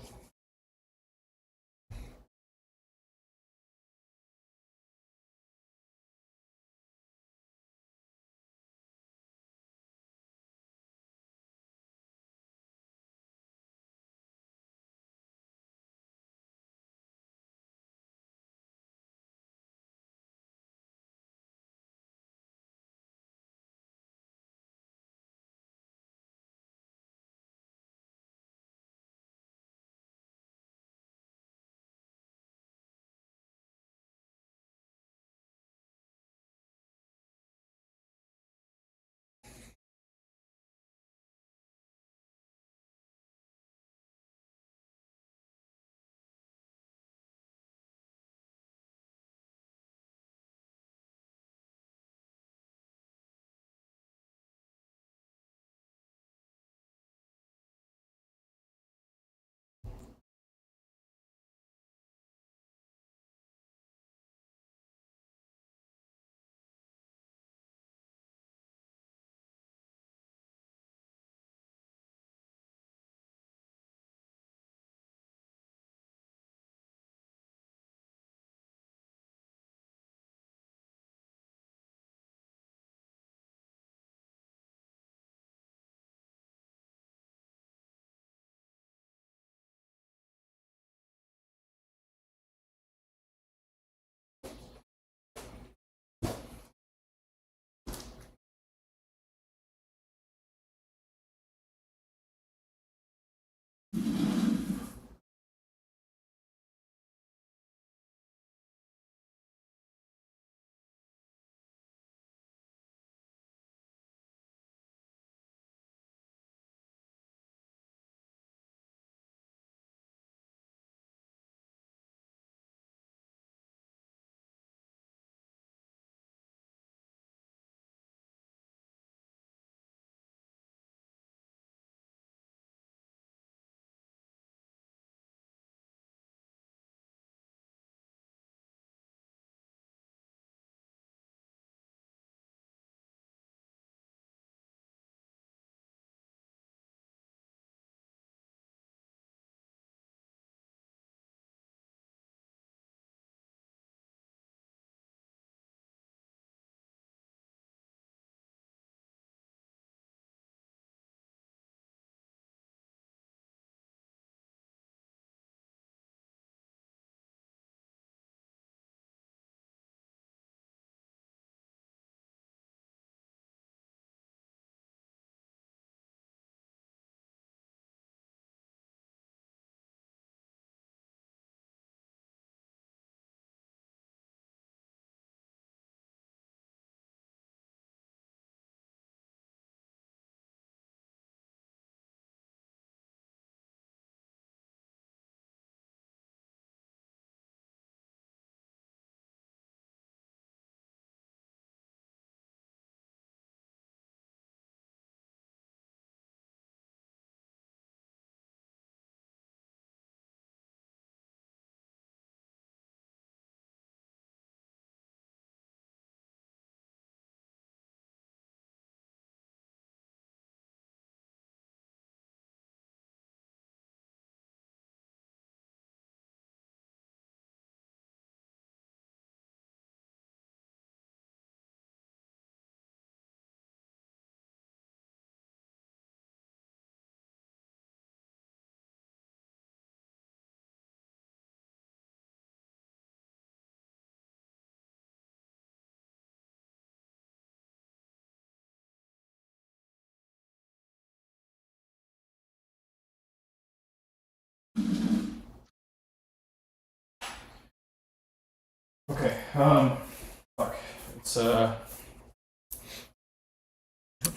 S1: Fuck. It's I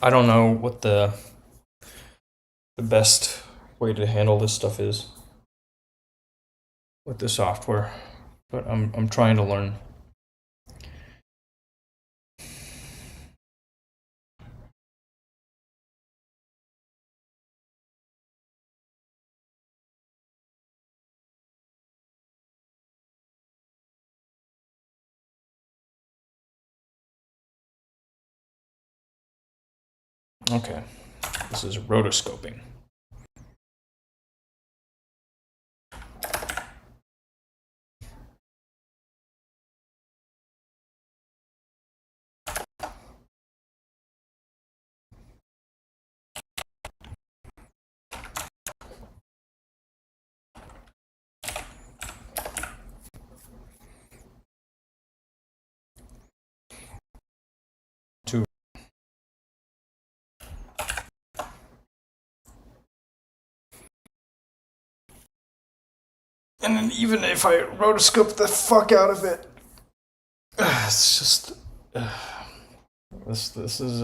S1: don't know what the best way to handle this stuff is with the software, but I'm trying to learn. Okay, this is rotoscoping. Two. And then even if I rotoscope the fuck out of it, it's just this is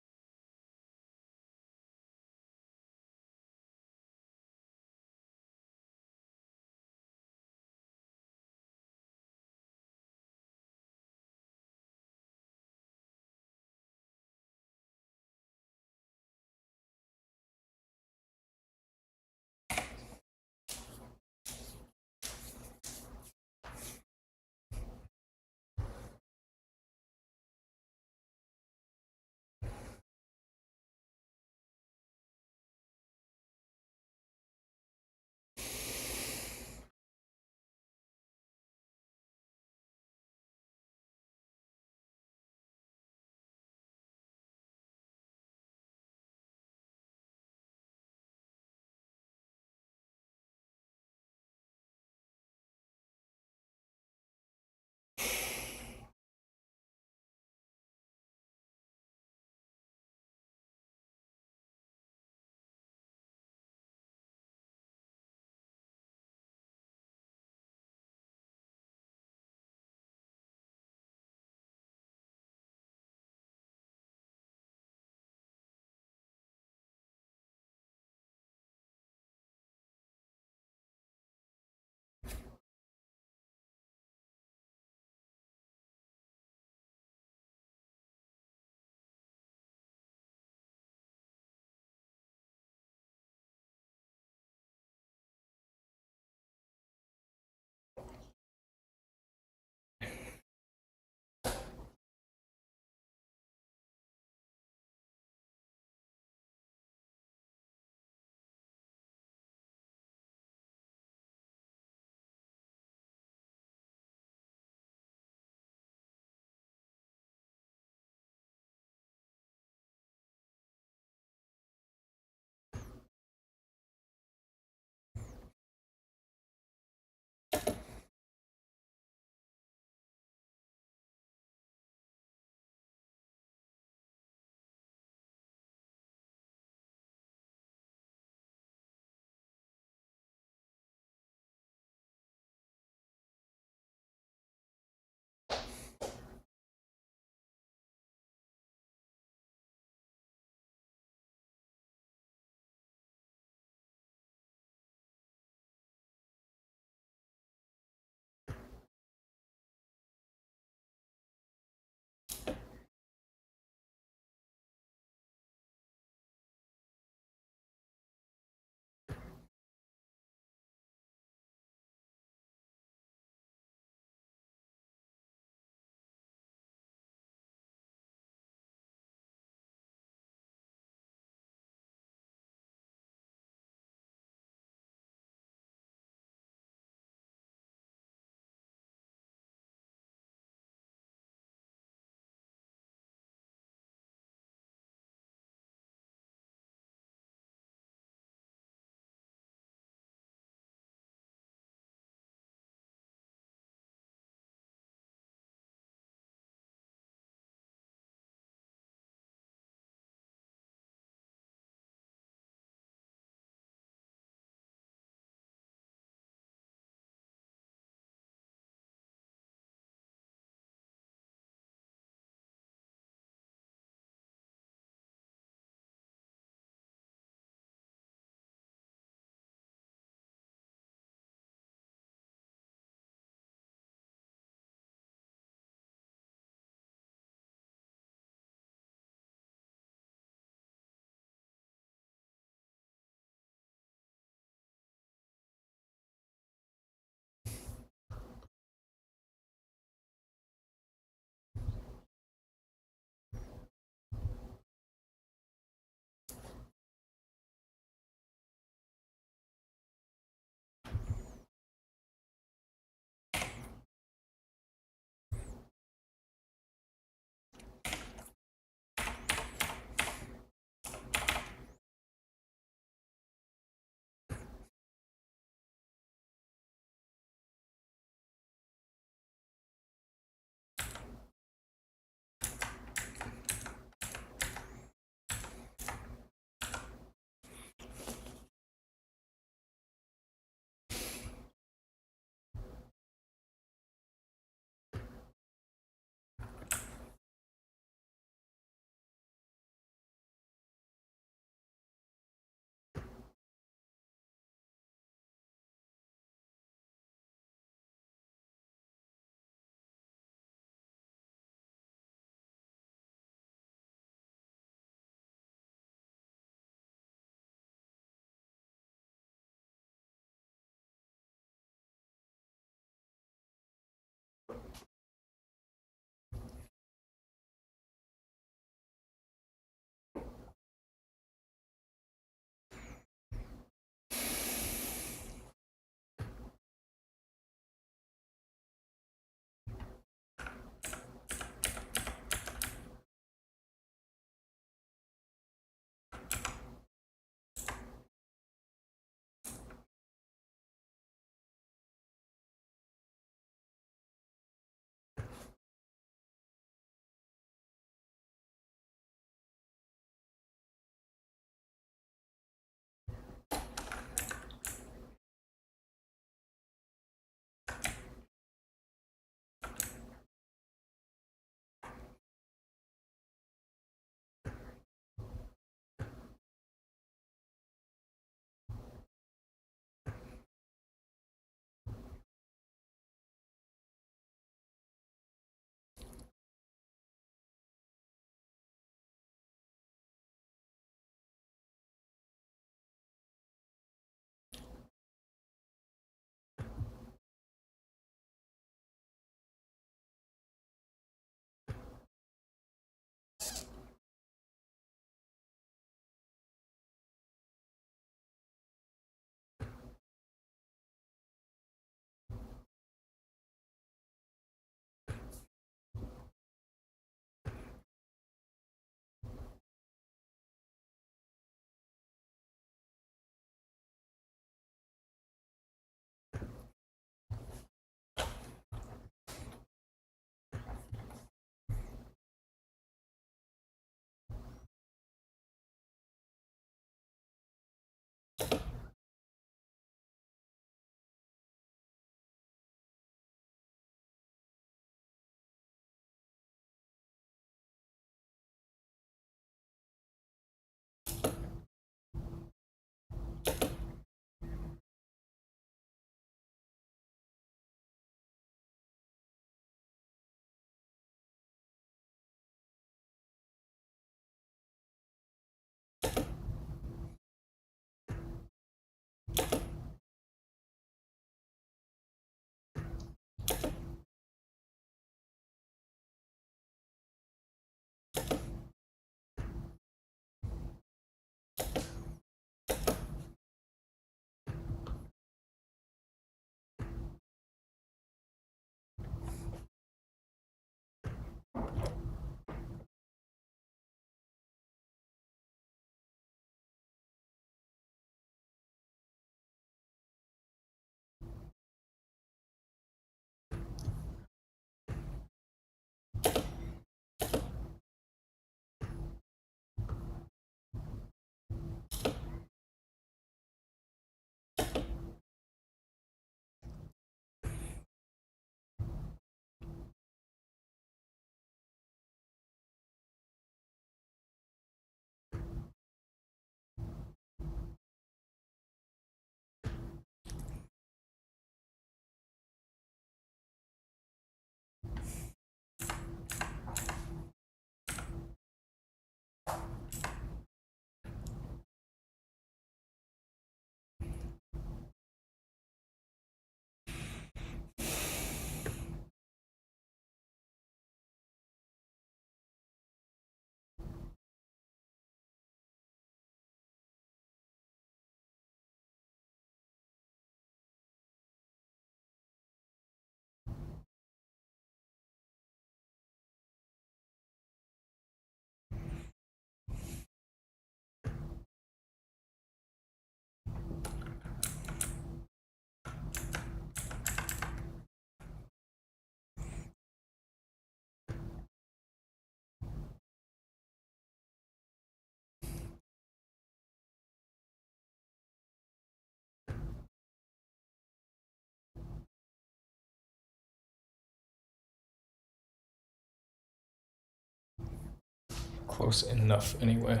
S1: close enough anyway.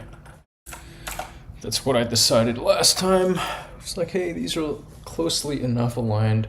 S1: That's what I decided last time. It's like, hey, these are closely enough aligned.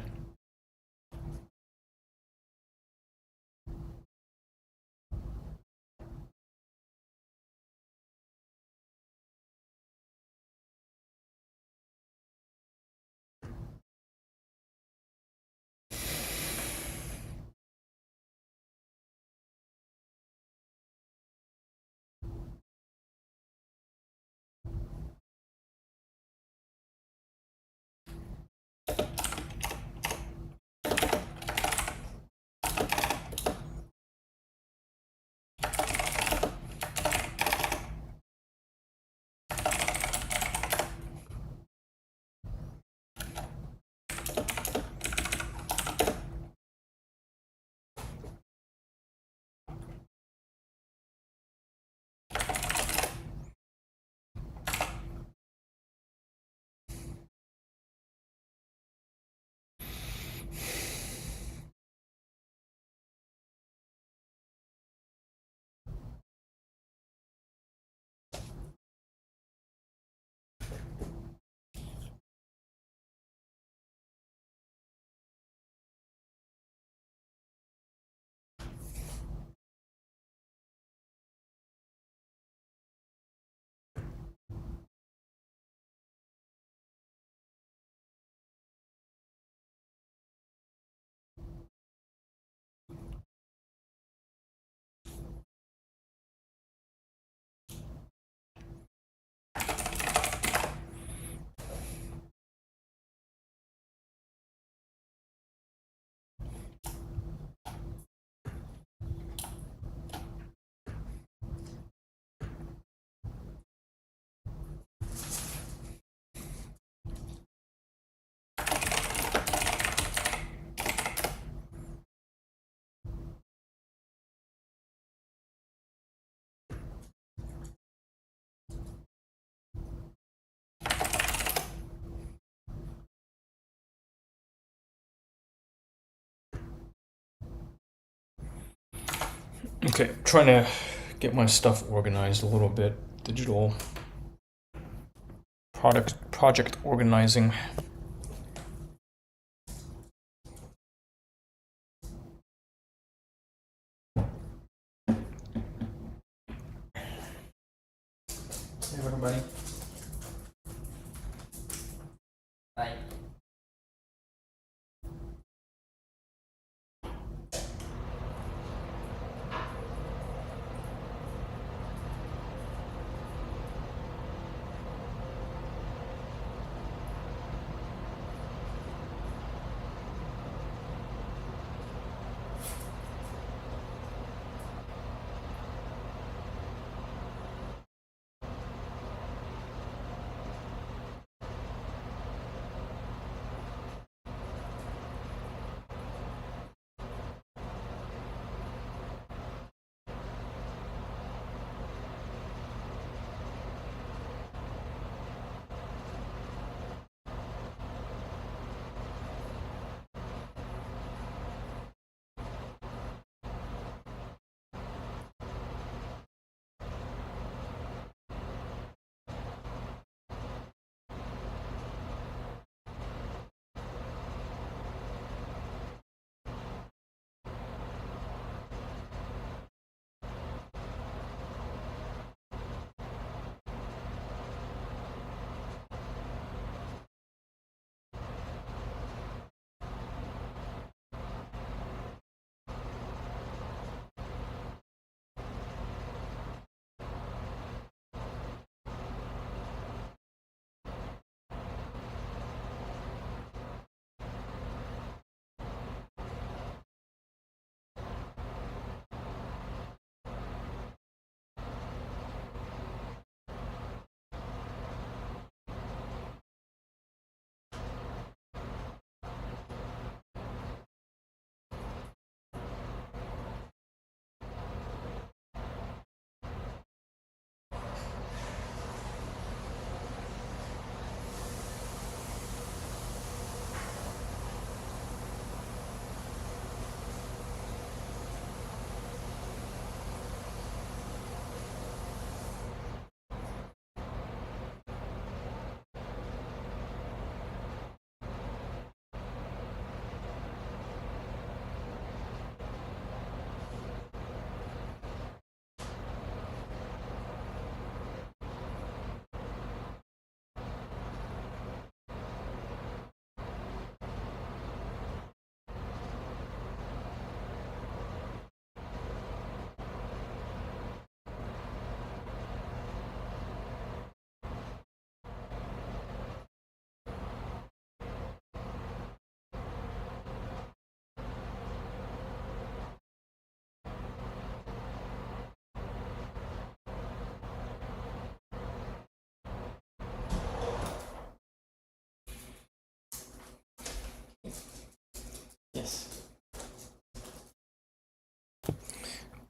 S1: Okay, trying to get my stuff organized a little bit. Digital project organizing.
S3: Hey, everybody. Bye.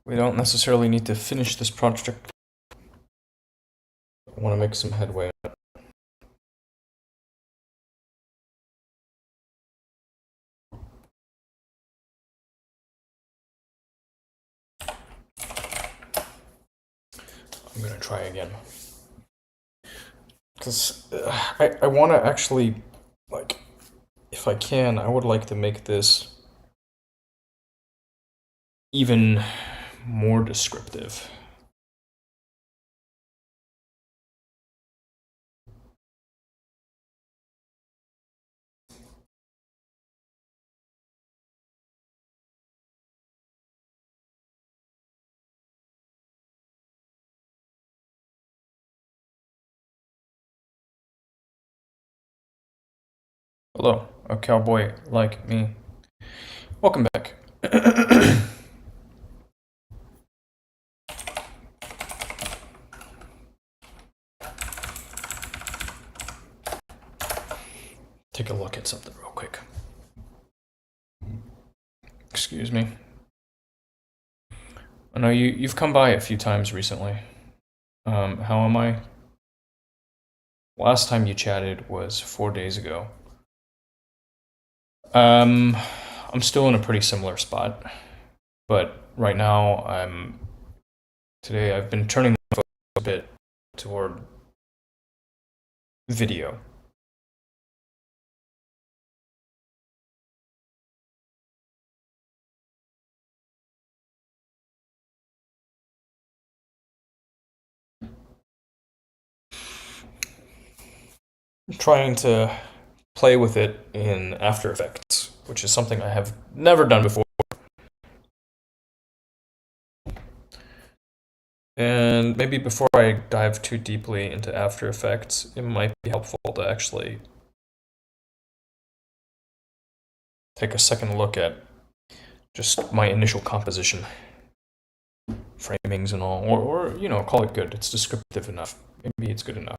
S1: We don't necessarily need to finish this project. I want to make some headway. I'm gonna try again. Because I want to actually, like, if I can, I would like to make this even more descriptive. Hello, a cowboy like me. Welcome back. Take a look at something real quick. Excuse me. I know you've come by a few times recently. How am I? Last time you chatted was 4 days ago. I'm still in a pretty similar spot, but right now today I've been turning my focus a bit toward video. I'm trying to play with it in After Effects, which is something I have never done before. And maybe before I dive too deeply into After Effects, it might be helpful to actually take a second look at just my initial composition, framings and all, or you know, call it good. It's descriptive enough. Maybe it's good enough.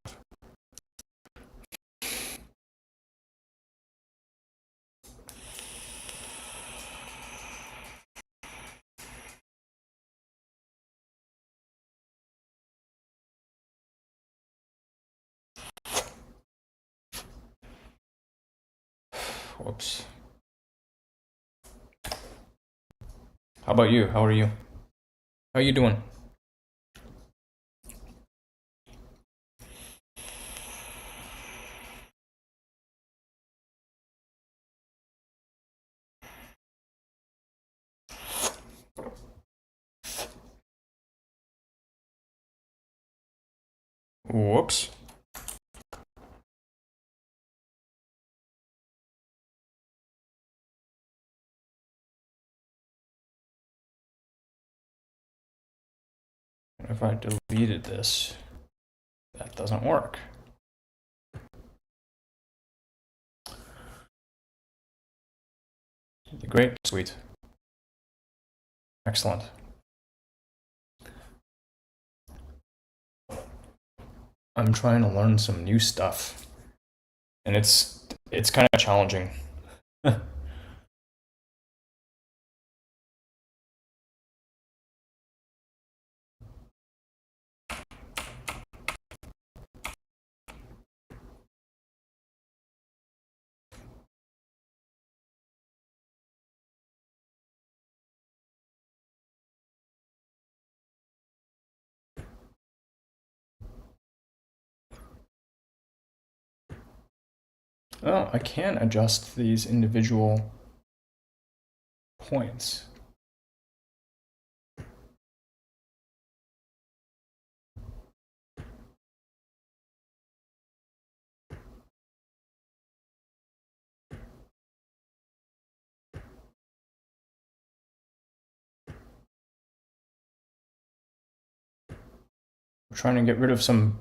S1: Whoops. How about you? How are you? How you doing? Whoops. If I deleted this, that doesn't work. Great, sweet. Excellent. I'm trying to learn some new stuff, and it's kind of challenging. Oh, I can adjust these individual points. We're trying to get rid of some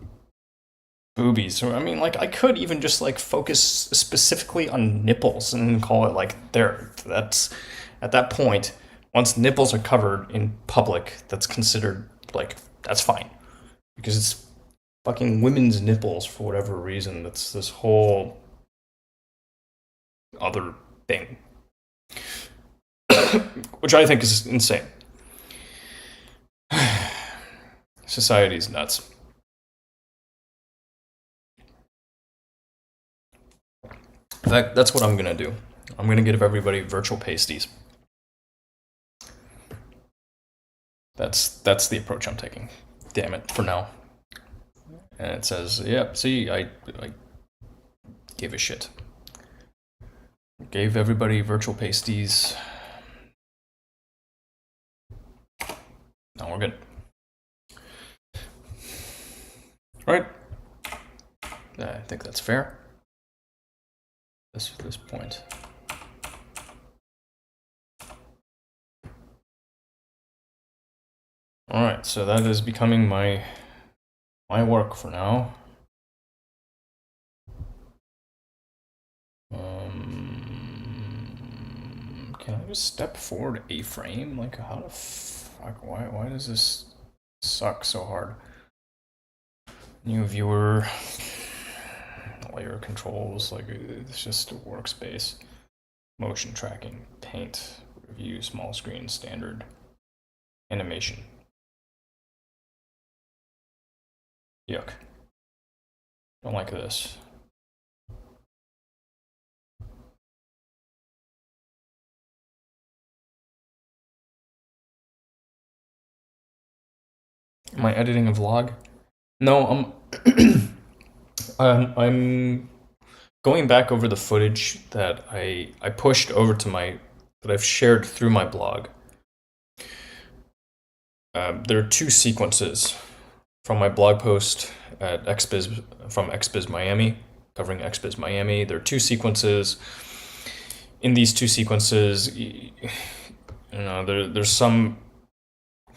S1: boobies. So I mean, like, I could even just like focus specifically on nipples and call it like there. That's at that point. Once nipples are covered in public, that's considered like that's fine because it's fucking women's nipples for whatever reason. That's this whole other thing, which I think is insane. Society's nuts. In fact, that's what I'm gonna do. I'm gonna give everybody virtual pasties. That's the approach I'm taking. Damn it, for now. And it says, yep, see, I gave a shit. Gave everybody virtual pasties. Now we're good. Right? I think that's fair. This point. Alright, so that is becoming my work for now. Can I just step forward a frame? Like, how the fuck? Why does this suck so hard? New viewer, layer controls, like it's just a workspace. Motion tracking, paint, review, small screen, standard, animation. Yuck. Don't like this. Am I editing a vlog? No, I'm going back over the footage that I pushed over to that I've shared through my blog. There are two sequences from my blog post at from XBiz Miami, covering XBiz Miami. There are two sequences. In these two sequences, you know, there's some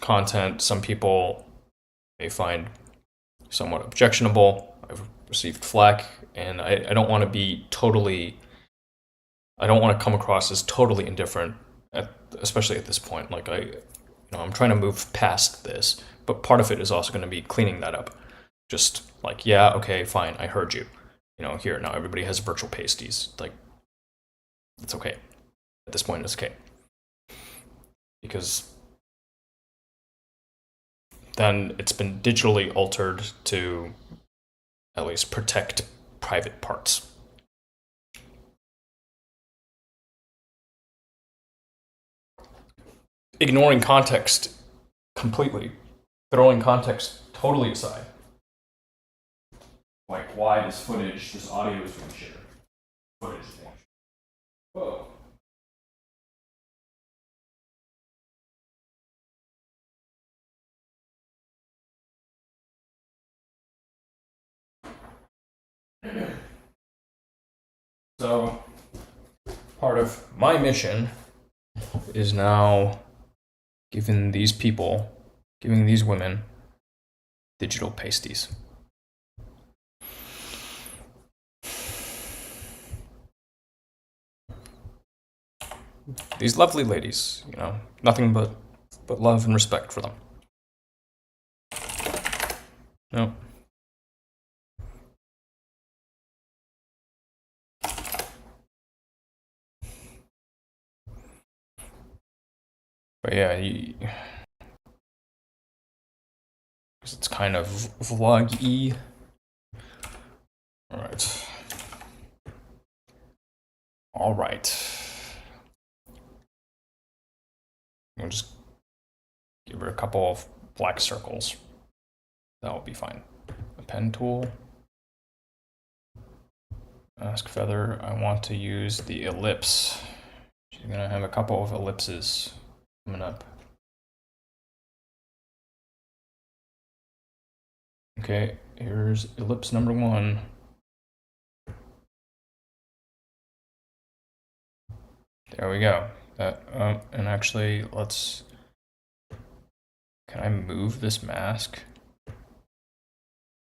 S1: content some people may find somewhat objectionable. I've received flack, and I don't want to be totally. I don't want to come across as totally indifferent, especially at this point. Like I'm trying to move past this, but part of it is also going to be cleaning that up. Just like, yeah, okay, fine, I heard you. You know, here now everybody has virtual pasties. Like, it's okay. At this point, it's okay, because then it's been digitally altered to at least protect private parts. Ignoring context completely, throwing context totally aside. Like why this audio is being shared. Footage is being shared. Whoa. So, part of my mission is now giving these women, digital pasties. These lovely ladies, you know, nothing but love and respect for them. No. But yeah, because it's kind of vlog-y. All right. We'll just give her a couple of black circles. That will be fine. A pen tool. Mask feather. I want to use the ellipse. She's gonna have a couple of ellipses coming up. Okay, here's ellipse number 1. There we go. And actually, can I move this mask?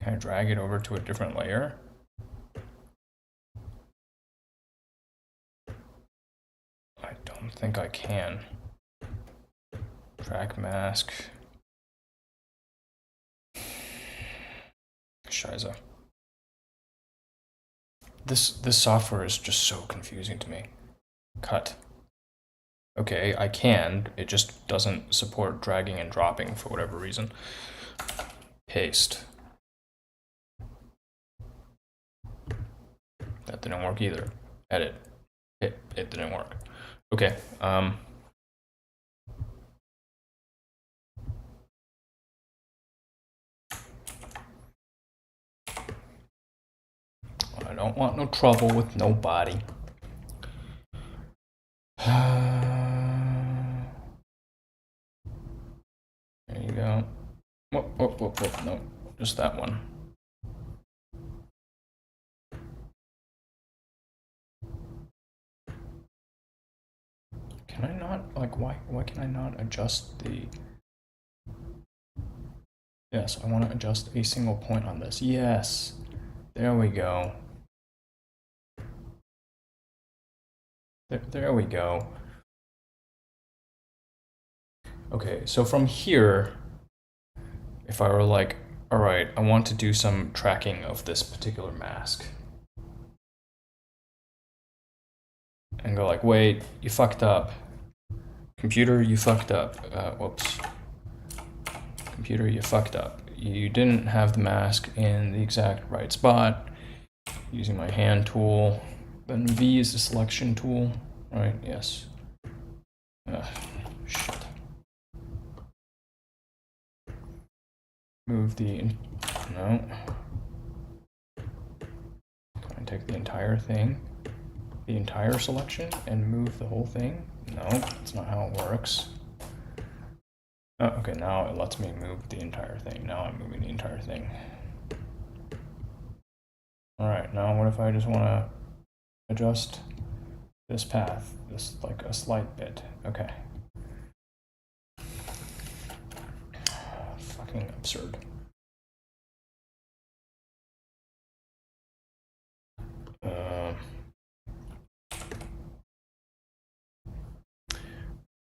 S1: Can I drag it over to a different layer? I don't think I can. Track mask. Shiza. This software is just so confusing to me. Cut. Okay, I can. It just doesn't support dragging and dropping for whatever reason. Paste. That didn't work either. Edit. It didn't work. Okay. I don't want no trouble with nobody. There you go. Whoop, whoop, whoop, whoop. No, just that one. Can I not, like, why can I not adjust the... Yes, I want to adjust a single point on this. Yes, there we go. There we go. Okay, so from here, if I were like, all right, I want to do some tracking of this particular mask. And go like, wait, you fucked up. Computer, you fucked up. Whoops. Computer, you fucked up. You didn't have the mask in the exact right spot. Using my hand tool. Then V is the selection tool, right? Yes. Shit. Move the, no. Can I take the entire thing? The entire selection and move the whole thing? No, that's not how it works. Oh, okay, now it lets me move the entire thing. Now I'm moving the entire thing. All right, now what if I just want to adjust this path, this like a slight bit? Okay. Fucking absurd.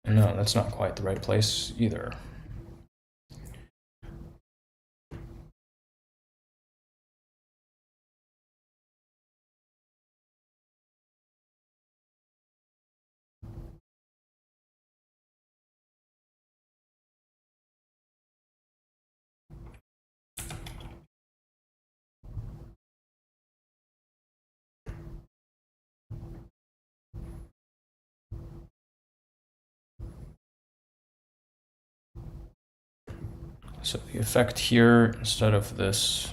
S1: No, that's not quite the right place either. So the effect here, instead of this,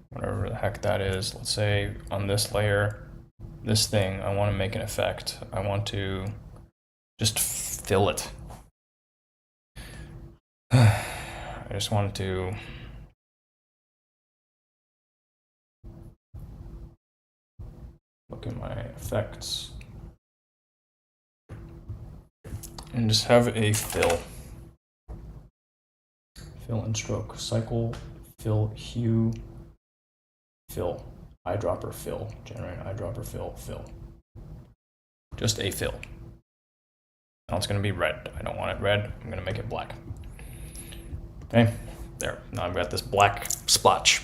S1: whatever the heck that is, let's say on this layer, this thing, I want to make an effect. I want to just fill it. I just wanted to look at my effects and just have a fill. Fill and stroke, cycle, fill, hue, fill, eyedropper, fill, generate eyedropper, fill, fill. Just a fill. Now it's gonna be red. I don't want it red, I'm gonna make it black. Okay, there, now I've got this black splotch.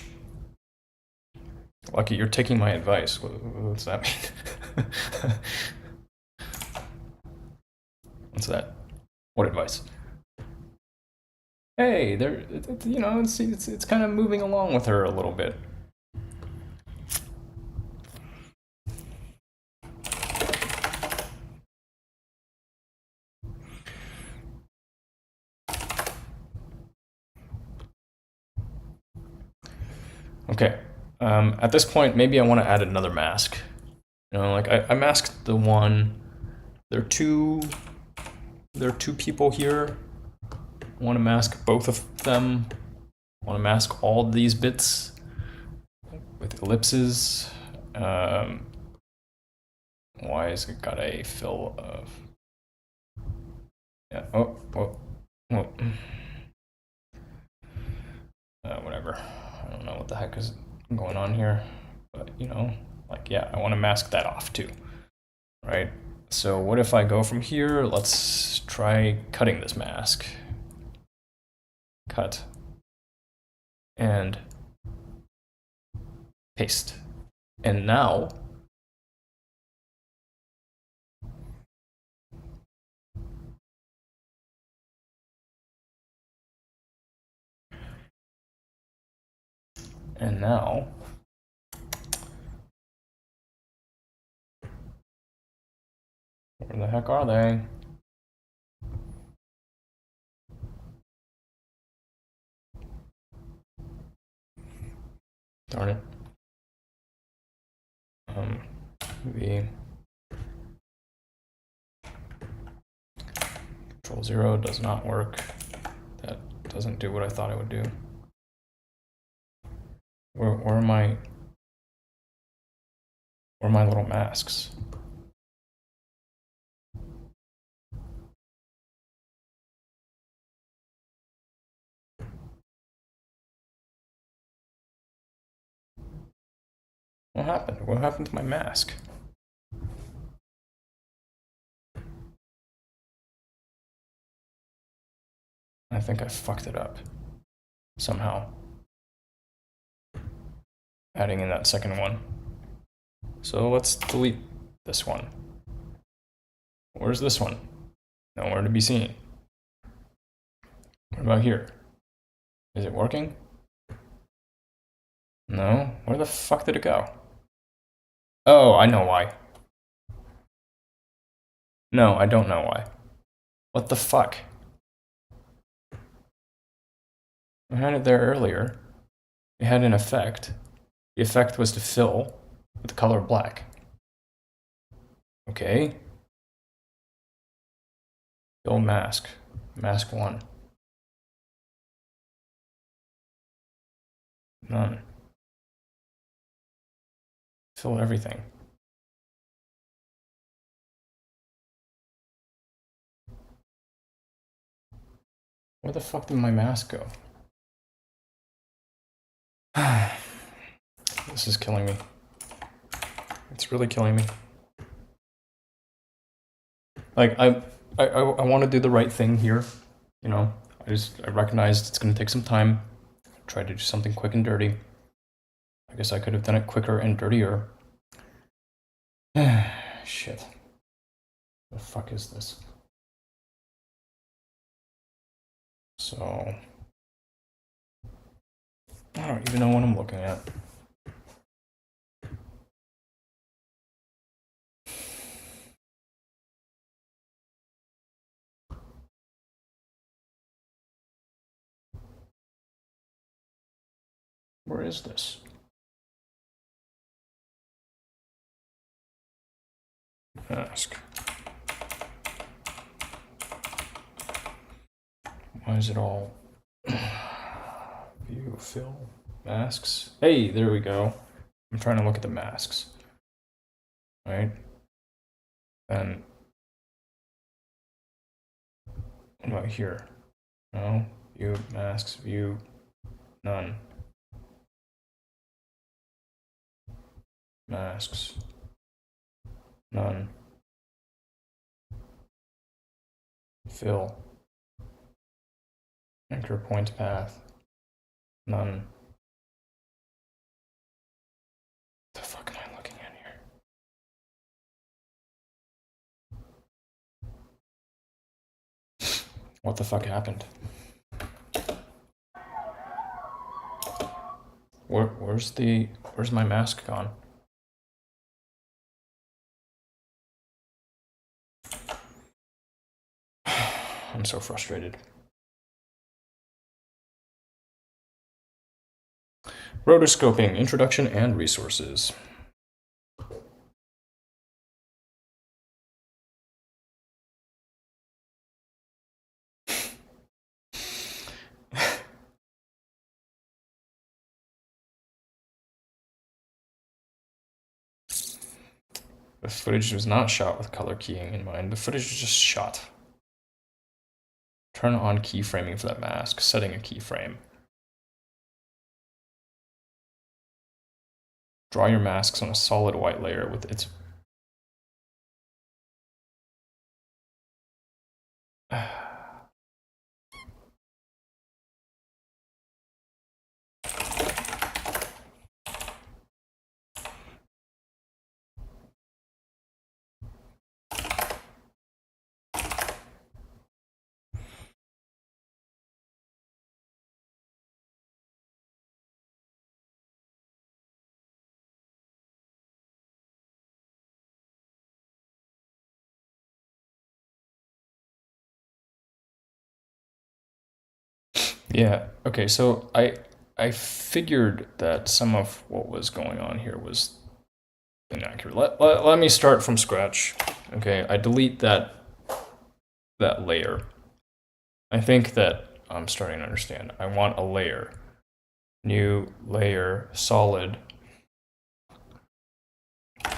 S1: Lucky, you're taking my advice. What's that mean? What's that? What advice? Hey, there, you know, it's kind of moving along with her a little bit. Okay, at this point, maybe I want to add another mask. You know, like I masked the one. There are two people here. I want to mask both of them. I want to mask all these bits with ellipses. Why has it got a fill of? Yeah. Oh. Whatever. I don't know what the heck is going on here, but you know, like, yeah, I want to mask that off too, right? So what if I go from here? Let's try cutting this mask. Cut. And paste. And now And now, where the heck are they? Darn it. V Control 0 does not work. That doesn't do what I thought it would do. Where are my little masks? What happened? What happened to my mask? I think I fucked it up somehow. Adding in that second one. So let's delete this one. Where's this one? Nowhere to be seen. What about here? Is it working? No? Where the fuck did it go? Oh, I know why. No, I don't know why. What the fuck? I had it there earlier. It had an effect. The effect was to fill with the color black. Okay. Fill mask. Mask 1. None. Fill everything. Where the fuck did my mask go? This is killing me. It's really killing me. Like, I want to do the right thing here. You know, I recognized it's going to take some time. Try to do something quick and dirty. I guess I could have done it quicker and dirtier. Shit. The fuck is this? So, I don't even know what I'm looking at. Where is this? Mask. Why is it all view, fill, masks? Hey, there we go. I'm trying to look at the masks. Right? And what about here? No, view, masks, view, none. Masks, none. Fill. Anchor point path, none. What the fuck am I looking at here? What the fuck happened? Where's my mask gone? I'm so frustrated. Rotoscoping, introduction and resources. The footage was not shot with color keying in mind. The footage was just shot. Turn on keyframing for that mask. Setting a keyframe. Draw your masks on a solid white layer with its Yeah. Okay. So I figured that some of what was going on here was inaccurate. Let me start from scratch. Okay. I delete that layer. I think that I'm starting to understand. I want a layer. New layer, solid,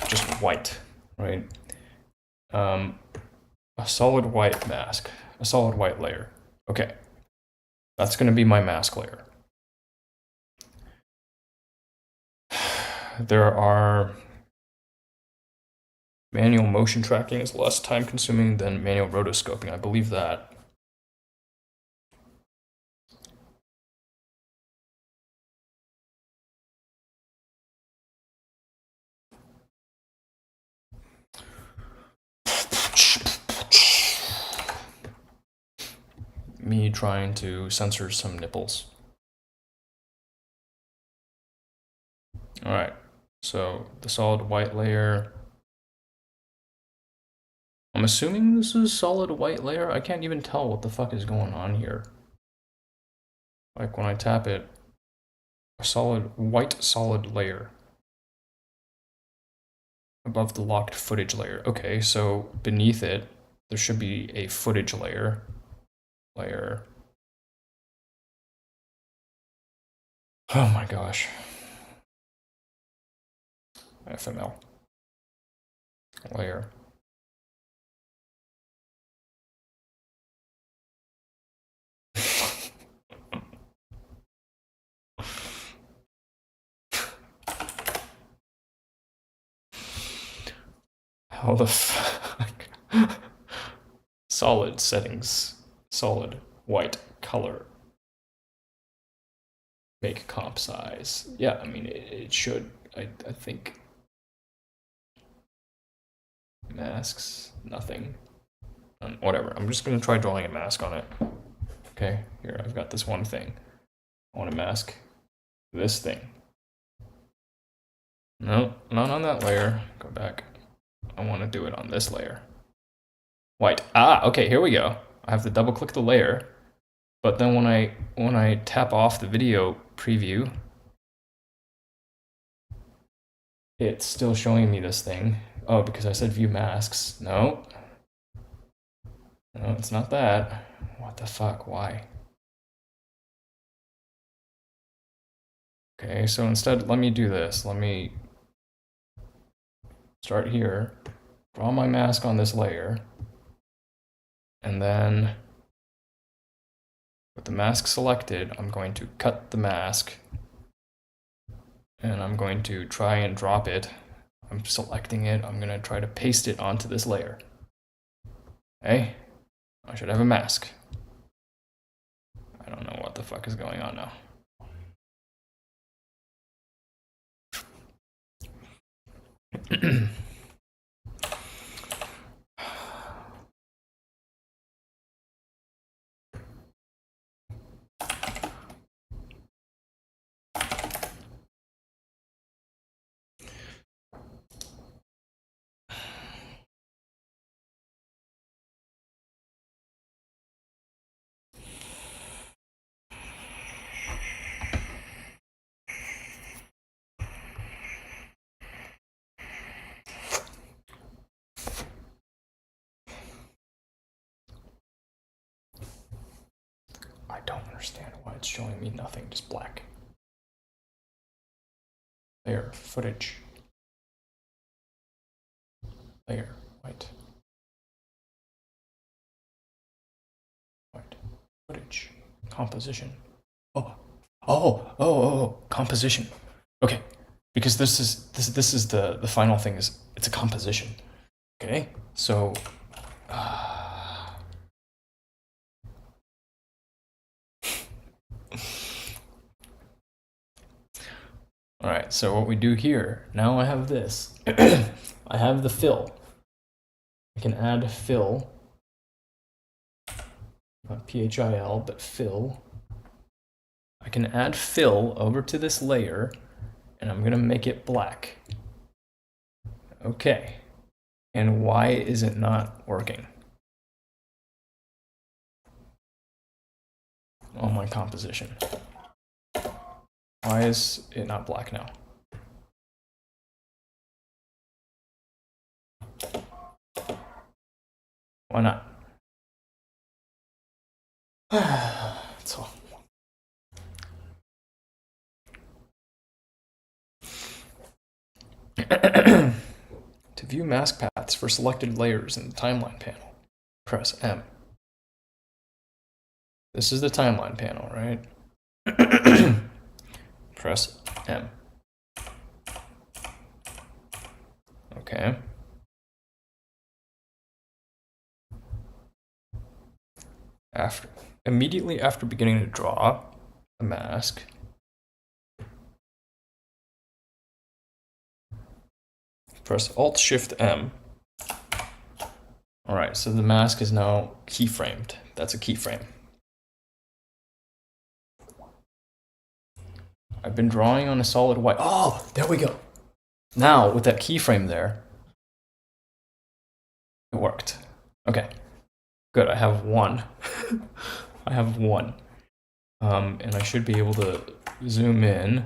S1: just white, right? A solid white mask, a solid white layer. Okay, that's going to be my mask layer. There are manual motion tracking is less time consuming than manual rotoscoping. I believe that. Me trying to censor some nipples. All right, so the solid white layer. I'm assuming this is solid white layer. I can't even tell what the fuck is going on here. Like when I tap it, a solid white solid layer above the locked footage layer. Okay, so beneath it, there should be a footage layer. Oh my gosh. FML. Layer. How the fuck? Solid settings. Solid white color. Make comp size. Yeah, I mean, it should. I think. Masks. Nothing. Whatever. I'm just going to try drawing a mask on it. Okay, here, I've got this one thing. I want to mask this thing. No, not on that layer. Go back. I want to do it on this layer. White. Ah, okay, here we go. I have to double click the layer. But then when I tap off the video preview, it's still showing me this thing. Oh, because I said view masks. No. No, it's not that. What the fuck? Why? Okay, so instead, let me do this. Let me start here, draw my mask on this layer, and then with the mask selected, I'm going to cut the mask, and I'm going to try and drop it. I'm selecting it. I'm going to try to paste it onto this layer. Okay, I should have a mask. I don't know what the fuck is going on now. I don't understand why it's showing me nothing, just black. Layer, footage. Layer, white. White. Footage. Composition. Oh, composition. Okay. Because this is the final thing is it's a composition. Okay? So all right, so what we do here, now I have this. I have the fill. I can add fill. Not PHIL, but fill. I can add fill over to this layer, and I'm gonna make it black. Okay. And why is it not working? on my composition. Why is it not black now? Why not? That's all. To view mask paths for selected layers in the timeline panel, press M. This is the timeline panel, right? Press M. Okay. Immediately after beginning to draw a mask, press Alt-Shift-M. All right, so the mask is now keyframed. That's a keyframe. I've been drawing on a solid white. Oh, there we go. Now, with that keyframe there, it worked. Okay, good. I have one. I have one. And I should be able to zoom in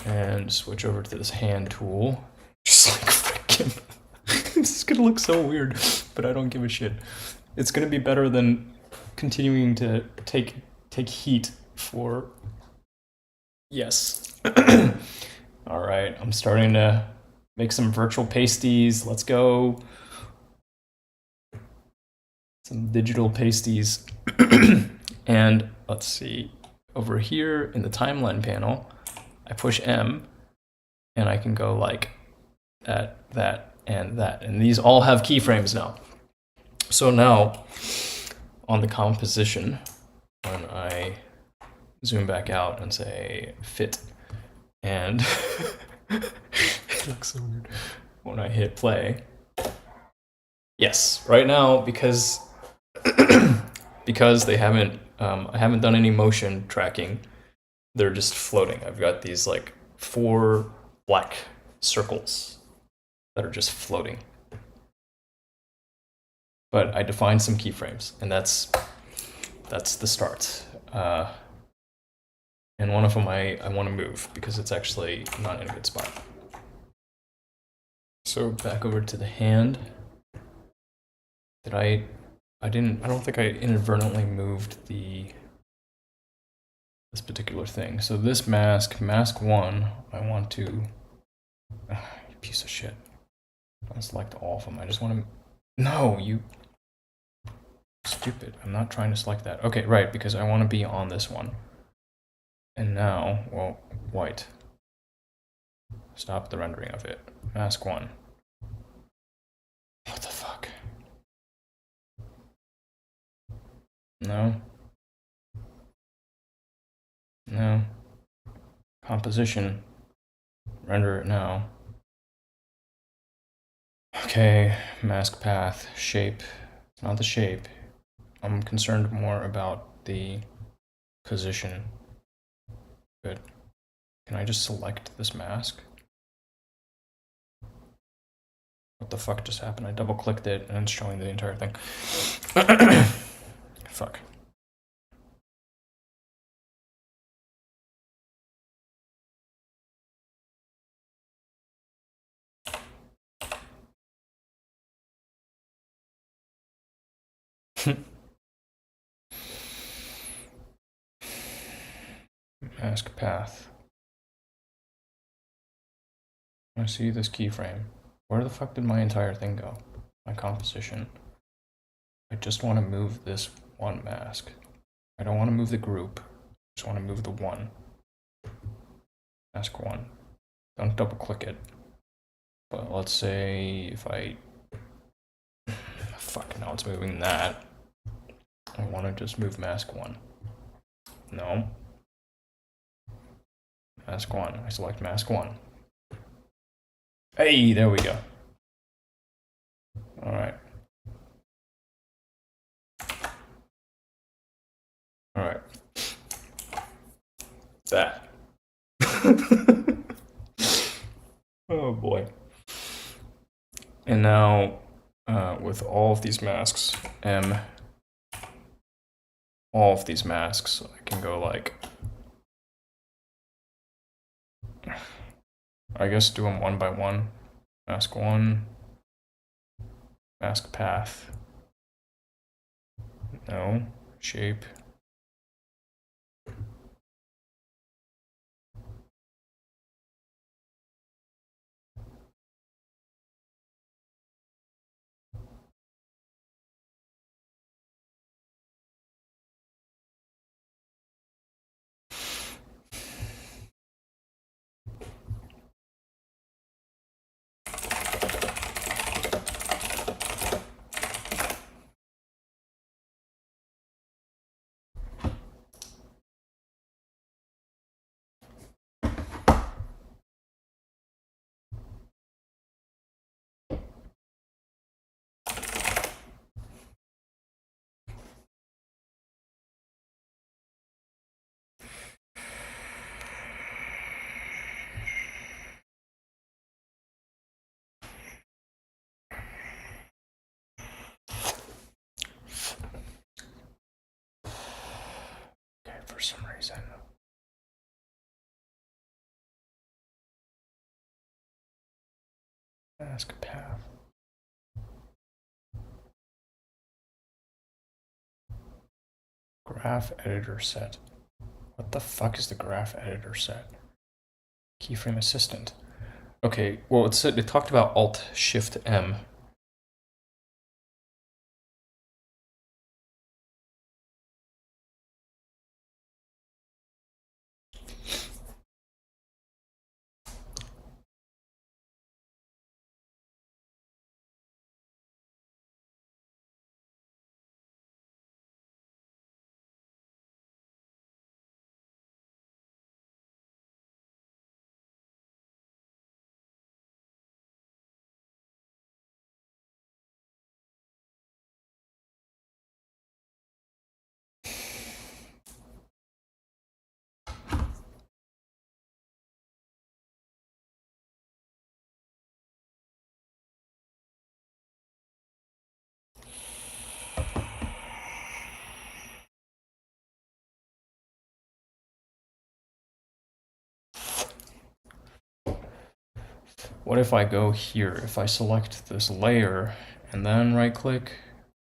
S1: and switch over to this hand tool. Just like freaking. This is gonna look so weird, but I don't give a shit. It's gonna be better than continuing to take heat for. Yes. All right, I'm starting to make some virtual pasties. Let's go. Some digital pasties. And let's see, over here in the timeline panel, I push M and I can go like that, and that. And these all have keyframes now. So now on the composition, when I zoom back out and say fit, and it looks so weird when I hit play. Yes, right now, because they haven't, I haven't done any motion tracking, they're just floating. I've got these like 4 black circles that are just floating. But I defined some keyframes, and that's the start. And one of them I want to move because it's actually not in a good spot. So back over to the hand. I don't think I inadvertently moved this particular thing. So this mask 1, I want to, you piece of shit. Don't select all of them. I just want to, no, you stupid. I'm not trying to select that. Okay, right, because I want to be on this one. And now, well, white. Stop the rendering of it. Mask 1. What the fuck? No. No. Composition. Render it now. Okay, mask path, shape. It's not the shape. I'm concerned more about the position. Good. Can I just select this mask? What the fuck just happened? I double clicked it and it's showing the entire thing. Fuck. Mask path. I see this keyframe. Where the fuck did my entire thing go? My composition. I just want to move this one mask. I don't want to move the group. I just want to move the one. Mask 1. Don't double click it. But let's say if I... Fuck, now it's moving that. I want to just move mask 1. No. Mask 1. I select mask 1. Hey, there we go. All right. All right. That. Oh boy. And now, with all of these masks, M all of these masks. So I can go like, I guess do them one by one. Mask 1, mask path. No, shape. Okay, for some reason. Mask path. Graph editor set. What the fuck is the graph editor set? Keyframe assistant. Okay, well it said it talked about Alt Shift M. What if I go here? If I select this layer and then right click,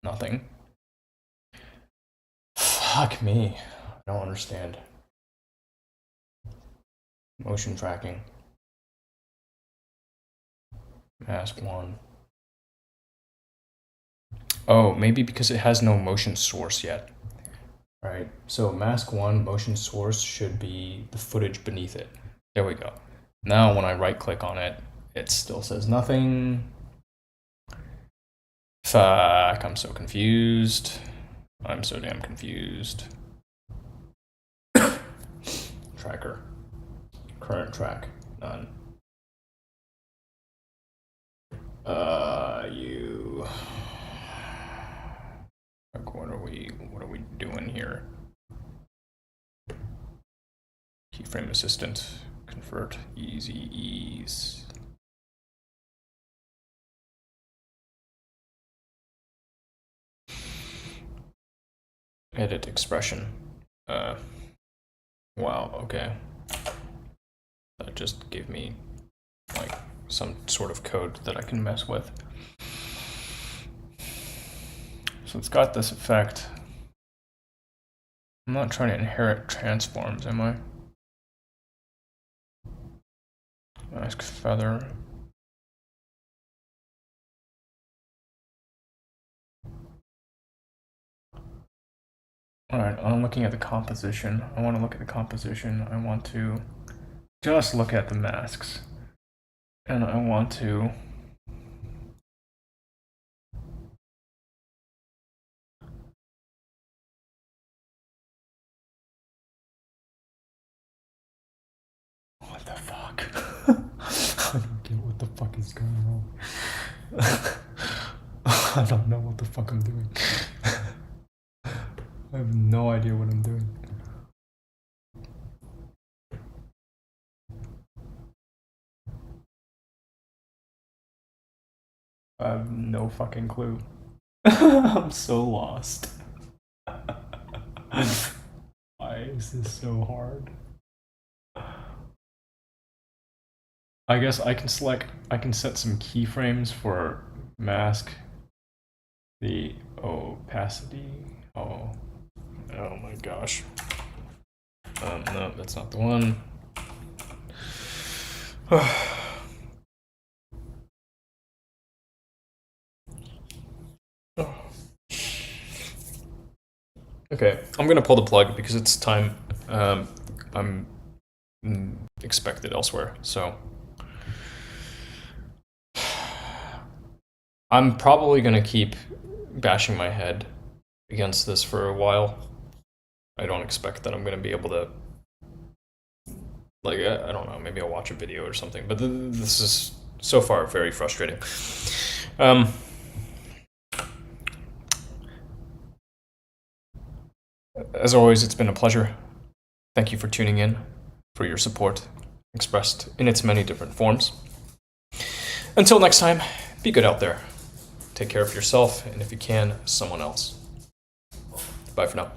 S1: nothing. Fuck me. I don't understand. Motion tracking. Mask 1. Oh, maybe because it has no motion source yet. Right, so mask 1 motion source should be the footage beneath it. There we go. Now when I right click on it, it still says nothing. Fuck, I'm so confused. I'm so damn confused. Tracker. Current track, none. You. Like, what are we doing here? Keyframe assistant, convert, easy ease. Edit expression. Wow, okay. That just gave me like some sort of code that I can mess with. So it's got this effect. I'm not trying to inherit transforms, am I? Mask feather. Alright, I'm looking at the composition. I want to look at the composition. I want to just look at the masks. And I want to what the fuck? I don't get what the fuck is going on. I don't know what the fuck I'm doing. I have no idea what I'm doing. I have no fucking clue. I'm so lost. Why is this so hard? I guess I can set some keyframes for mask the opacity. Oh my gosh. No, that's not the one. Okay, I'm gonna pull the plug because it's time. I'm expected elsewhere, so I'm probably gonna keep bashing my head against this for a while. I don't expect that I'm gonna be able to, like, I don't know, maybe I'll watch a video or something, but this is so far very frustrating. As always, it's been a pleasure. Thank you for tuning in, for your support, expressed in its many different forms. Until next time, be good out there. Take care of yourself, and if you can, someone else. Bye for now.